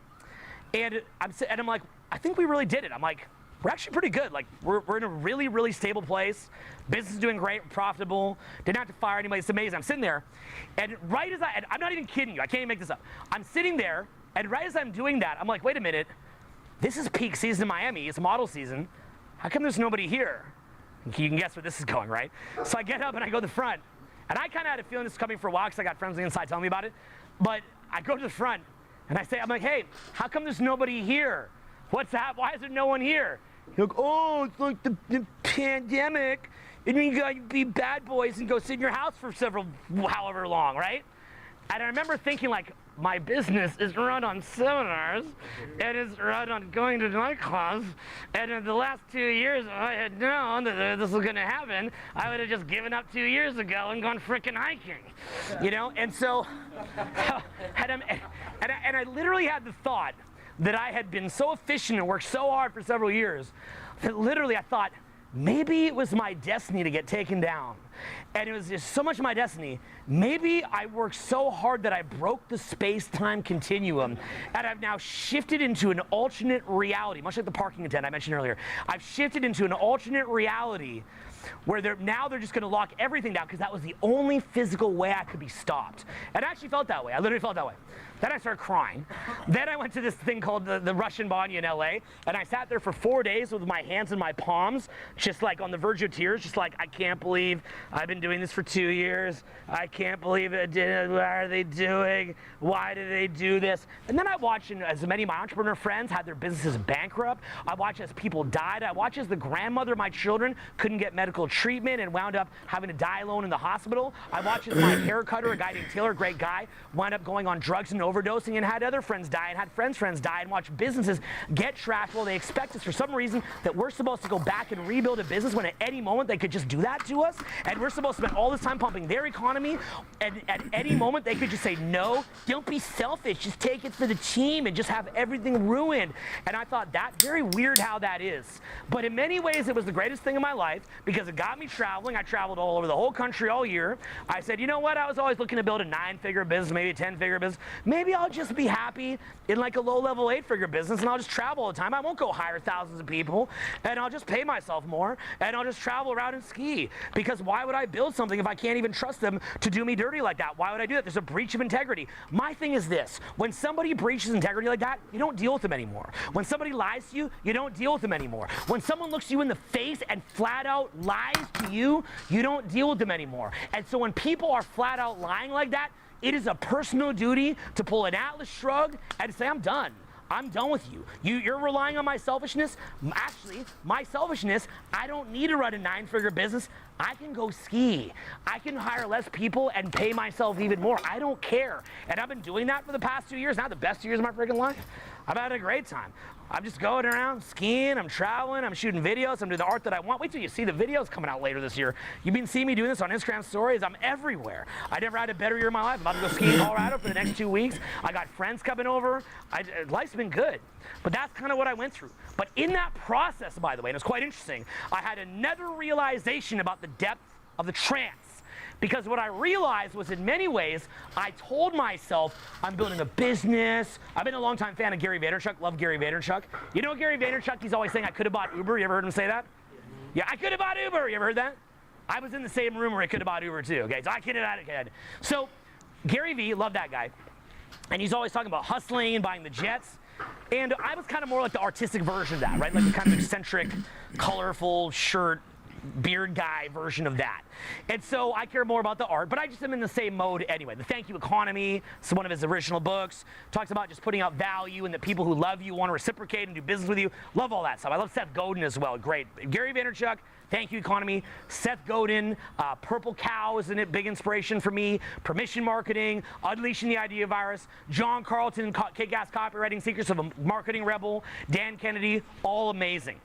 and I'm like, I think we really did it. I'm like, we're actually pretty good. Like, we're in a really, really stable place. Business is doing great, profitable. Didn't have to fire anybody. It's amazing. I'm sitting there, and right as and I'm not even kidding you. I can't even make this up. I'm sitting there, and right as I'm doing that, I'm like, wait a minute. This is peak season in Miami. It's model season. How come there's nobody here? You can guess where this is going, right? So I get up and I go to the front. And I kind of had a feeling this was coming for a while because I got friends on the inside telling me about it. But I go to the front and I'm like, hey, how come there's nobody here? What's that? Why is there no one here? You're like, oh, it's like the pandemic. And you got to be bad boys and go sit in your house for however long, right? And I remember thinking, like, my business is run on seminars, and it's run on going to nightclubs, and in the last 2 years, if I had known that this was going to happen, I would have just given up 2 years ago and gone frickin' hiking, you know? And so, and I literally had the thought that I had been so efficient and worked so hard for several years that literally I thought, maybe it was my destiny to get taken down. And it was just so much of my destiny. Maybe I worked so hard that I broke the space-time continuum, and I've now shifted into an alternate reality, much like the parking attendant I mentioned earlier. I've shifted into an alternate reality where they're just going to lock everything down because that was the only physical way I could be stopped. And I actually felt that way. I literally felt that way. Then I started crying. Then I went to this thing called the Russian Banya in LA, and I sat there for 4 days with my hands in my palms, just like on the verge of tears, just like, I can't believe I've been doing this for 2 years. I can't believe it. What are they doing? Why do they do this? And then I watched as many of my entrepreneur friends had their businesses bankrupt. I watched as people died. I watched as the grandmother of my children couldn't get medical medical treatment and wound up having to die alone in the hospital. I watched as my hair cutter, a guy named Taylor, great guy, wound up going on drugs and overdosing and had other friends die and had friends die, and watched businesses get trashed while they expect us for some reason that we're supposed to go back and rebuild a business when at any moment they could just do that to us, and we're supposed to spend all this time pumping their economy, and at any moment they could just say, no, don't be selfish, just take it for the team and just have everything ruined. And I thought, that very weird how that is. But in many ways it was the greatest thing in my life because it got me traveling. I traveled all over the whole country all year. I said, you know what, I was always looking to build a 9-figure business, maybe a 10-figure business. Maybe I'll just be happy in like a low-level 8-figure business, and I'll just travel all the time. I won't go hire thousands of people, and I'll just pay myself more, and I'll just travel around and ski. Because why would I build something if I can't even trust them to do me dirty like that? Why would I do that? There's a breach of integrity. My thing is this: when somebody breaches integrity like that, you don't deal with them anymore. When somebody lies to you, you don't deal with them anymore. When someone looks you in the face and flat out lies to you, you don't deal with them anymore. And so when people are flat out lying like that, it is a personal duty to pull an Atlas shrug and say, I'm done. I'm done with you. You're relying on my selfishness. Actually, my selfishness, I don't need to run a 9-figure business. I can go ski. I can hire less people and pay myself even more. I don't care. And I've been doing that for the past 2 years, not the best 2 years of my freaking life. I've had a great time. I'm just going around skiing, I'm traveling, I'm shooting videos, I'm doing the art that I want. Wait till you see the videos coming out later this year. You've been seeing me doing this on Instagram stories. I'm everywhere. I never had a better year in my life. I'm about to go ski in Colorado for the next 2 weeks. I got friends coming over. Life's been good. But that's kind of what I went through. But in that process, by the way, and it's quite interesting, I had another realization about the depth of the trance. Because what I realized was, in many ways, I told myself I'm building a business. I've been a longtime fan of Gary Vaynerchuk. Love Gary Vaynerchuk. You know Gary Vaynerchuk? He's always saying, I could have bought Uber. You ever heard him say that? Yeah, I could have bought Uber. You ever heard that? I was in the same room where I could have bought Uber too. Okay, so I could have had it. So Gary V, love that guy. And he's always talking about hustling and buying the jets. And I was kind of more like the artistic version of that, right? Like the kind of eccentric, colorful shirt, beard guy version of that. And so I care more about the art, but I just am in the same mode anyway. The Thank You Economy, it's one of his original books, talks about just putting out value and that people who love you want to reciprocate and do business with you. Love all that stuff. I love Seth Godin as well. Great. Gary Vaynerchuk, Thank You Economy, Seth Godin, Purple Cow is a big inspiration for me, Permission Marketing, Unleashing the Idea Virus, John Carlton, Kick-Ass Copywriting, Secrets of a Marketing Rebel, Dan Kennedy, all amazing.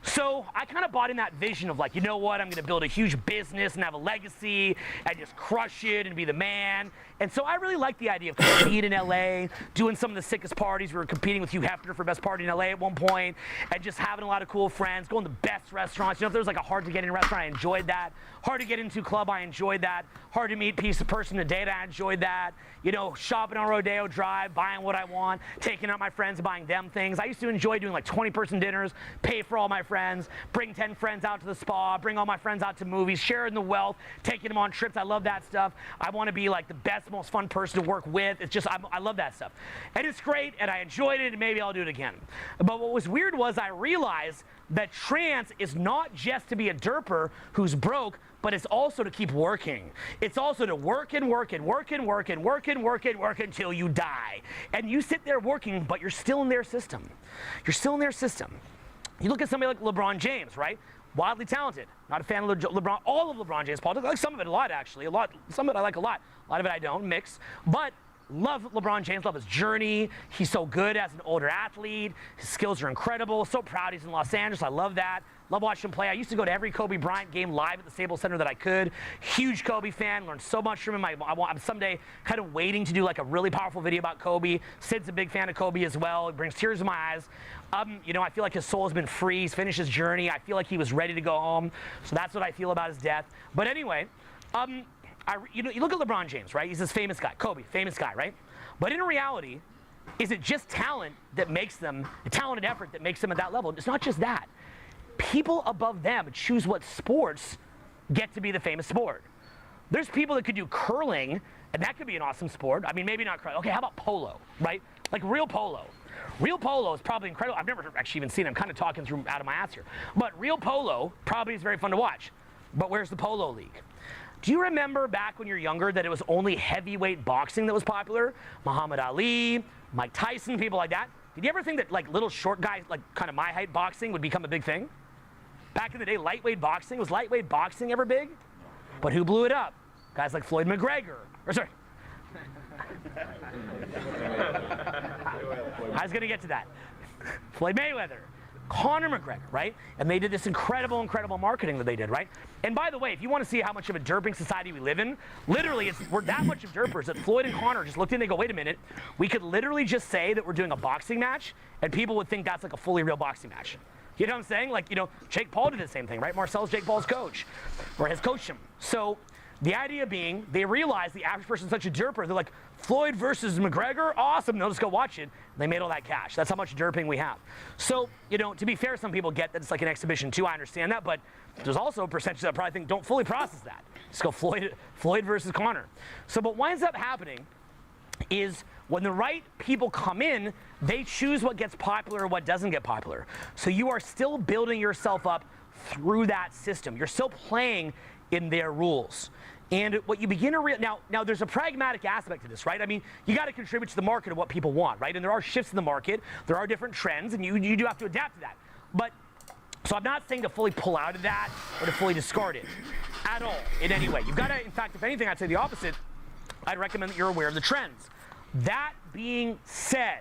So I kind of bought in that vision of like, you know what, I'm going to build a huge business and have a legacy and just crush it and be the man. And so I really like the idea of competing in LA, doing some of the sickest parties. We were competing with Hugh Hefner for best party in LA at one point, and just having a lot of cool friends, going to the best restaurants. You know, if there was like a hard to get in restaurant, I enjoyed that. Hard to get into club, I enjoyed that. Hard to meet piece of person to date, I enjoyed that. You know, shopping on Rodeo Drive, buying what I want, taking out my friends and buying them things. I used to enjoy doing like 20-person dinners, pay for all my friends, bring 10 friends out to the spa, bring all my friends out to movies, sharing the wealth, taking them on trips. I love that stuff. I want to be like the best, most fun person to work with. It's just, I love that stuff. And it's great, and I enjoyed it, and maybe I'll do it again. But what was weird was I realized that trance is not just to be a derper who's broke, but it's also to keep working. It's also to work and work and work and work and work and work and work until you die. And you sit there working, but you're still in their system. You're still in their system. You look at somebody like LeBron James, right? Wildly talented. Not a fan of LeBron, all of LeBron James' politics. I like some of it a lot, actually. Some of it I like a lot. A lot of it I don't, mix. But love LeBron James, love his journey. He's so good as an older athlete. His skills are incredible. So proud he's in Los Angeles. I love that. Love watching him play. I used to go to every Kobe Bryant game live at the Staples Center that I could. Huge Kobe fan. Learned so much from him. I'm someday kind of waiting to do like a really powerful video about Kobe. Sid's a big fan of Kobe as well. It brings tears to my eyes. You know, I feel like his soul has been free. He's finished his journey. I feel like he was ready to go home. So that's what I feel about his death. But anyway, you know, you look at LeBron James, right? He's this famous guy. Kobe, famous guy, right? But in reality, is it just talent that makes them, talent and effort that makes them at that level? It's not just that. People above them choose what sports get to be the famous sport. There's people that could do curling, and that could be an awesome sport. I mean, maybe not curling. Okay, how about polo, right? Like real polo. Real polo is probably incredible. I've never actually even seen it. I'm kind of talking through out of my ass here. But real polo probably is very fun to watch. But where's the polo league? Do you remember back when you were younger that it was only heavyweight boxing that was popular? Muhammad Ali, Mike Tyson, people like that. Did you ever think that like little short guys, like kind of my height boxing would become a big thing? Back in the day, lightweight boxing, was lightweight boxing ever big? But who blew it up? Guys like Floyd McGregor. Or sorry. I was going to get to that. Floyd Mayweather. Conor McGregor, right? And they did this incredible, incredible marketing that they did, right? And by the way, if you want to see how much of a derping society we live in, literally, we're that much of derpers that Floyd and Conor just looked in and they go, wait a minute, we could literally just say that we're doing a boxing match, and people would think that's like a fully real boxing match. You know what I'm saying? Like, you know, Jake Paul did the same thing, right? Marcel's Jake Paul's coach, or has coached him. So the idea being, they realized the average person's such a derper, they're like, Floyd versus McGregor, awesome, no, let's go watch it. They made all that cash. That's how much derping we have. So, you know, to be fair, some people get that it's like an exhibition too, I understand that, but there's also a percentage that probably think don't fully process that. Just go Floyd versus Conor. So what winds up happening is when the right people come in, they choose what gets popular or what doesn't get popular. So you are still building yourself up through that system. You're still playing in their rules. And what you begin to realize, now there's a pragmatic aspect to this, right? I mean, you got to contribute to the market of what people want, right? And there are shifts in the market, there are different trends, and you do have to adapt to that. But, so I'm not saying to fully pull out of that or to fully discard it at all in any way. You've got to, in fact, if anything, I'd say the opposite. I'd recommend that you're aware of the trends. That being said,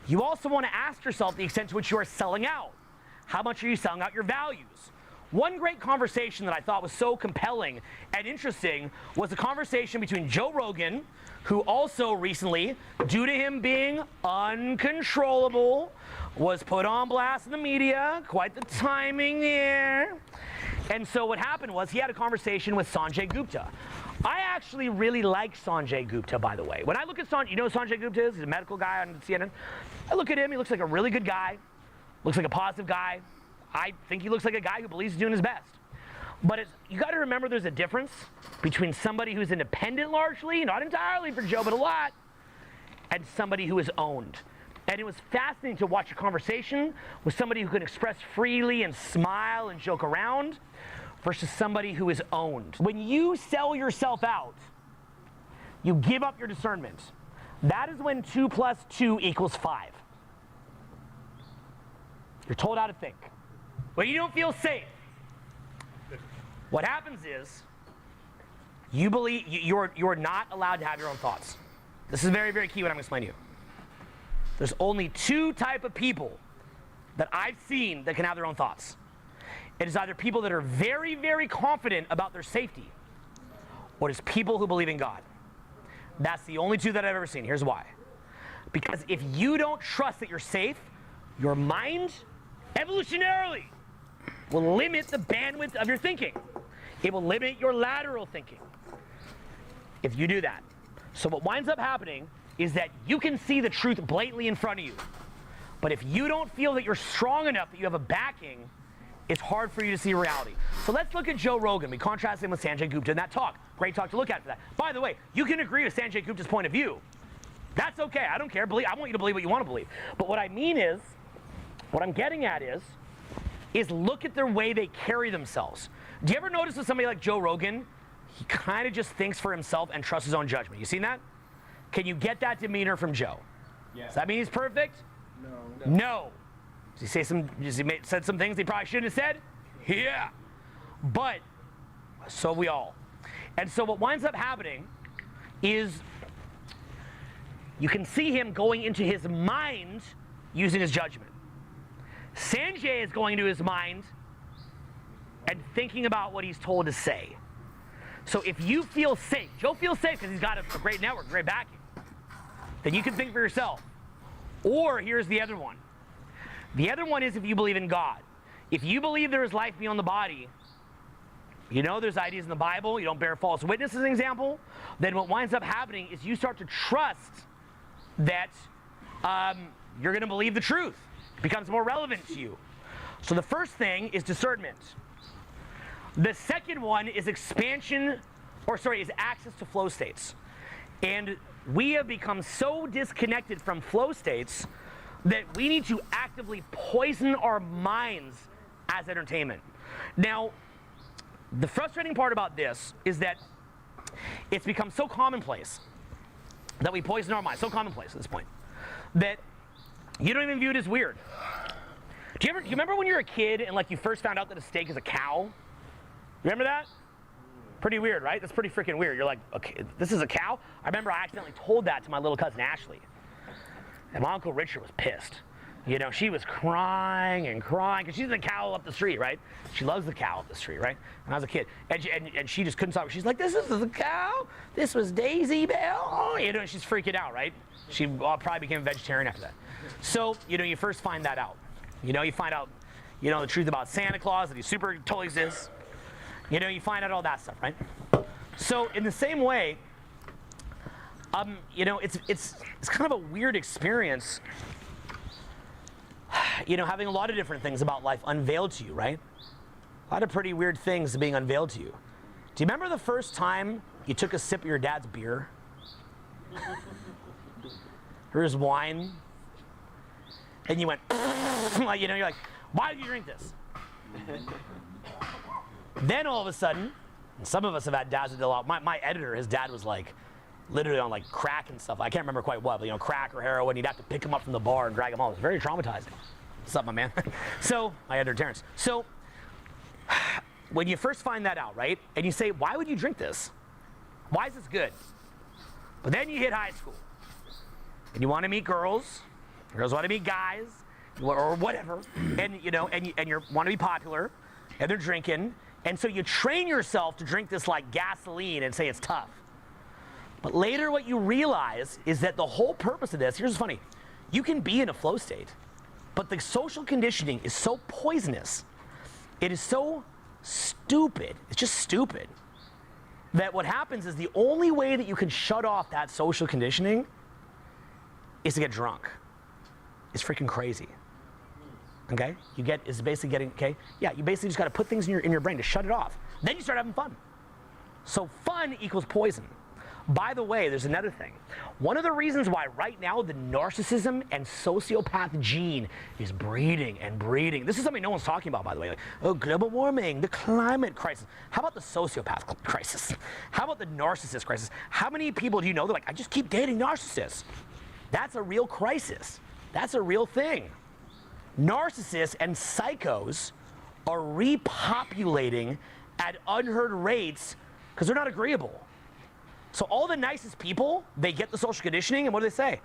you also want to ask yourself the extent to which you are selling out. How much are you selling out your values? One great conversation that I thought was so compelling and interesting was a conversation between Joe Rogan, who also recently, due to him being uncontrollable, was put on blast in the media. Quite the timing there. And so what happened was he had a conversation with Sanjay Gupta. I actually really like Sanjay Gupta, by the way. When I look at Sanjay, you know who Sanjay Gupta is? He's a medical guy on CNN. I look at him, he looks like a really good guy, looks like a positive guy. I think he looks like a guy who believes he's doing his best. But you got to remember there's a difference between somebody who's independent largely, not entirely for Joe, but a lot, and somebody who is owned. And it was fascinating to watch a conversation with somebody who can express freely and smile and joke around versus somebody who is owned. When you sell yourself out, you give up your discernment. That is when 2 + 2 = 5. You're told how to think. When you don't feel safe, what happens is you believe you're not allowed to have your own thoughts. This is very, very key what I'm going to explain to you. There's only 2 types of people that I've seen that can have their own thoughts. It is either people that are very, very confident about their safety, or it is people who believe in God. That's the only 2 that I've ever seen. Here's why. Because if you don't trust that you're safe, your mind, evolutionarily, will limit the bandwidth of your thinking. It will limit your lateral thinking if you do that. So what winds up happening is that you can see the truth blatantly in front of you. But if you don't feel that you're strong enough, that you have a backing, it's hard for you to see reality. So let's look at Joe Rogan. We contrast him with Sanjay Gupta in that talk. Great talk to look at for that. By the way, you can agree with Sanjay Gupta's point of view. That's okay. I don't care. I want you to believe what you want to believe. But what I mean is, what I'm getting at is look at their way they carry themselves. Do you ever notice with somebody like Joe Rogan, he kind of just thinks for himself and trusts his own judgment? You seen that? Can you get that demeanor from Joe? Yeah. Does that mean he's perfect? No. Does he said some things he probably shouldn't have said? Yeah. But so we all. And so what winds up happening is you can see him going into his mind using his judgment. Sanjay is going into his mind and thinking about what he's told to say. So if you feel safe, Joe feels safe because he's got a great network, great backing, then you can think for yourself. Or here's the other one. The other one is if you believe in God. If you believe there is life beyond the body, you know there's ideas in the Bible, you don't bear false witness as an example, then what winds up happening is you start to trust that you're going to believe the truth. It becomes more relevant to you. So the first thing is discernment. The second one is is access to flow states. And we have become so disconnected from flow states that we need to actively poison our minds as entertainment. Now, the frustrating part about this is that it's become so commonplace that we poison our minds, so commonplace at this point, that you don't even view it as weird. Do you remember when you were a kid and like you first found out that a steak is a cow? Remember that? Pretty weird, right? That's pretty freaking weird. You're like, okay, this is a cow? I remember I accidentally told that to my little cousin Ashley. And my Uncle Richard was pissed. You know, she was crying and crying because she's the cow up the street, right? She loves the cow up the street, right? When I was a kid. And she just couldn't stop. She's like, this is the cow? This was Daisy Bell? Oh, you know, she's freaking out, right? She probably became a vegetarian after that. So, you know, you first find that out. You know, you find out, you know, the truth about Santa Claus, that he totally exists. You know, you find out all that stuff, right? So, in the same way, you know, it's kind of a weird experience, you know, having a lot of different things about life unveiled to you, right? A lot of pretty weird things being unveiled to you. Do you remember the first time you took a sip of your dad's beer? Or his wine? And you went, like, you know, you're like, why did you drink this? Then all of a sudden, and some of us have had dads that did a lot. My editor, his dad was like, literally on like crack and stuff. I can't remember quite what, but you know, crack or heroin. You'd have to pick him up from the bar and drag him home. It was very traumatizing. What's up, my man? So, my editor, Terrence. So, when you first find that out, right, and you say, why would you drink this? Why is this good? But then you hit high school, and you want to meet girls. Girls want to meet guys, or whatever, and you know, and you want to be popular, and they're drinking, and so you train yourself to drink this like gasoline and say it's tough. But later, what you realize is that the whole purpose of this, here's what's funny, you can be in a flow state, but the social conditioning is so poisonous, it is so stupid, it's just stupid, that what happens is the only way that you can shut off that social conditioning is to get drunk. It's freaking crazy. Okay? It's basically getting, okay? Yeah, you basically just got to put things in your brain to shut it off. Then you start having fun. So fun equals poison. By the way, there's another thing. One of the reasons why right now the narcissism and sociopath gene is breeding and breeding. This is something no one's talking about, by the way. Like, oh, global warming, the climate crisis. How about the sociopath crisis? How about the narcissist crisis? How many people do you know that are like, I just keep dating narcissists? That's a real crisis. That's a real thing. Narcissists and psychos are repopulating at unheard rates because they're not agreeable. So all the nicest people, they get the social conditioning, and what do they say?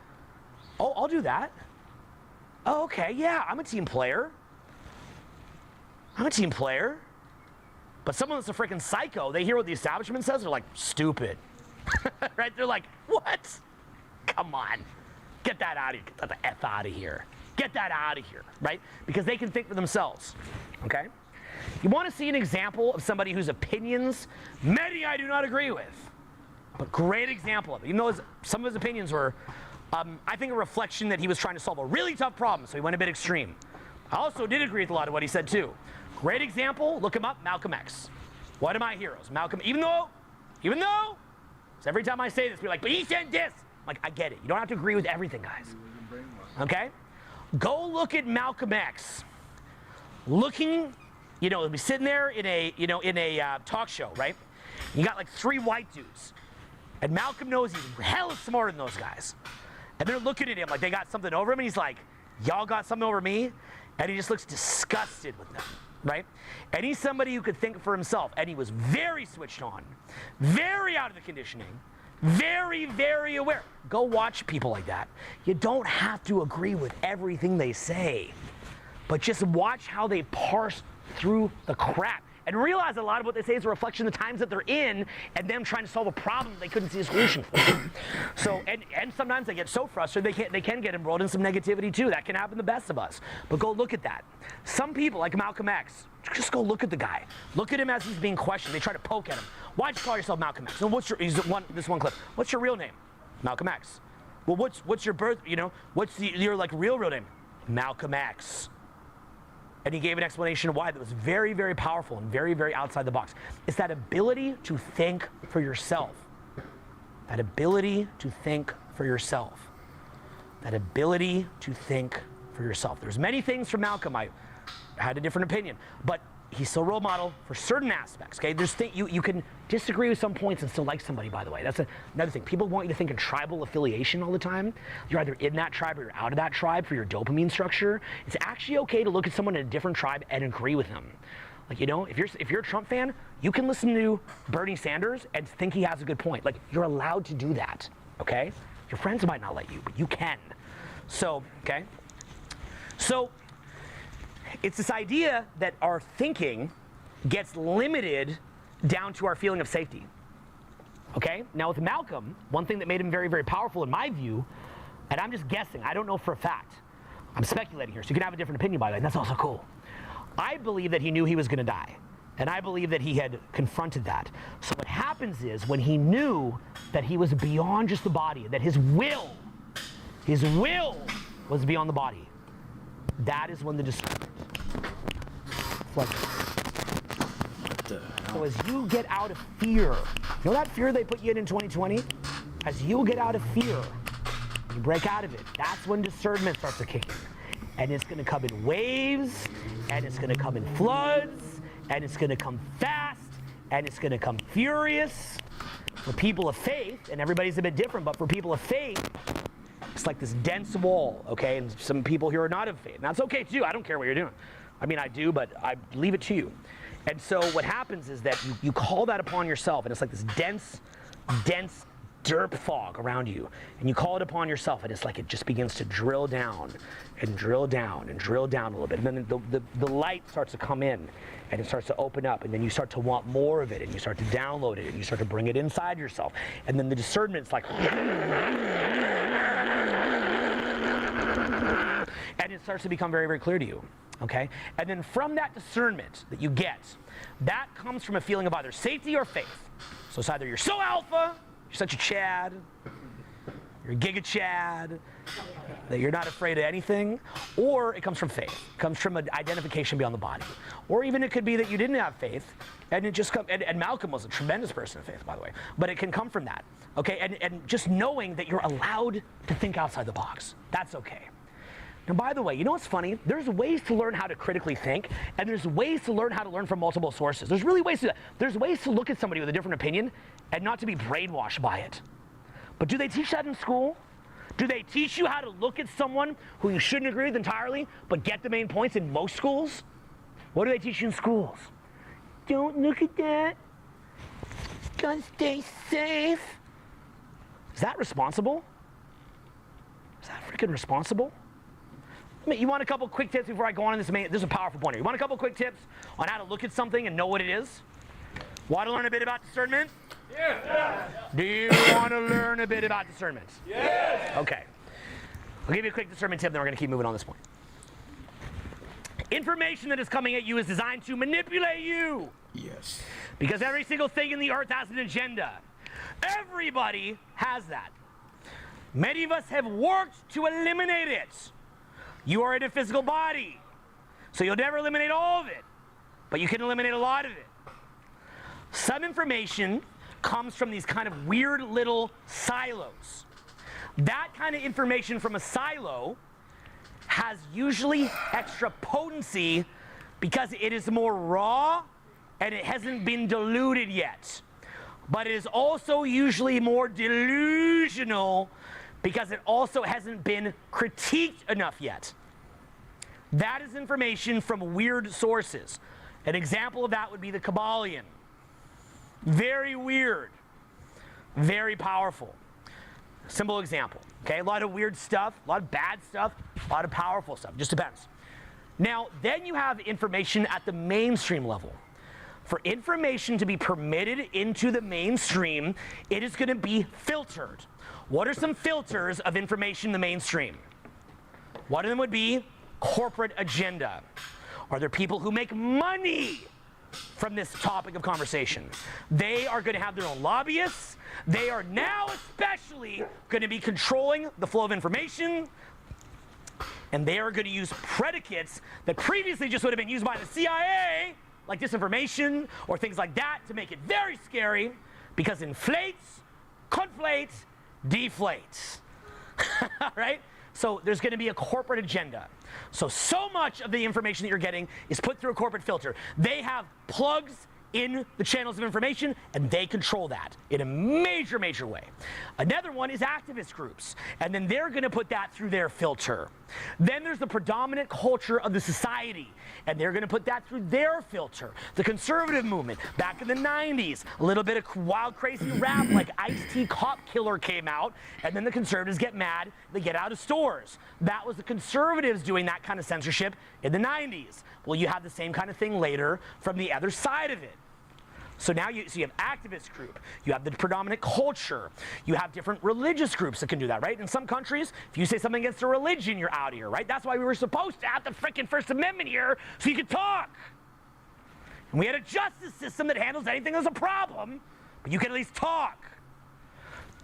Oh, I'll do that. Oh, okay, yeah, I'm a team player. I'm a team player. But someone that's a freaking psycho, they hear what the establishment says, they're like, stupid. Right? They're like, what? Come on. Get that out of here. Get the F out of here. Get that out of here, right? Because they can think for themselves, okay? You want to see an example of somebody whose opinions, many I do not agree with, but great example of it. Even though some of his opinions were, I think, a reflection that he was trying to solve a really tough problem, so he went a bit extreme. I also did agree with a lot of what he said, too. Great example, look him up, Malcolm X. One of my heroes, Malcolm, even though, so every time I say this, we're like, but he said this. Like, I get it. You don't have to agree with everything, guys. Okay? Go look at Malcolm X. Looking, you know, he'll be sitting there in a talk show, right? You got like 3 white dudes. And Malcolm knows he's hella smarter than those guys. And they're looking at him like they got something over him, and he's like, y'all got something over me? And he just looks disgusted with them, right? And he's somebody who could think for himself. And he was very switched on, very out of the conditioning, very, very aware. Go watch people like that. You don't have to agree with everything they say, but just watch how they parse through the crap and realize a lot of what they say is a reflection of the times that they're in and them trying to solve a problem they couldn't see a solution for. So, and sometimes they get so frustrated they can get embroiled in some negativity too. That can happen to the best of us. But go look at that. Some people, like Malcolm X, just go look at the guy. Look at him as he's being questioned. They try to poke at him. Why'd you call yourself Malcolm X? And this one clip. What's your real name? Malcolm X. Well, what's your birth, what's your like real name? Malcolm X. And he gave an explanation of why that was very, very powerful and very, very outside the box. It's that ability to think for yourself. That ability to think for yourself. That ability to think for yourself. There's many things from Malcolm I had a different opinion, but he's still a role model for certain aspects, okay? You can disagree with some points and still like somebody, by the way. That's another thing. People want you to think in tribal affiliation all the time. You're either in that tribe or you're out of that tribe for your dopamine structure. It's actually okay to look at someone in a different tribe and agree with them. Like, you know, if you're a Trump fan, you can listen to Bernie Sanders and think he has a good point. Like, you're allowed to do that, okay? Your friends might not let you, but you can. So, okay? So, it's this idea that our thinking gets limited down to our feeling of safety. Okay? Now with Malcolm, one thing that made him very, very powerful in my view, and I'm just guessing, I don't know for a fact, I'm speculating here, so you can have a different opinion by the way, and that's also cool. I believe that he knew he was going to die, and I believe that he had confronted that. So what happens is, when he knew that he was beyond just the body, that his will was beyond the body, that is when the discernment. So as you get out of fear, you know that fear they put you in 2020? As you get out of fear, you break out of it, that's when discernment starts to kick in. And it's going to come in waves, and it's going to come in floods, and it's going to come fast, and it's going to come furious. For people of faith, and everybody's a bit different, but for people of faith, it's like this dense wall, okay? And some people here are not of faith. And that's okay too. I don't care what you're doing. I mean, I do, but I leave it to you. And so what happens is that you call that upon yourself, and it's like this dense derp fog around you. And you call it upon yourself, and it's like it just begins to drill down and drill down and drill down a little bit. And then the light starts to come in, and it starts to open up, and then you start to want more of it, and you start to download it, and you start to bring it inside yourself. And then the discernment's like... and it starts to become very, very clear to you, okay? And then from that discernment that you get, that comes from a feeling of either safety or faith. So it's either you're so alpha, you're such a Chad, you're a Giga Chad, that you're not afraid of anything, or it comes from faith. It comes from an identification beyond the body. Or even it could be that you didn't have faith, and it just comes, and Malcolm was a tremendous person of faith, by the way, but it can come from that, okay? And just knowing that you're allowed to think outside the box. That's okay. Now, by the way, you know what's funny? There's ways to learn how to critically think, and there's ways to learn how to learn from multiple sources. There's really ways to do that. There's ways to look at somebody with a different opinion and not to be brainwashed by it. But do they teach that in school? Do they teach you how to look at someone who you shouldn't agree with entirely, but get the main points in most schools? What do they teach you in schools? Don't look at that. Gotta stay safe. Is that responsible? Is that freaking responsible? You want a couple quick tips before I go on in this? This is a powerful point here. You want a couple quick tips on how to look at something and know what it is? Want to learn a bit about discernment? Yes. Do you want to learn a bit about discernment? Yes. Okay. I'll give you a quick discernment tip, then we're going to keep moving on this point. Information that is coming at you is designed to manipulate you. Yes. Because every single thing in the earth has an agenda. Everybody has that. Many of us have worked to eliminate it. You are in a physical body, so you'll never eliminate all of it, but you can eliminate a lot of it. Some information comes from these kind of weird little silos. That kind of information from a silo has usually extra potency because it is more raw and it hasn't been diluted yet. But it is also usually more delusional because it also hasn't been critiqued enough yet. That is information from weird sources. An example of that would be the Kabbalion. Very weird, very powerful. Simple example, okay? A lot of weird stuff, a lot of bad stuff, a lot of powerful stuff, just depends. Now, then you have information at the mainstream level. For information to be permitted into the mainstream, it is going to be filtered. What are some filters of information in the mainstream? One of them would be corporate agenda. Are there people who make money from this topic of conversation? They are going to have their own lobbyists. They are now especially going to be controlling the flow of information, and they are going to use predicates that previously just would have been used by the CIA, like disinformation or things like that, to make it very scary, because inflates, conflates, deflates. Right? So there's going to be a corporate agenda. So much of the information that you're getting is put through a corporate filter. They have plugs in the channels of information, and they control that in a major, major way. Another one is activist groups, and then they're going to put that through their filter. Then there's the predominant culture of the society, and they're going to put that through their filter. The conservative movement, back in the 90s, a little bit of wild, crazy rap like Ice-T Cop Killer came out, and then the conservatives get mad, they get out of stores. That was the conservatives doing that kind of censorship in the 90s. Well, you have the same kind of thing later from the other side of it. So now you have activist group, you have the predominant culture, you have different religious groups that can do that, right? In some countries, if you say something against a religion, you're out of here, right? That's why we were supposed to have the frickin' First Amendment here so you could talk. And we had a justice system that handles anything that's a problem, but you can at least talk.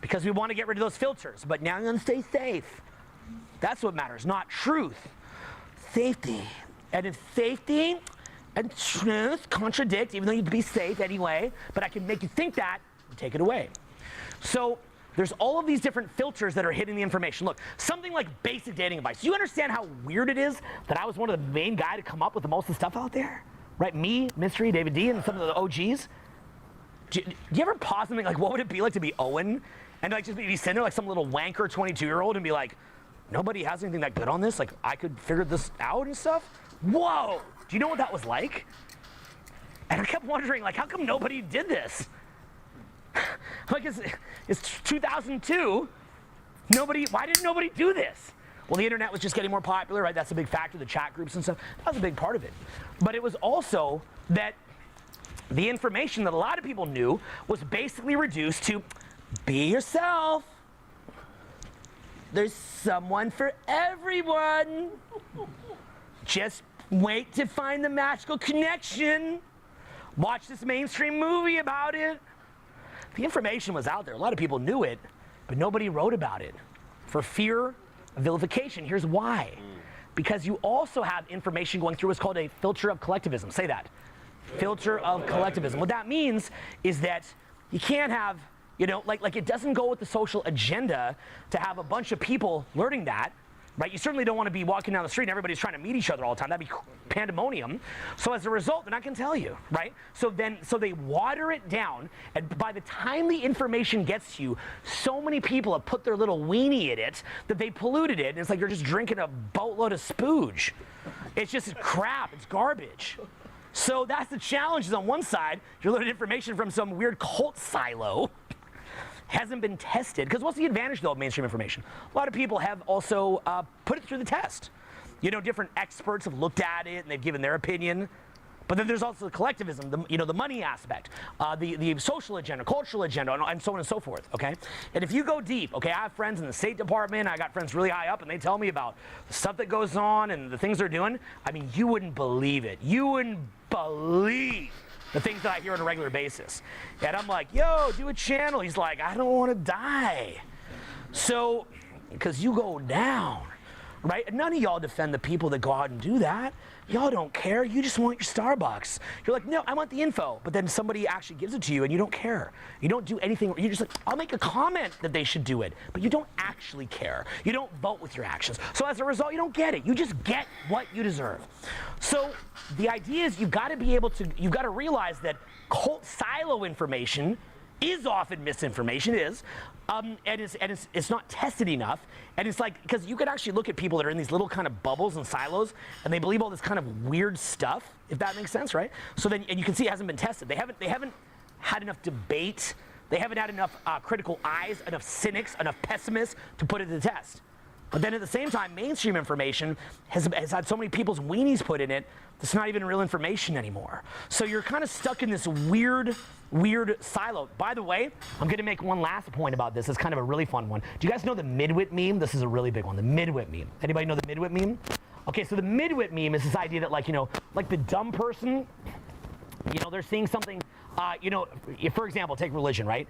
Because we want to get rid of those filters, but now you're going to stay safe. That's what matters, not truth. Safety. And if safety and truth contradict, even though you'd be safe anyway, but I can make you think that and take it away. So there's all of these different filters that are hitting the information. Look, something like basic dating advice. Do you understand how weird it is that I was one of the main guy to come up with the most of the stuff out there? Right? Me, Mystery, David D, and some of the OGs. Do you ever pause and think, like, what would it be like to be Owen? And like just be sitting there like some little wanker 22-year-old and be like, nobody has anything that good on this? Like, I could figure this out and stuff? Whoa! Do you know what that was like? And I kept wondering, like, how come nobody did this? Like, it's 2002. Why didn't nobody do this? Well, the internet was just getting more popular, right? That's a big factor, the chat groups and stuff. That was a big part of it. But it was also that the information that a lot of people knew was basically reduced to be yourself. There's someone for everyone. Just wait to find the magical connection. Watch this mainstream movie about it. The information was out there. A lot of people knew it, but nobody wrote about it for fear of vilification. Here's why. Because you also have information going through what's called a filter of collectivism. Say that. Filter of collectivism. What that means is that you can't have, like it doesn't go with the social agenda to have a bunch of people learning that. Right? You certainly don't want to be walking down the street and everybody's trying to meet each other all the time. That'd be pandemonium. So as a result, they're not going to tell you, right? So they water it down, and by the time the information gets to you, so many people have put their little weenie in it that they polluted it, and it's like you're just drinking a boatload of spooge. It's just crap. It's garbage. So that's the challenge. Is on one side, you're learning information from some weird cult silo. Hasn't been tested, because what's the advantage, though, of mainstream information? A lot of people have also put it through the test. Different experts have looked at it, and they've given their opinion. But then there's also the collectivism, the money aspect, the social agenda, cultural agenda, and so on and so forth, okay? And if you go deep, okay, I have friends in the State Department, I got friends really high up, and they tell me about the stuff that goes on and the things they're doing. I mean, you wouldn't believe it. You wouldn't believe the things that I hear on a regular basis. And I'm like, yo, do a channel. He's like, I don't want to die. So, because you go down, right? And none of y'all defend the people that go out and do that. Y'all don't care. You just want your Starbucks. You're like, no, I want the info. But then somebody actually gives it to you and you don't care. You don't do anything. You're just like, I'll make a comment that they should do it. But you don't actually care. You don't vote with your actions. So as a result, you don't get it. You just get what you deserve. So the idea is you've got to realize that cult silo information is often misinformation, and it's not tested enough. And it's like, because you could actually look at people that are in these little kind of bubbles and silos, and they believe all this kind of weird stuff, if that makes sense, right? So then, and you can see it hasn't been tested. They haven't had enough debate. They haven't had enough critical eyes, enough cynics, enough pessimists to put it to the test. But then at the same time, mainstream information has had so many people's weenies put in it, it's not even real information anymore. So you're kind of stuck in this weird silo. By the way, I'm going to make one last point about this. It's kind of a really fun one. Do you guys know the midwit meme? This is a really big one, the midwit meme. Anybody know the midwit meme? Okay, so the midwit meme is this idea that, like the dumb person, they're seeing something, for example, take religion, right?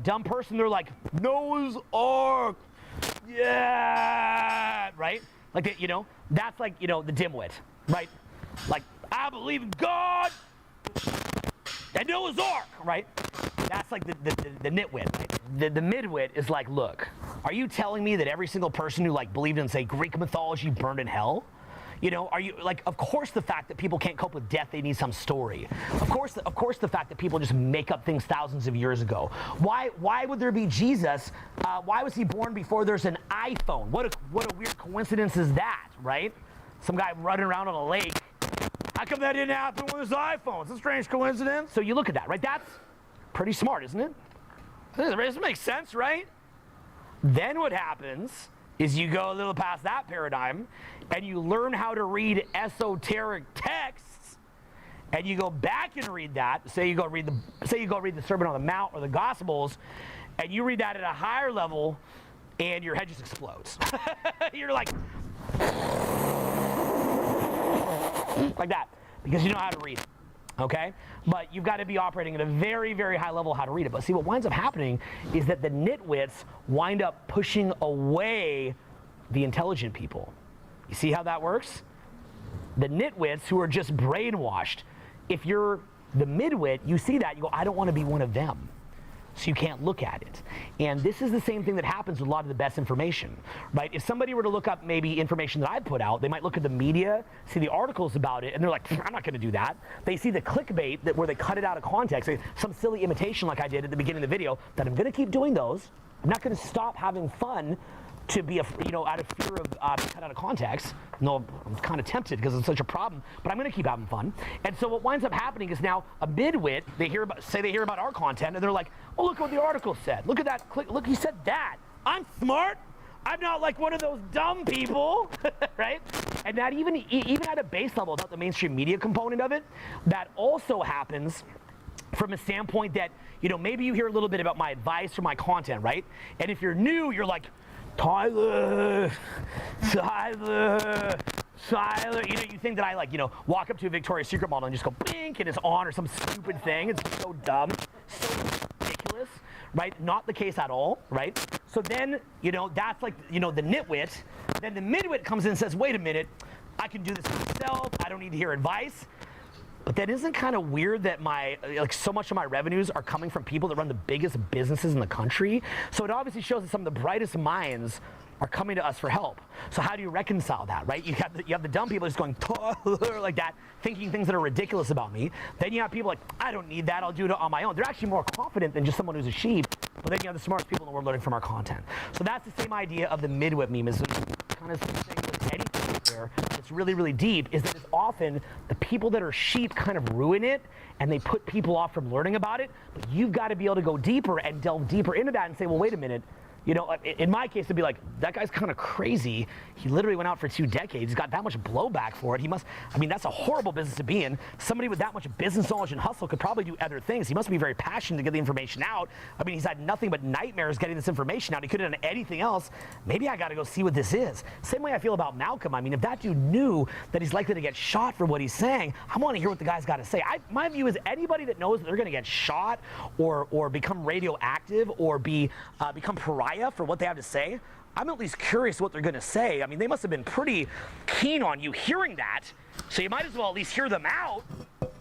Dumb person, they're like, Noah's Ark. Yeah, right? Like, that's like, the dimwit, right? Like, I believe in God and Noah's Ark, right? That's like the nitwit. Right? The midwit is like, look, Are you telling me that every single person who like believed in, say, Greek mythology burned in hell? You know, are you like, of course the fact that people can't cope with death, they need some story. Of course the fact that people just make up things thousands of years ago. Why would there be Jesus? Why was he born before there's an iPhone? What a weird coincidence is that, right? Some guy running around on a lake. How come that didn't happen when there's iPhones? It's a strange coincidence. So you look at that, right? That's pretty smart, isn't it? This makes sense, right? Then what happens is you go a little past that paradigm and you learn how to read esoteric texts, and you go back and read that. Say you go read the Sermon on the Mount or the Gospels, and you read that at a higher level, and your head just explodes. You're like that, because you know how to read it. Okay? But you've got to be operating at a very, very high level how to read it. But see, what winds up happening is that the nitwits wind up pushing away the intelligent people. You see how that works? The nitwits who are just brainwashed. If you're the midwit, you see that, you go, I don't want to be one of them. So you can't look at it. And this is the same thing that happens with a lot of the best information, right? If somebody were to look up maybe information that I put out, they might look at the media, see the articles about it, and they're like, I'm not going to do that. They see the clickbait where they cut it out of context, some silly imitation like I did at the beginning of the video, that I'm going to keep doing those. I'm not going to stop having fun to be, out of fear of cut out of context. No, I'm kind of tempted because it's such a problem, but I'm going to keep having fun. And so what winds up happening is now a midwit, they hear about our content, and they're like, oh, look what the article said. Look at that. Look, he said that. I'm smart. I'm not like one of those dumb people, right? And that even at a base level, without the mainstream media component of it, that also happens from a standpoint that, maybe you hear a little bit about my advice or my content, right? And if you're new, you're like, Tyler. You think that I walk up to a Victoria's Secret model and just go blink and it's on or some stupid thing. It's so dumb, so ridiculous, right? Not the case at all, right? So then, that's like, the nitwit. Then the midwit comes in and says, wait a minute, I can do this myself. I don't need to hear advice. But that isn't kind of weird that so much of my revenues are coming from people that run the biggest businesses in the country? So it obviously shows that some of the brightest minds are coming to us for help. So how do you reconcile that, right? You have the dumb people just going like that, thinking things that are ridiculous about me. Then you have people like, I don't need that, I'll do it on my own. They're actually more confident than just someone who's a sheep. But then you have the smartest people in the world learning from our content. So that's the same idea of the midwit meme. Is kind of the same with anything there. It's really, really deep. Is that it's often the people that are sheep kind of ruin it, and they put people off from learning about it. But you've got to be able to go deeper and delve deeper into that and say, well, wait a minute. In my case, it'd be like, that guy's kind of crazy. He literally went out for 2 decades. He's got that much blowback for it. That's a horrible business to be in. Somebody with that much business knowledge and hustle could probably do other things. He must be very passionate to get the information out. He's had nothing but nightmares getting this information out. He could have done anything else. Maybe I got to go see what this is. Same way I feel about Malcolm. If that dude knew that he's likely to get shot for what he's saying, I want to hear what the guy's got to say. My view is anybody that knows that they're going to get shot or become radioactive or become pariah for what they have to say, I'm at least curious what they're going to say. They must have been pretty keen on you hearing that, so you might as well at least hear them out.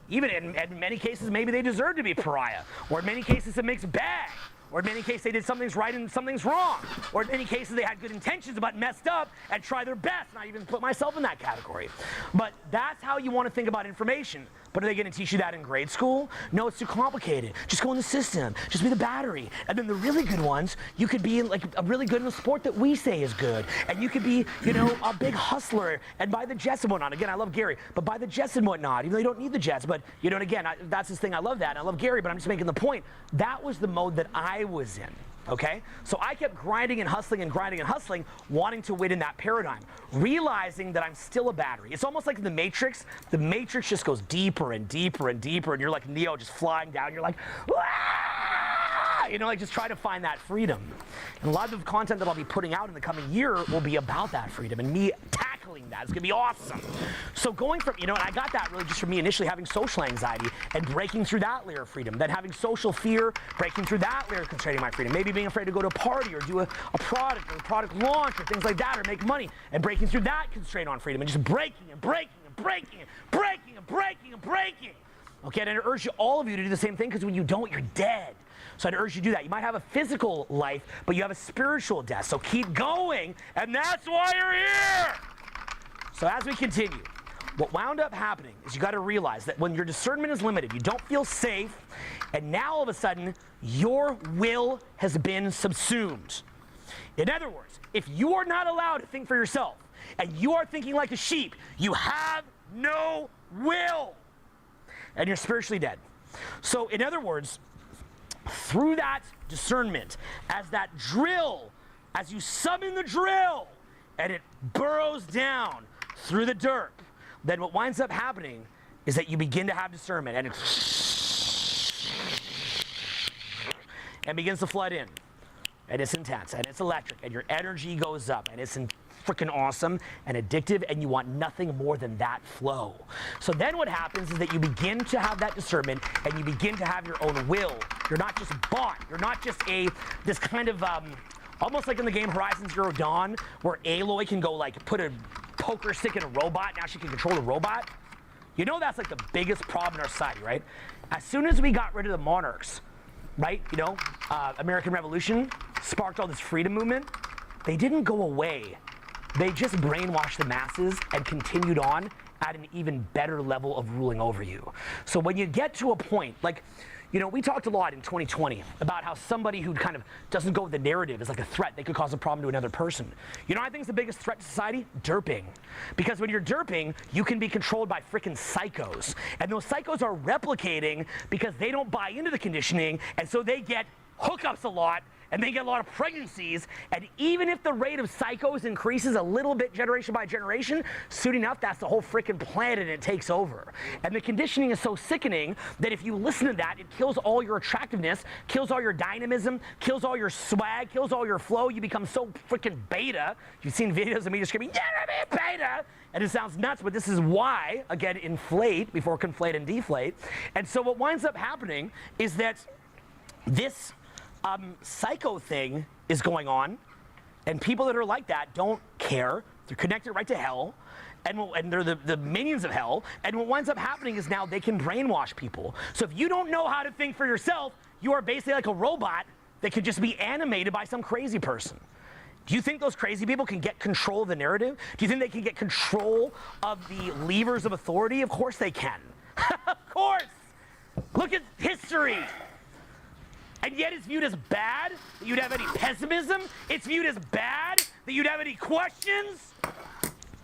Even in many cases, maybe they deserve to be pariah, or in many cases, a mixed bag, or in many cases, they did something's right and something's wrong, or in many cases, they had good intentions but messed up and try their best, and I even put myself in that category. But that's how you want to think about information. But are they going to teach you that in grade school? No, it's too complicated. Just go in the system. Just be the battery. And then the really good ones, you could be really good in a sport that we say is good. And you could be, a big hustler and buy the jets and whatnot. Again, I love Gary, but buy the jets and whatnot. Even though you don't need the jets. But, and again, that's his thing. I love that. And I love Gary, but I'm just making the point. That was the mode that I was in. Okay? So I kept grinding and hustling, wanting to win in that paradigm, realizing that I'm still a battery. It's almost like in the Matrix. The Matrix just goes deeper and deeper and deeper, and you're like Neo just flying down. You're like, ah! Just try to find that freedom. And a lot of the content that I'll be putting out in the coming year will be about that freedom and me tackling that. It's going to be awesome. So going from, and I got that really just from me initially having social anxiety and breaking through that layer of freedom, then having social fear, breaking through that layer, constraining my freedom, maybe being afraid to go to a party or do a product or a product launch or things like that or make money, and breaking through that constraint on freedom and just breaking and breaking and breaking and breaking and breaking and breaking. Okay, and I urge all of you to do the same thing, because when you don't, you're dead. So I'd urge you to do that. You might have a physical life, but you have a spiritual death. So keep going, and that's why you're here. So as we continue, what wound up happening is you got to realize that when your discernment is limited, you don't feel safe, and now all of a sudden, your will has been subsumed. In other words, if you are not allowed to think for yourself, and you are thinking like a sheep, you have no will, and you're spiritually dead. So in other words, through that discernment, as that drill, as you summon the drill, and it burrows down through the dirt, then what winds up happening is that you begin to have discernment, and it begins to flood in, and it's intense, and it's electric, and your energy goes up, and it's freaking awesome and addictive, and you want nothing more than that flow. So then what happens is that you begin to have that discernment, and you begin to have your own will. You're not just bought. You're not just this kind of almost like in the game Horizon Zero Dawn, where Aloy can go like put a poker stick in a robot. Now she can control the robot. You know, that's like the biggest problem in our society, right? As soon as we got rid of the monarchs, right? You know, American Revolution sparked all this freedom movement. They didn't go away. They just brainwashed the masses and continued on at an even better level of ruling over you. So when you get to a point, like, you know, we talked a lot in 2020 about how somebody who kind of doesn't go with the narrative is like a threat. They could cause a problem to another person. You know what I think is the biggest threat to society? Derping. Because when you're derping, you can be controlled by freaking psychos. And those psychos are replicating because they don't buy into the conditioning, and so they get hookups a lot, and they get a lot of pregnancies, and even if the rate of psychos increases a little bit generation by generation, soon enough, that's the whole freaking planet, and it takes over. And the conditioning is so sickening that if you listen to that, it kills all your attractiveness, kills all your dynamism, kills all your swag, kills all your flow. You become so freaking beta. You've seen videos of me just screaming, yeah, beta! And it sounds nuts, but this is why, again, inflate before conflate and deflate. And so what winds up happening is that this psycho thing is going on, and people that are like that don't care. They're connected right to hell, and they're the minions of hell. And what winds up happening is now they can brainwash people. So if you don't know how to think for yourself, you are basically like a robot that could just be animated by some crazy person. Do you think those crazy people can get control of the narrative? Do you think they can get control of the levers of authority? Of course they can. Of course. Look at history. And yet it's viewed as bad that you'd have any pessimism. It's viewed as bad that you'd have any questions.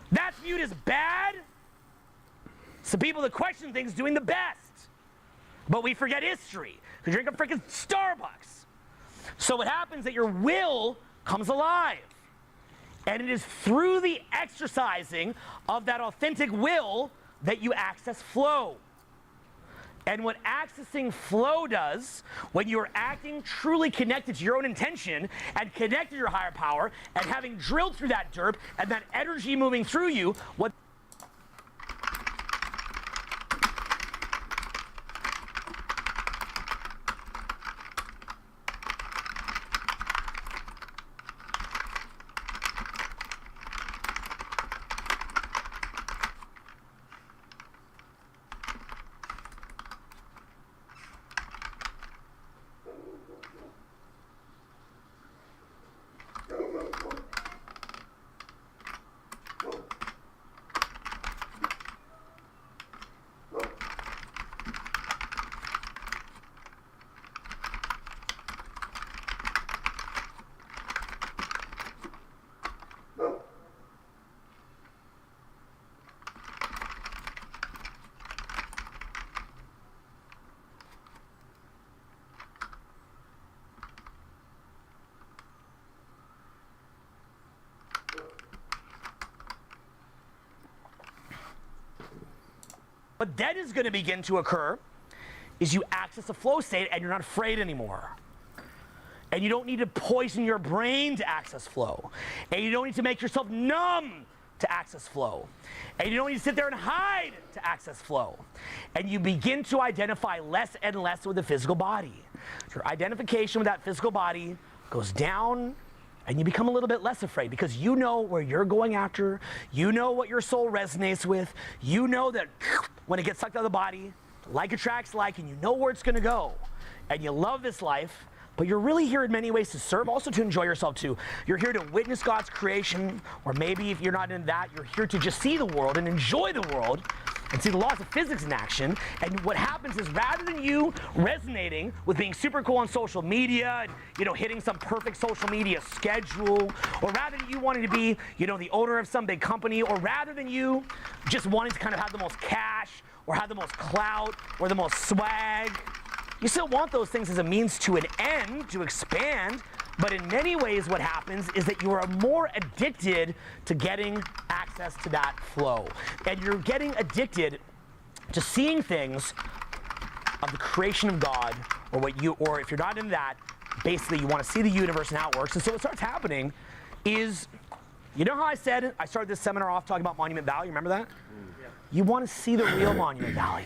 That's viewed as bad. So people that question things doing the best. But we forget history. We drink a freaking Starbucks. So what happens is that your will comes alive. And it is through the exercising of that authentic will that you access flow. And what accessing flow does, when you're acting truly connected to your own intention and connected to your higher power and having drilled through that derp and that energy moving through you, what What then is going to begin to occur is you access a flow state and you're not afraid anymore. And you don't need to poison your brain to access flow. And you don't need to make yourself numb to access flow. And you don't need to sit there and hide to access flow. And you begin to identify less and less with the physical body. Your identification with that physical body goes down, and you become a little bit less afraid because you know where you're going after, you know what your soul resonates with, you know that when it gets sucked out of the body, like attracts like, and you know where it's gonna go. And you love this life, but you're really here in many ways to serve, also to enjoy yourself too. You're here to witness God's creation, or maybe if you're not in that, you're here to just see the world and enjoy the world and see the laws of physics in action. And what happens is, rather than you resonating with being super cool on social media and, you know, hitting some perfect social media schedule, or rather than you wanting to be, you know, the owner of some big company, or rather than you just wanting to kind of have the most cash or have the most clout or the most swag, you still want those things as a means to an end, to expand. But in many ways, what happens is that you are more addicted to getting access to that flow. And you're getting addicted to seeing things of the creation of God, or if you're not in that, basically you want to see the universe and how it works. And so what starts happening is, you know how I said, I started this seminar off talking about Monument Valley, remember that? Yeah. You want to see the real Monument Valley.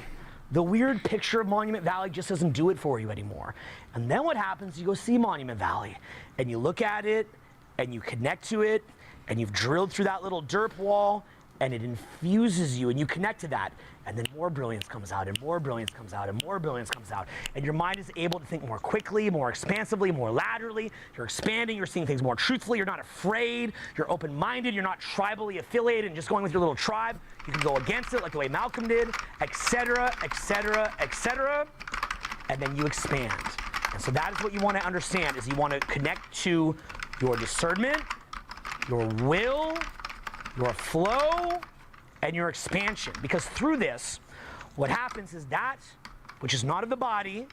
The weird picture of Monument Valley just doesn't do it for you anymore. And then what happens, you go see Monument Valley, and you look at it, and you connect to it, and you've drilled through that little derp wall, and it infuses you, and you connect to that. And then more brilliance comes out, and more brilliance comes out, and more brilliance comes out. And your mind is able to think more quickly, more expansively, more laterally. You're expanding, you're seeing things more truthfully, you're not afraid, you're open-minded, you're not tribally affiliated and just going with your little tribe. You can go against it like the way Malcolm did, etc., etc., etc., and then you expand. And so that is what you want to understand, is you want to connect to your discernment, your will, your flow, and your expansion. Because through this, what happens is that which is not of the body,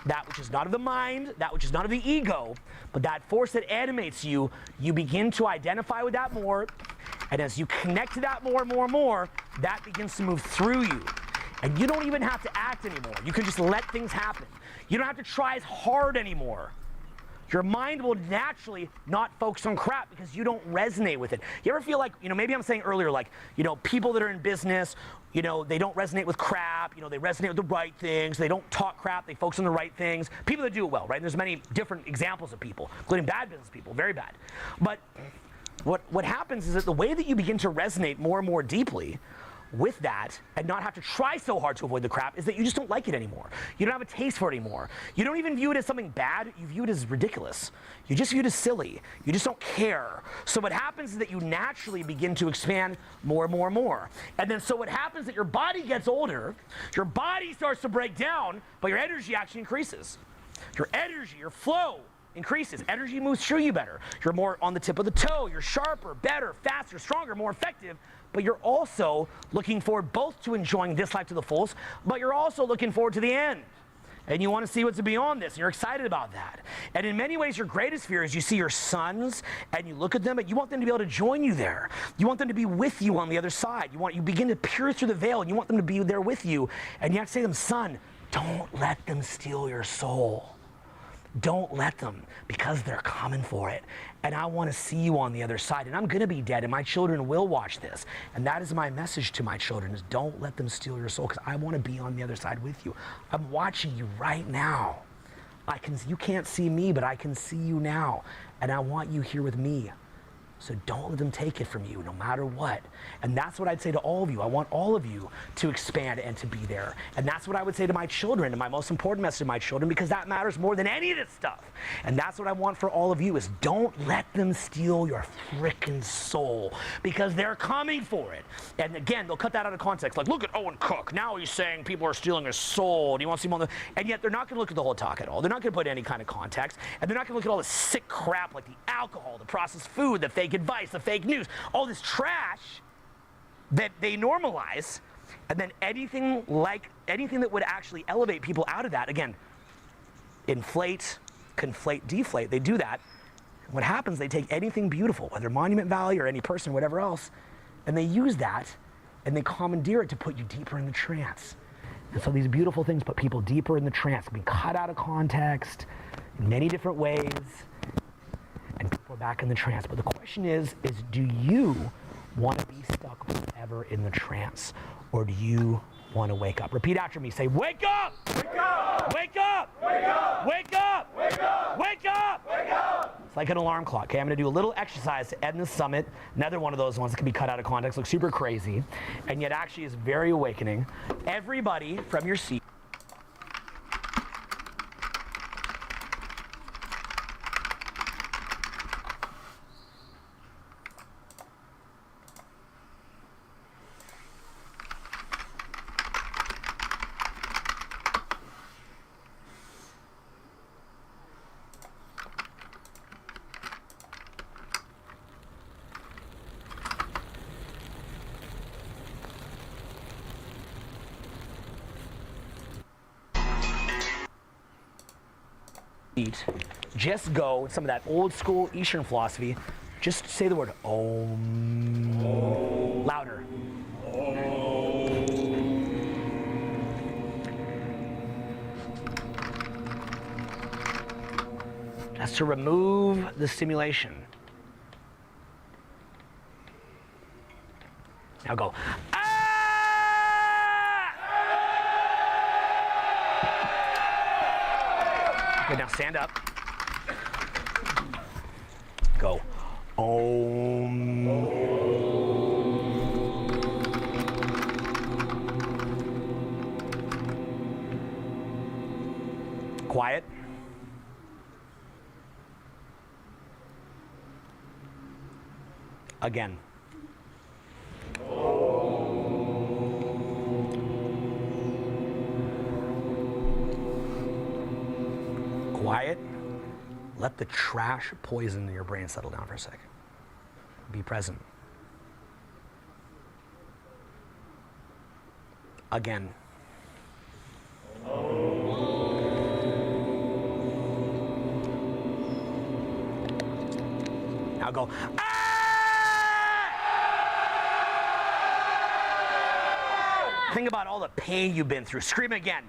that which is not of the mind, that which is not of the ego, but that force that animates you, you begin to identify with that more. And as you connect to that more and more and more, that begins to move through you. And you don't even have to act anymore. You can just let things happen. You don't have to try as hard anymore. Your mind will naturally not focus on crap because you don't resonate with it. You ever feel like, you know, maybe I'm saying earlier, like, you know, people that are in business, you know, they don't resonate with crap, you know, they resonate with the right things, they don't talk crap, they focus on the right things. People that do it well, right? And there's many different examples of people, including bad business people, very bad. But what happens is that the way that you begin to resonate more and more deeply with that and not have to try so hard to avoid the crap is that you just don't like it anymore. You don't have a taste for it anymore. You don't even view it as something bad. You view it as ridiculous. You just view it as silly. You just don't care. So what happens is that you naturally begin to expand more and more and more. And then so what happens is that your body gets older, your body starts to break down, but your energy actually increases. Your energy, your flow increases. Energy moves through you better. You're more on the tip of the toe. You're sharper, better, faster, stronger, more effective. But you're also looking forward both to enjoying this life to the fullest, but you're also looking forward to the end. And you want to see what's beyond this, and you're excited about that. And in many ways, your greatest fear is you see your sons, and you look at them, and you want them to be able to join you there. You want them to be with you on the other side. You begin to peer through the veil, and you want them to be there with you. And you have to say to them, son, don't let them steal your soul. Don't let them, because they're coming for it. And I want to see you on the other side. And I'm going to be dead, and my children will watch this. And that is my message to my children, is don't let them steal your soul, because I want to be on the other side with you. I'm watching you right now. You can't see me, but I can see you now. And I want you here with me. So don't let them take it from you, no matter what. And that's what I'd say to all of you. I want all of you to expand and to be there. And that's what I would say to my children, and my most important message to my children, because that matters more than any of this stuff. And that's what I want for all of you, is don't let them steal your frickin' soul, because they're coming for it. And again, they'll cut that out of context. Like, look at Owen Cook. Now he's saying people are stealing his soul. Do you want to see him on the... And yet they're not going to look at the whole talk at all. They're not going to put any kind of context. And they're not going to look at all this sick crap like the alcohol, the processed food, the fake advice, the fake news, all this trash that they normalize, and then anything that would actually elevate people out of that, again, inflate, conflate, deflate, they do that. What happens, they take anything beautiful, whether Monument Valley or any person or whatever else, and they use that and they commandeer it to put you deeper in the trance. And so these beautiful things put people deeper in the trance, being cut out of context in many different ways, and people are back in the trance. But the question is do you want to be stuck forever in the trance, or do you want to wake up? Repeat after me. Say, wake up! Wake up! Wake up! Wake up! Wake up! Wake up! Wake up! Wake up! It's like an alarm clock. Okay, I'm going to do a little exercise to end the summit. Another one of those ones that can be cut out of context, looks super crazy, and yet actually is very awakening. Everybody from your seat. Just go with some of that old school Eastern philosophy. Just say the word Om. Louder. That's to remove the stimulation. Now go. Okay, now stand up. Go. Om. Quiet. Again. Quiet. Let the trash poison in your brain settle down for a second. Be present. Again. Now go. Think about all the pain you've been through. Scream again.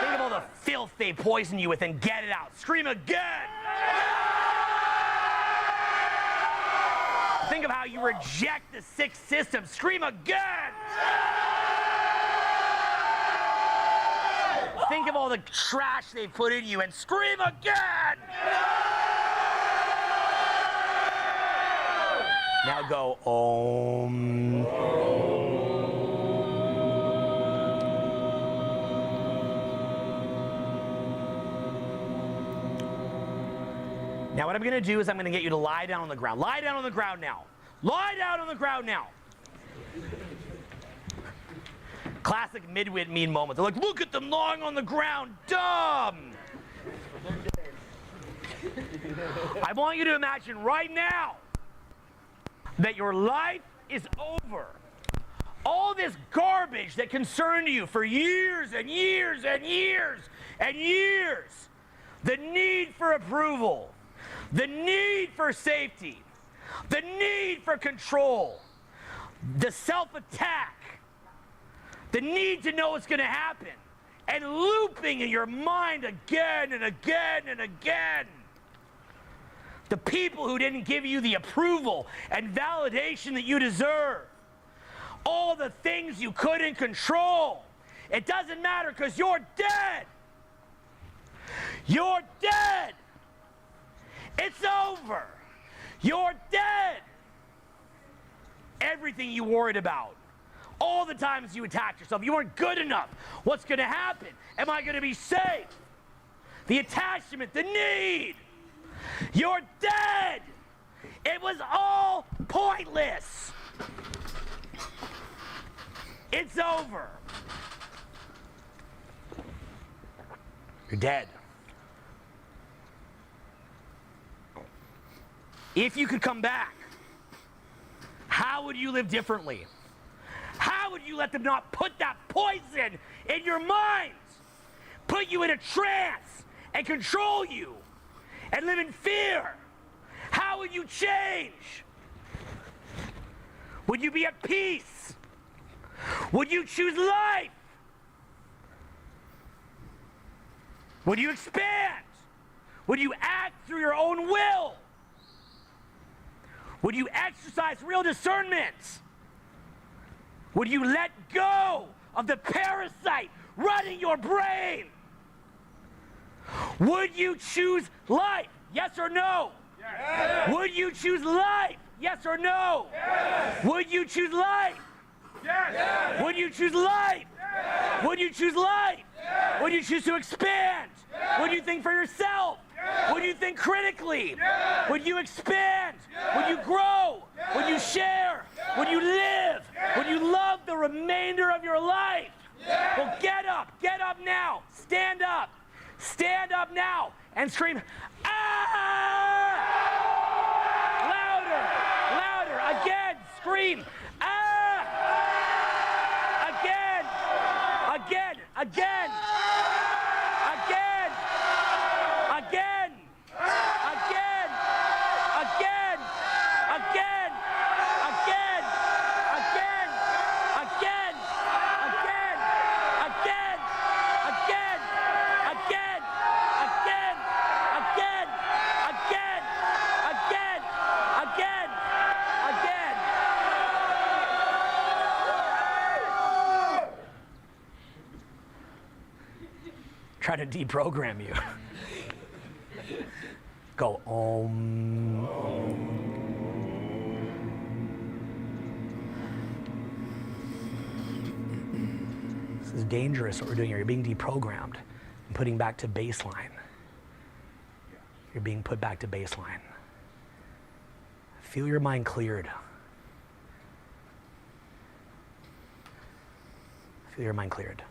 Think of all the filth they poison you with and get it out. Scream again. Think of how you reject the sick system. Scream again. Think of all the trash they put in you and scream again. Now go Om. Now what I'm going to do is I'm going to get you to lie down on the ground. Lie down on the ground now. Lie down on the ground now. Classic midwit mean moment. They're like, look at them lying on the ground, dumb. I want you to imagine right now that your life is over. All this garbage that concerned you for years and years and years and years. The need for approval. The need for safety. The need for control. The self-attack. The need to know what's going to happen. And looping in your mind again and again and again. The people who didn't give you the approval and validation that you deserve. All the things you couldn't control. It doesn't matter because you're dead. You're dead. It's over. You're dead. Everything you worried about. All the times you attacked yourself. You weren't good enough. What's going to happen? Am I going to be safe? The attachment, the need. You're dead. It was all pointless. It's over. You're dead. If you could come back, how would you live differently? How would you let them not put that poison in your minds? Put you in a trance and control you and live in fear? How would you change? Would you be at peace? Would you choose life? Would you expand? Would you act through your own will? Would you exercise real discernment? Would you let go of the parasite running your brain? Would you choose life? Yes or no? Yes. Would you choose life? Yes or no? Yes. Would you choose life? Yes. Yes. Would you choose life? Yes. Would you choose life? Yes. Would you choose to expand? Yes. Would you think for yourself? Yes. Would you think critically? Yes. Would you expand? Yes. Would you grow? Yes. Would you share? Yes. Would you live? Yes. Would you love the remainder of your life? Yes. Well, get up now, stand up now, and scream, ah! Louder, again, scream, ah! Again, try to deprogram you. Go Om. This is dangerous what we're doing here. You're being deprogrammed and putting back to baseline. You're being put back to baseline. Feel your mind cleared. Feel your mind cleared.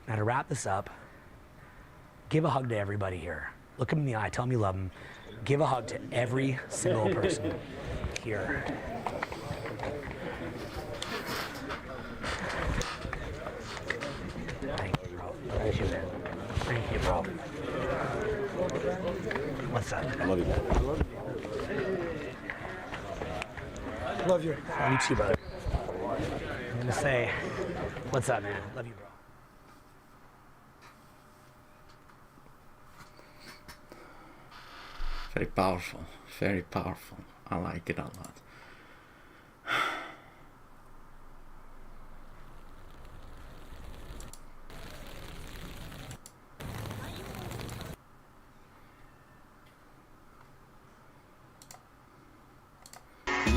Now to wrap this up, give a hug to everybody here. Look them in the eye, tell them you love them. Give a hug to every single person here. Thank you, bro. Thank you, man. Thank you, bro. What's up? I love you. I love you. Love you. Love you too, brother. I'm gonna say, what's up, man? Love you, bro. Very powerful, very powerful. I like it a lot.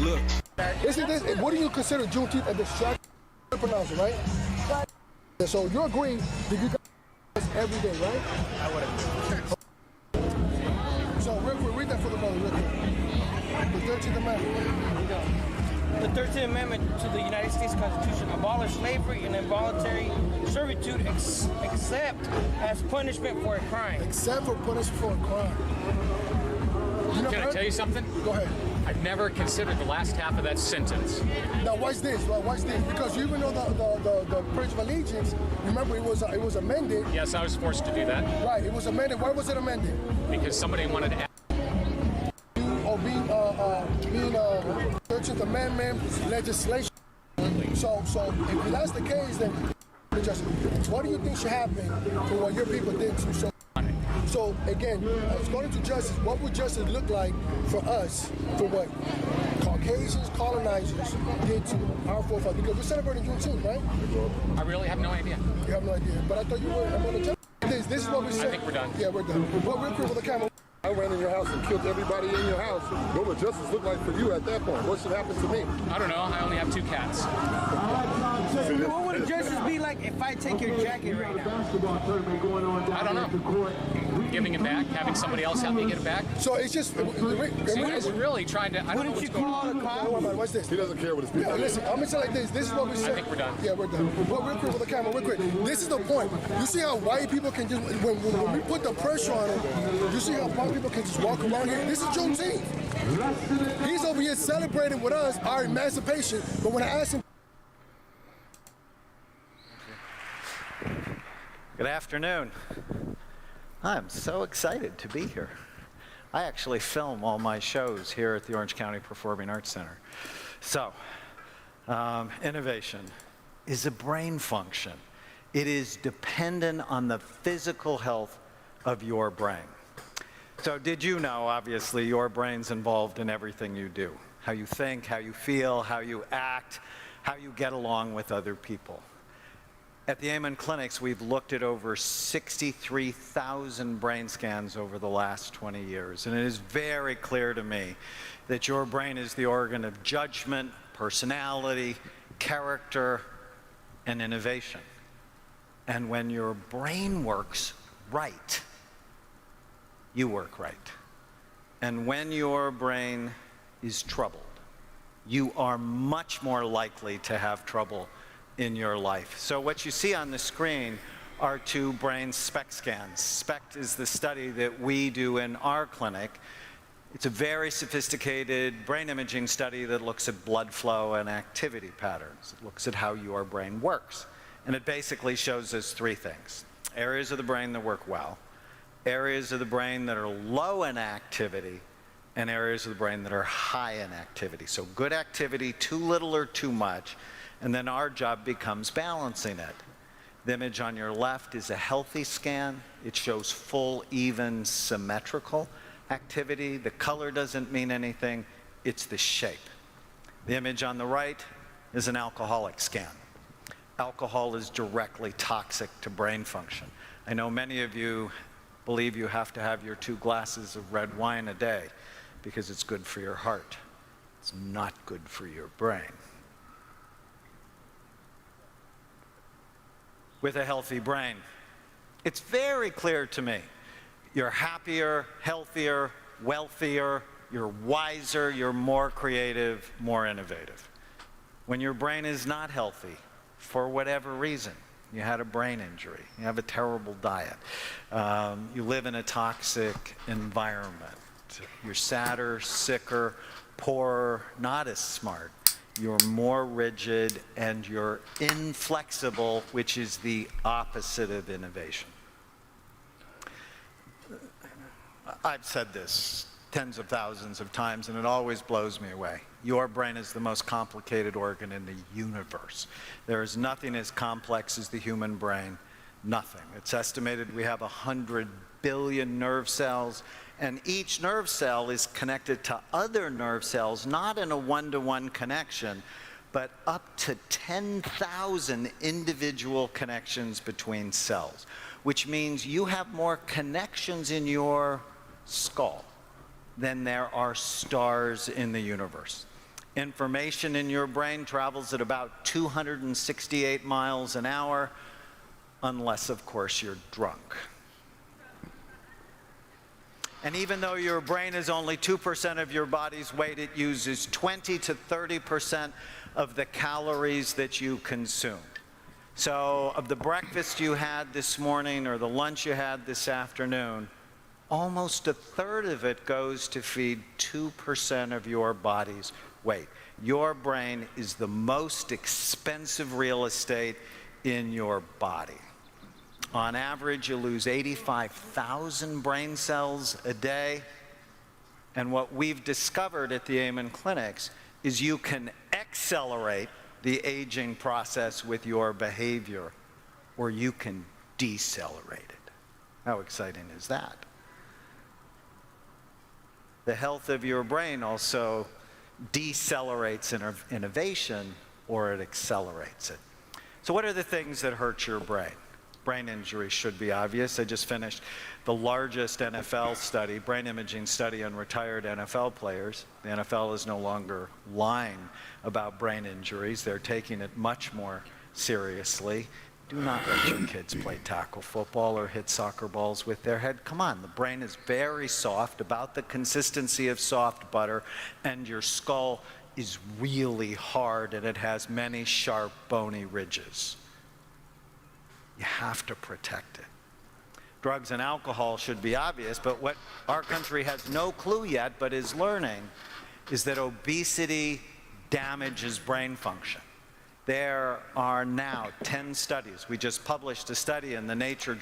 Look. What do you consider Juneteenth a distraction? Pronounce it, right? So you agree that you guys every day, right? I would agree. So real quick, read that for the brother, real quick. The 13th Amendment. The 13th Amendment to the United States Constitution abolished slavery and involuntary servitude except as punishment for a crime. Except for punishment for a crime. Can I tell you something? Go ahead. I've never considered the last half of that sentence. Now watch this, right? Watch this, because you even know the Pledge of Allegiance. Remember, it was amended. Yes, I was forced to do that. Right, it was amended. Why was it amended? Because somebody wanted to add. Or being 13th Amendment legislation. So if that's the case, then what do you think should happen for what your people did to? So again, according to justice, what would justice look like for us, for what Caucasians, colonizers did to our forefathers? Because we're celebrating Juneteenth, right? I really have no idea. You have no idea, but I thought you were. I'm going to tell you this is what we said. I think we're done. Yeah, we're done. Well, real quick with the camera. I ran in your house and killed everybody in your house. What would justice look like for you at that point? What should happen to me? I don't know. I only have 2 cats. What would justice be like if I take your jacket right now? I don't know. Giving it back, having somebody else help me get it back. So it's just. See, it's really trying to. I don't know what's going on. Watch this. He doesn't care what his people. Yeah, listen, I'm gonna say like this. This is what we said. I think we're done. Yeah, we're done. Well, real quick with the camera, real quick. This is the point. You see how white people can just when we put the pressure on them. You see how white people can just walk around here. This is Juneteenth. He's over here celebrating with us our emancipation. But when I ask him. Good afternoon. I'm so excited to be here. I actually film all my shows here at the Orange County Performing Arts Center. So, innovation is a brain function. It is dependent on the physical health of your brain. So did you know, obviously, your brain's involved in everything you do. How you think, how you feel, how you act, how you get along with other people. At the Amen Clinics, we've looked at over 63,000 brain scans over the last 20 years, and it is very clear to me that your brain is the organ of judgment, personality, character, and innovation. And when your brain works right, you work right. And when your brain is troubled, you are much more likely to have trouble in your life. So what you see on the screen are 2 brain SPECT scans. SPECT is the study that we do in our clinic. It's a very sophisticated brain imaging study that looks at blood flow and activity patterns. It looks at how your brain works. And it basically shows us 3 things. Areas of the brain that work well, areas of the brain that are low in activity, and areas of the brain that are high in activity. So good activity, too little or too much, and then our job becomes balancing it. The image on your left is a healthy scan. It shows full, even, symmetrical activity. The color doesn't mean anything, it's the shape. The image on the right is an alcoholic scan. alcohol is directly toxic to brain function. I know many of you believe you have to have your 2 glasses of red wine a day because it's good for your heart. It's not good for your brain. With a healthy brain, it's very clear to me, you're happier, healthier, wealthier, you're wiser, you're more creative, more innovative. When your brain is not healthy, for whatever reason, you had a brain injury, you have a terrible diet, you live in a toxic environment, you're sadder, sicker, poorer, not as smart, you're more rigid, and you're inflexible, which is the opposite of innovation. I've said this tens of thousands of times, and it always blows me away. Your brain is the most complicated organ in the universe. There is nothing as complex as the human brain, nothing. It's estimated we have 100 billion nerve cells, and each nerve cell is connected to other nerve cells, not in a one-to-one connection, but up to 10,000 individual connections between cells, which means you have more connections in your skull than there are stars in the universe. Information in your brain travels at about 268 miles an hour, unless, of course, you're drunk. And even though your brain is only 2% of your body's weight, it uses 20 to 30% of the calories that you consume. So of the breakfast you had this morning or the lunch you had this afternoon, almost a third of it goes to feed 2% of your body's weight. Your brain is the most expensive real estate in your body. On average, you lose 85,000 brain cells a day. And what we've discovered at the Amen Clinics is you can accelerate the aging process with your behavior, or you can decelerate it. How exciting is that? The health of your brain also decelerates innovation, or it accelerates it. So what are the things that hurt your brain? Brain injury should be obvious. I just finished the largest NFL study, brain imaging study on retired NFL players. The NFL is no longer lying about brain injuries. They're taking it much more seriously. Do not let your kids play tackle football or hit soccer balls with their head. Come on, the brain is very soft, about the consistency of soft butter, and your skull is really hard, and it has many sharp, bony ridges. You have to protect it. Drugs and alcohol should be obvious, but what our country has no clue yet, but is learning, is that obesity damages brain function. There are now 10 studies. We just published a study in the Nature.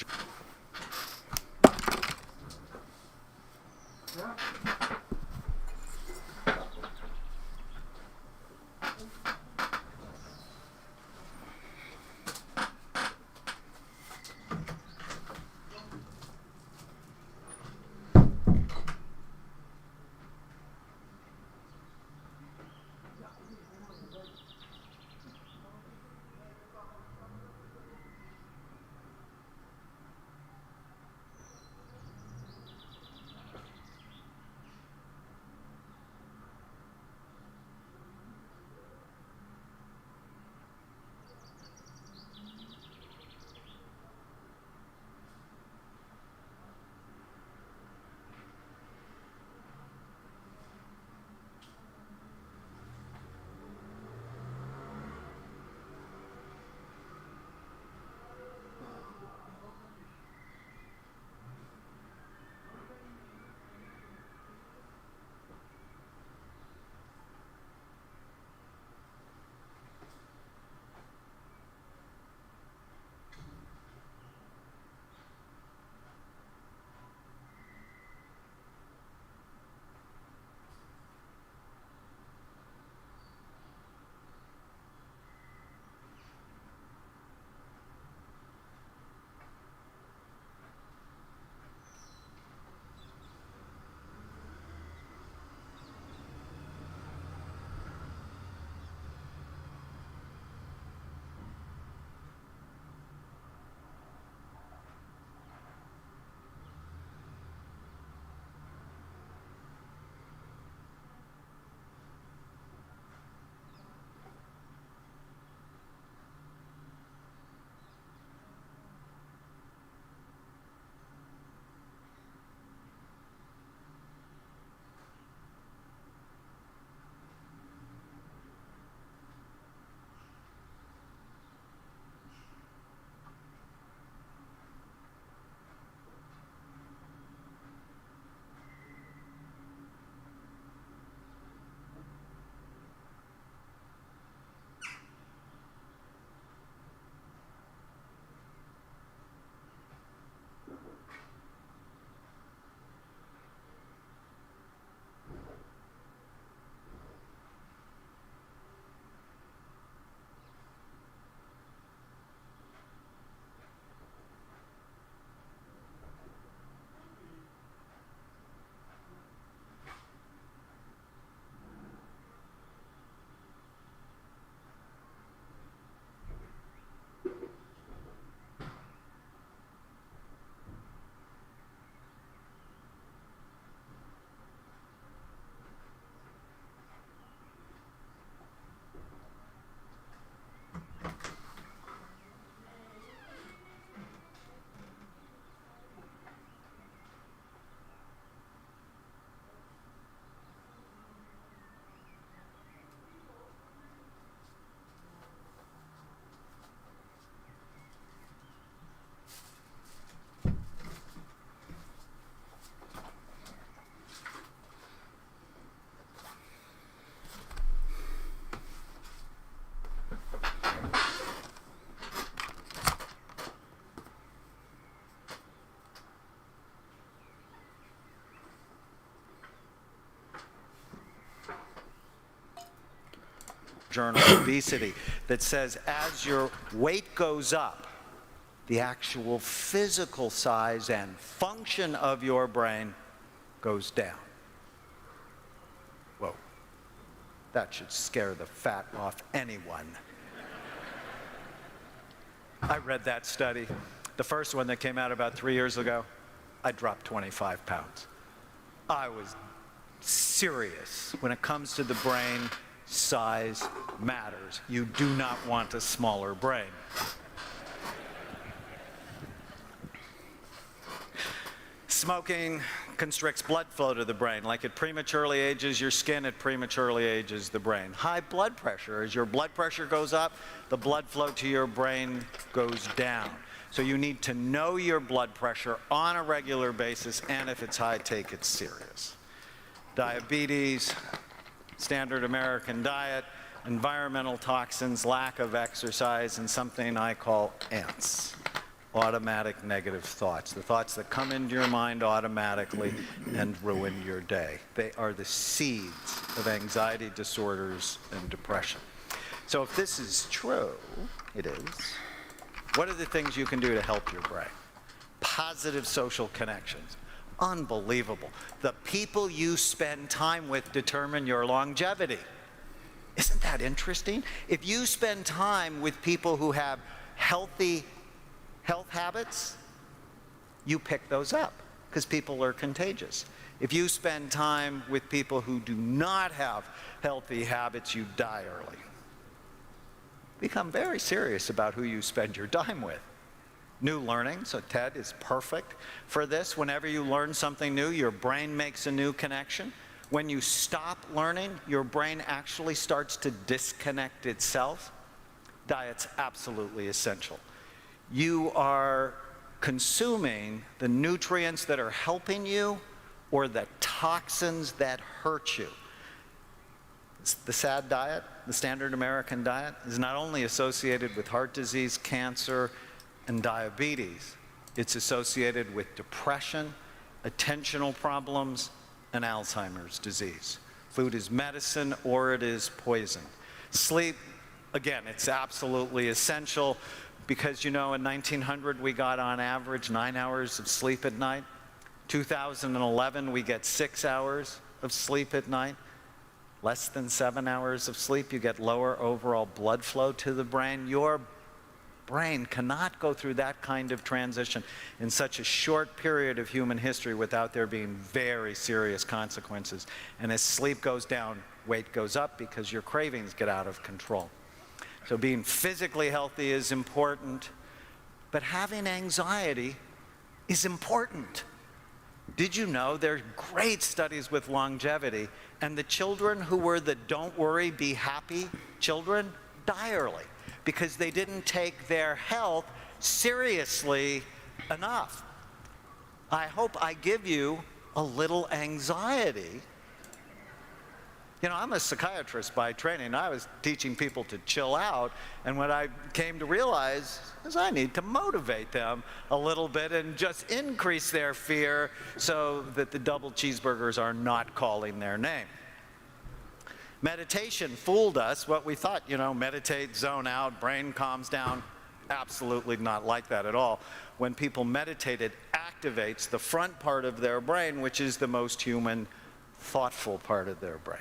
journal, Obesity, that says as your weight goes up, the actual physical size and function of your brain goes down. Whoa. That should scare the fat off anyone. I read that study. The first one that came out about 3 years ago, I dropped 25 pounds. I was serious. When it comes to the brain, size matters. You do not want a smaller brain. Smoking constricts blood flow to the brain. Like it prematurely ages your skin, it prematurely ages the brain. High blood pressure, as your blood pressure goes up, the blood flow to your brain goes down. So you need to know your blood pressure on a regular basis, and if it's high, take it serious. Diabetes, standard American diet, environmental toxins, lack of exercise, and something I call ANTS. Automatic negative thoughts, the thoughts that come into your mind automatically and ruin your day. They are the seeds of anxiety disorders and depression. So if this is true, it is, what are the things you can do to help your brain? Positive social connections. Unbelievable. The people you spend time with determine your longevity. Isn't that interesting? If you spend time with people who have healthy health habits, you pick those up because people are contagious. If you spend time with people who do not have healthy habits, you die early. Become very serious about who you spend your time with. New learning, so TED is perfect for this. Whenever you learn something new, your brain makes a new connection. When you stop learning, your brain actually starts to disconnect itself. Diet's absolutely essential. You are consuming the nutrients that are helping you or the toxins that hurt you. The SAD diet, the standard American diet, is not only associated with heart disease, cancer, and diabetes. It's associated with depression, attentional problems, and Alzheimer's disease. Food is medicine or it is poison. Sleep, again, it's absolutely essential. Because, you know, in 1900, we got on average 9 hours of sleep at night. 2011, we get 6 hours of sleep at night. Less than 7 hours of sleep, you get lower overall blood flow to the brain. Your brain cannot go through that kind of transition in such a short period of human history without there being very serious consequences. And as sleep goes down, weight goes up because your cravings get out of control. So being physically healthy is important, but having anxiety is important. Did you know there are great studies with longevity, and the children who were the don't worry, be happy children die early because they didn't take their health seriously enough. I hope I give you a little anxiety. You know, I'm a psychiatrist by training. I was teaching people to chill out, and what I came to realize is I need to motivate them a little bit and just increase their fear so that the double cheeseburgers are not calling their name. Meditation fooled us. What we thought, you know, meditate, zone out, brain calms down. Absolutely not like that at all. When people meditate, it activates the front part of their brain, which is the most human, thoughtful part of their brain.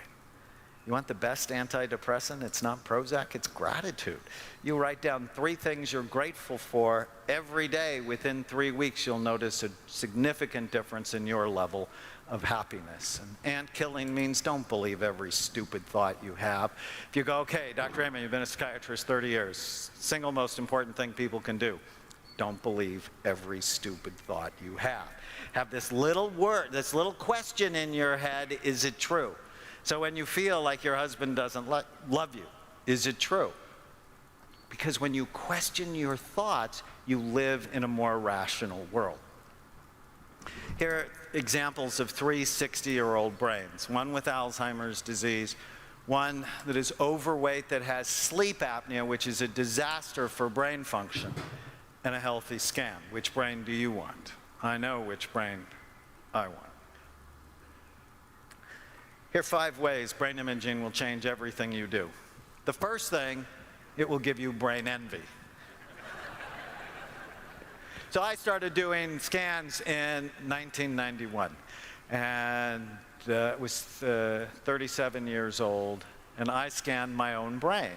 You want the best antidepressant? It's not Prozac, it's gratitude. You write down 3 things you're grateful for every day. Within 3 weeks, you'll notice a significant difference in your level of happiness. And ant killing means don't believe every stupid thought you have. If you go, okay, Dr. Amen, you've been a psychiatrist 30 years, single most important thing people can do, don't believe every stupid thought you have. Have this little word, this little question in your head, is it true? So when you feel like your husband doesn't love you, is it true? Because when you question your thoughts, you live in a more rational world. Here are examples of 3 60-year-old brains, one with Alzheimer's disease, one that is overweight that has sleep apnea, which is a disaster for brain function, and a healthy scan. Which brain do you want? I know which brain I want. Here are 5 ways brain imaging will change everything you do. The first thing, it will give you brain envy. So I started doing scans in 1991, and was 37 years old, and I scanned my own brain.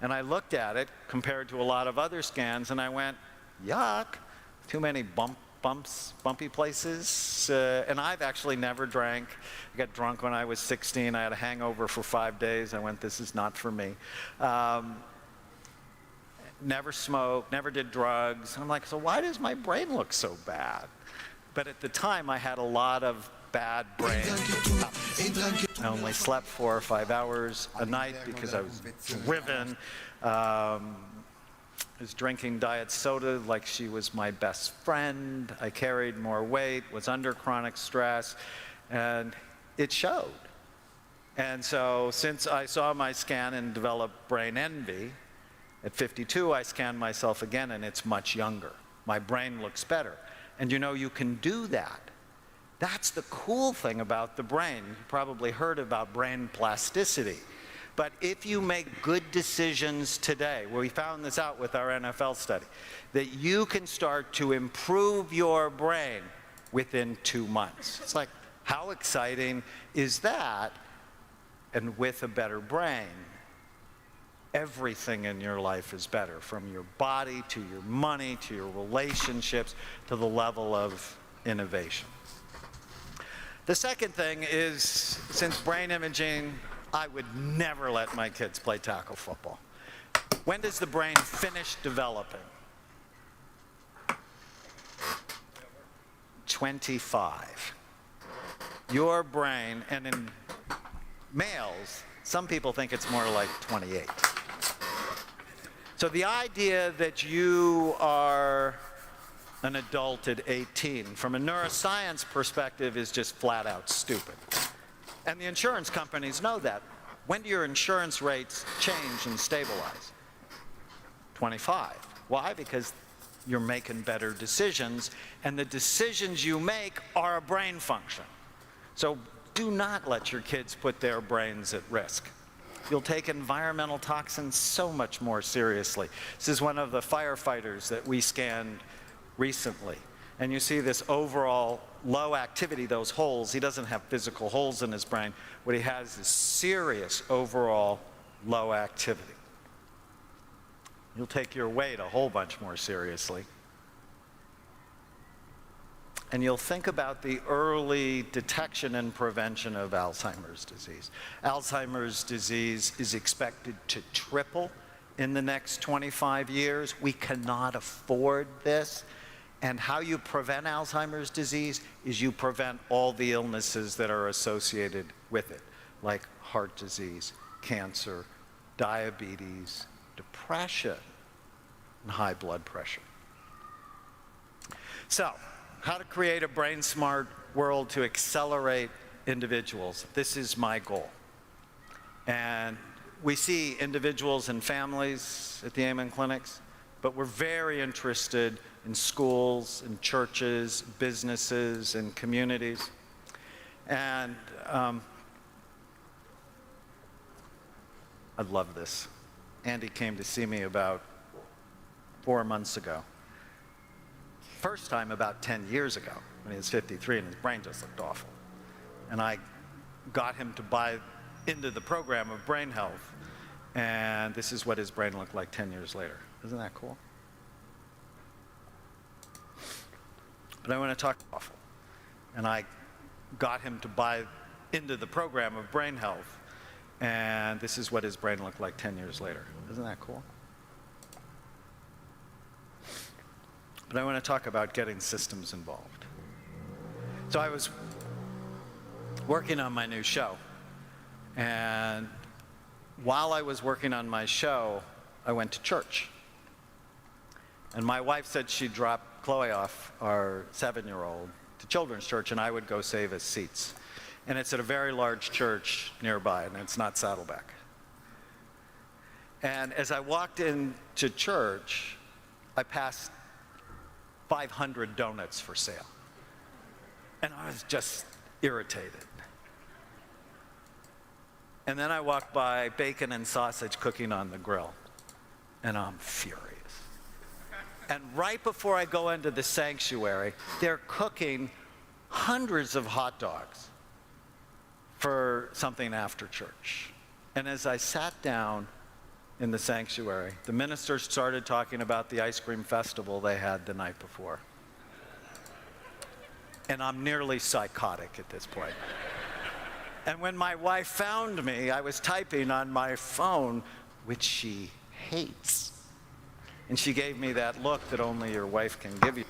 And I looked at it compared to a lot of other scans, and I went, yuck, too many bumpy places. And I've actually never drank. I got drunk when I was 16. I had a hangover for 5 days. I went, this is not for me. Never smoked, never did drugs. And I'm like, so why does my brain look so bad? But at the time, I had a lot of bad brain. I only slept 4 or 5 hours a night because I was driven. I was drinking diet soda like she was my best friend. I carried more weight, was under chronic stress, and it showed. And so since I saw my scan and developed brain envy, at 52, I scanned myself again, and it's much younger. My brain looks better. And you know, you can do that. That's the cool thing about the brain. You probably heard about brain plasticity. But if you make good decisions today, well, we found this out with our NFL study, that you can start to improve your brain within 2 months. It's like, how exciting is that? And with a better brain, everything in your life is better, from your body to your money to your relationships to the level of innovation. The second thing is, since brain imaging, I would never let my kids play tackle football. When does the brain finish developing? 25. Your brain, and in males, some people think it's more like 28. So the idea that you are an adult at 18, from a neuroscience perspective, is just flat out stupid. And the insurance companies know that. When do your insurance rates change and stabilize? 25. Why? Because you're making better decisions, and the decisions you make are a brain function. So do not let your kids put their brains at risk. You'll take environmental toxins so much more seriously. This is one of the firefighters that we scanned recently. And you see this overall low activity, those holes. He doesn't have physical holes in his brain. What he has is serious overall low activity. You'll take your weight a whole bunch more seriously. And you'll think about the early detection and prevention of Alzheimer's disease. Alzheimer's disease is expected to triple in the next 25 years. We cannot afford this. And how you prevent Alzheimer's disease is you prevent all the illnesses that are associated with it, like heart disease, cancer, diabetes, depression, and high blood pressure. So, how to create a brain-smart world to accelerate individuals. This is my goal. And we see individuals and families at the Amen clinics, but we're very interested in schools, in churches, businesses, and communities. And I love this. Andy came to see me about 4 months ago. First time about 10 years ago, when he was 53 and his brain just looked awful. And I got him to buy into the program of brain health, and this is what his brain looked like 10 years later. Isn't that cool? But I want to talk awful. And I got him to buy into the program of brain health, and this is what his brain looked like 10 years later. Isn't that cool? But I want to talk about getting systems involved. So I was working on my new show, and while I was working on my show, I went to church. And my wife said she'd drop Chloe off, our 7-year-old, to children's church, and I would go save us seats. And it's at a very large church nearby, and it's not Saddleback. And as I walked into church, I passed 500 donuts for sale. And I was just irritated. And then I walk by bacon and sausage cooking on the grill, and I'm furious. And right before I go into the sanctuary, they're cooking hundreds of hot dogs for something after church. And as I sat down in the sanctuary, the ministers started talking about the ice cream festival they had the night before. And I'm nearly psychotic at this point. And when my wife found me, I was typing on my phone, which she hates. And she gave me that look that only your wife can give you.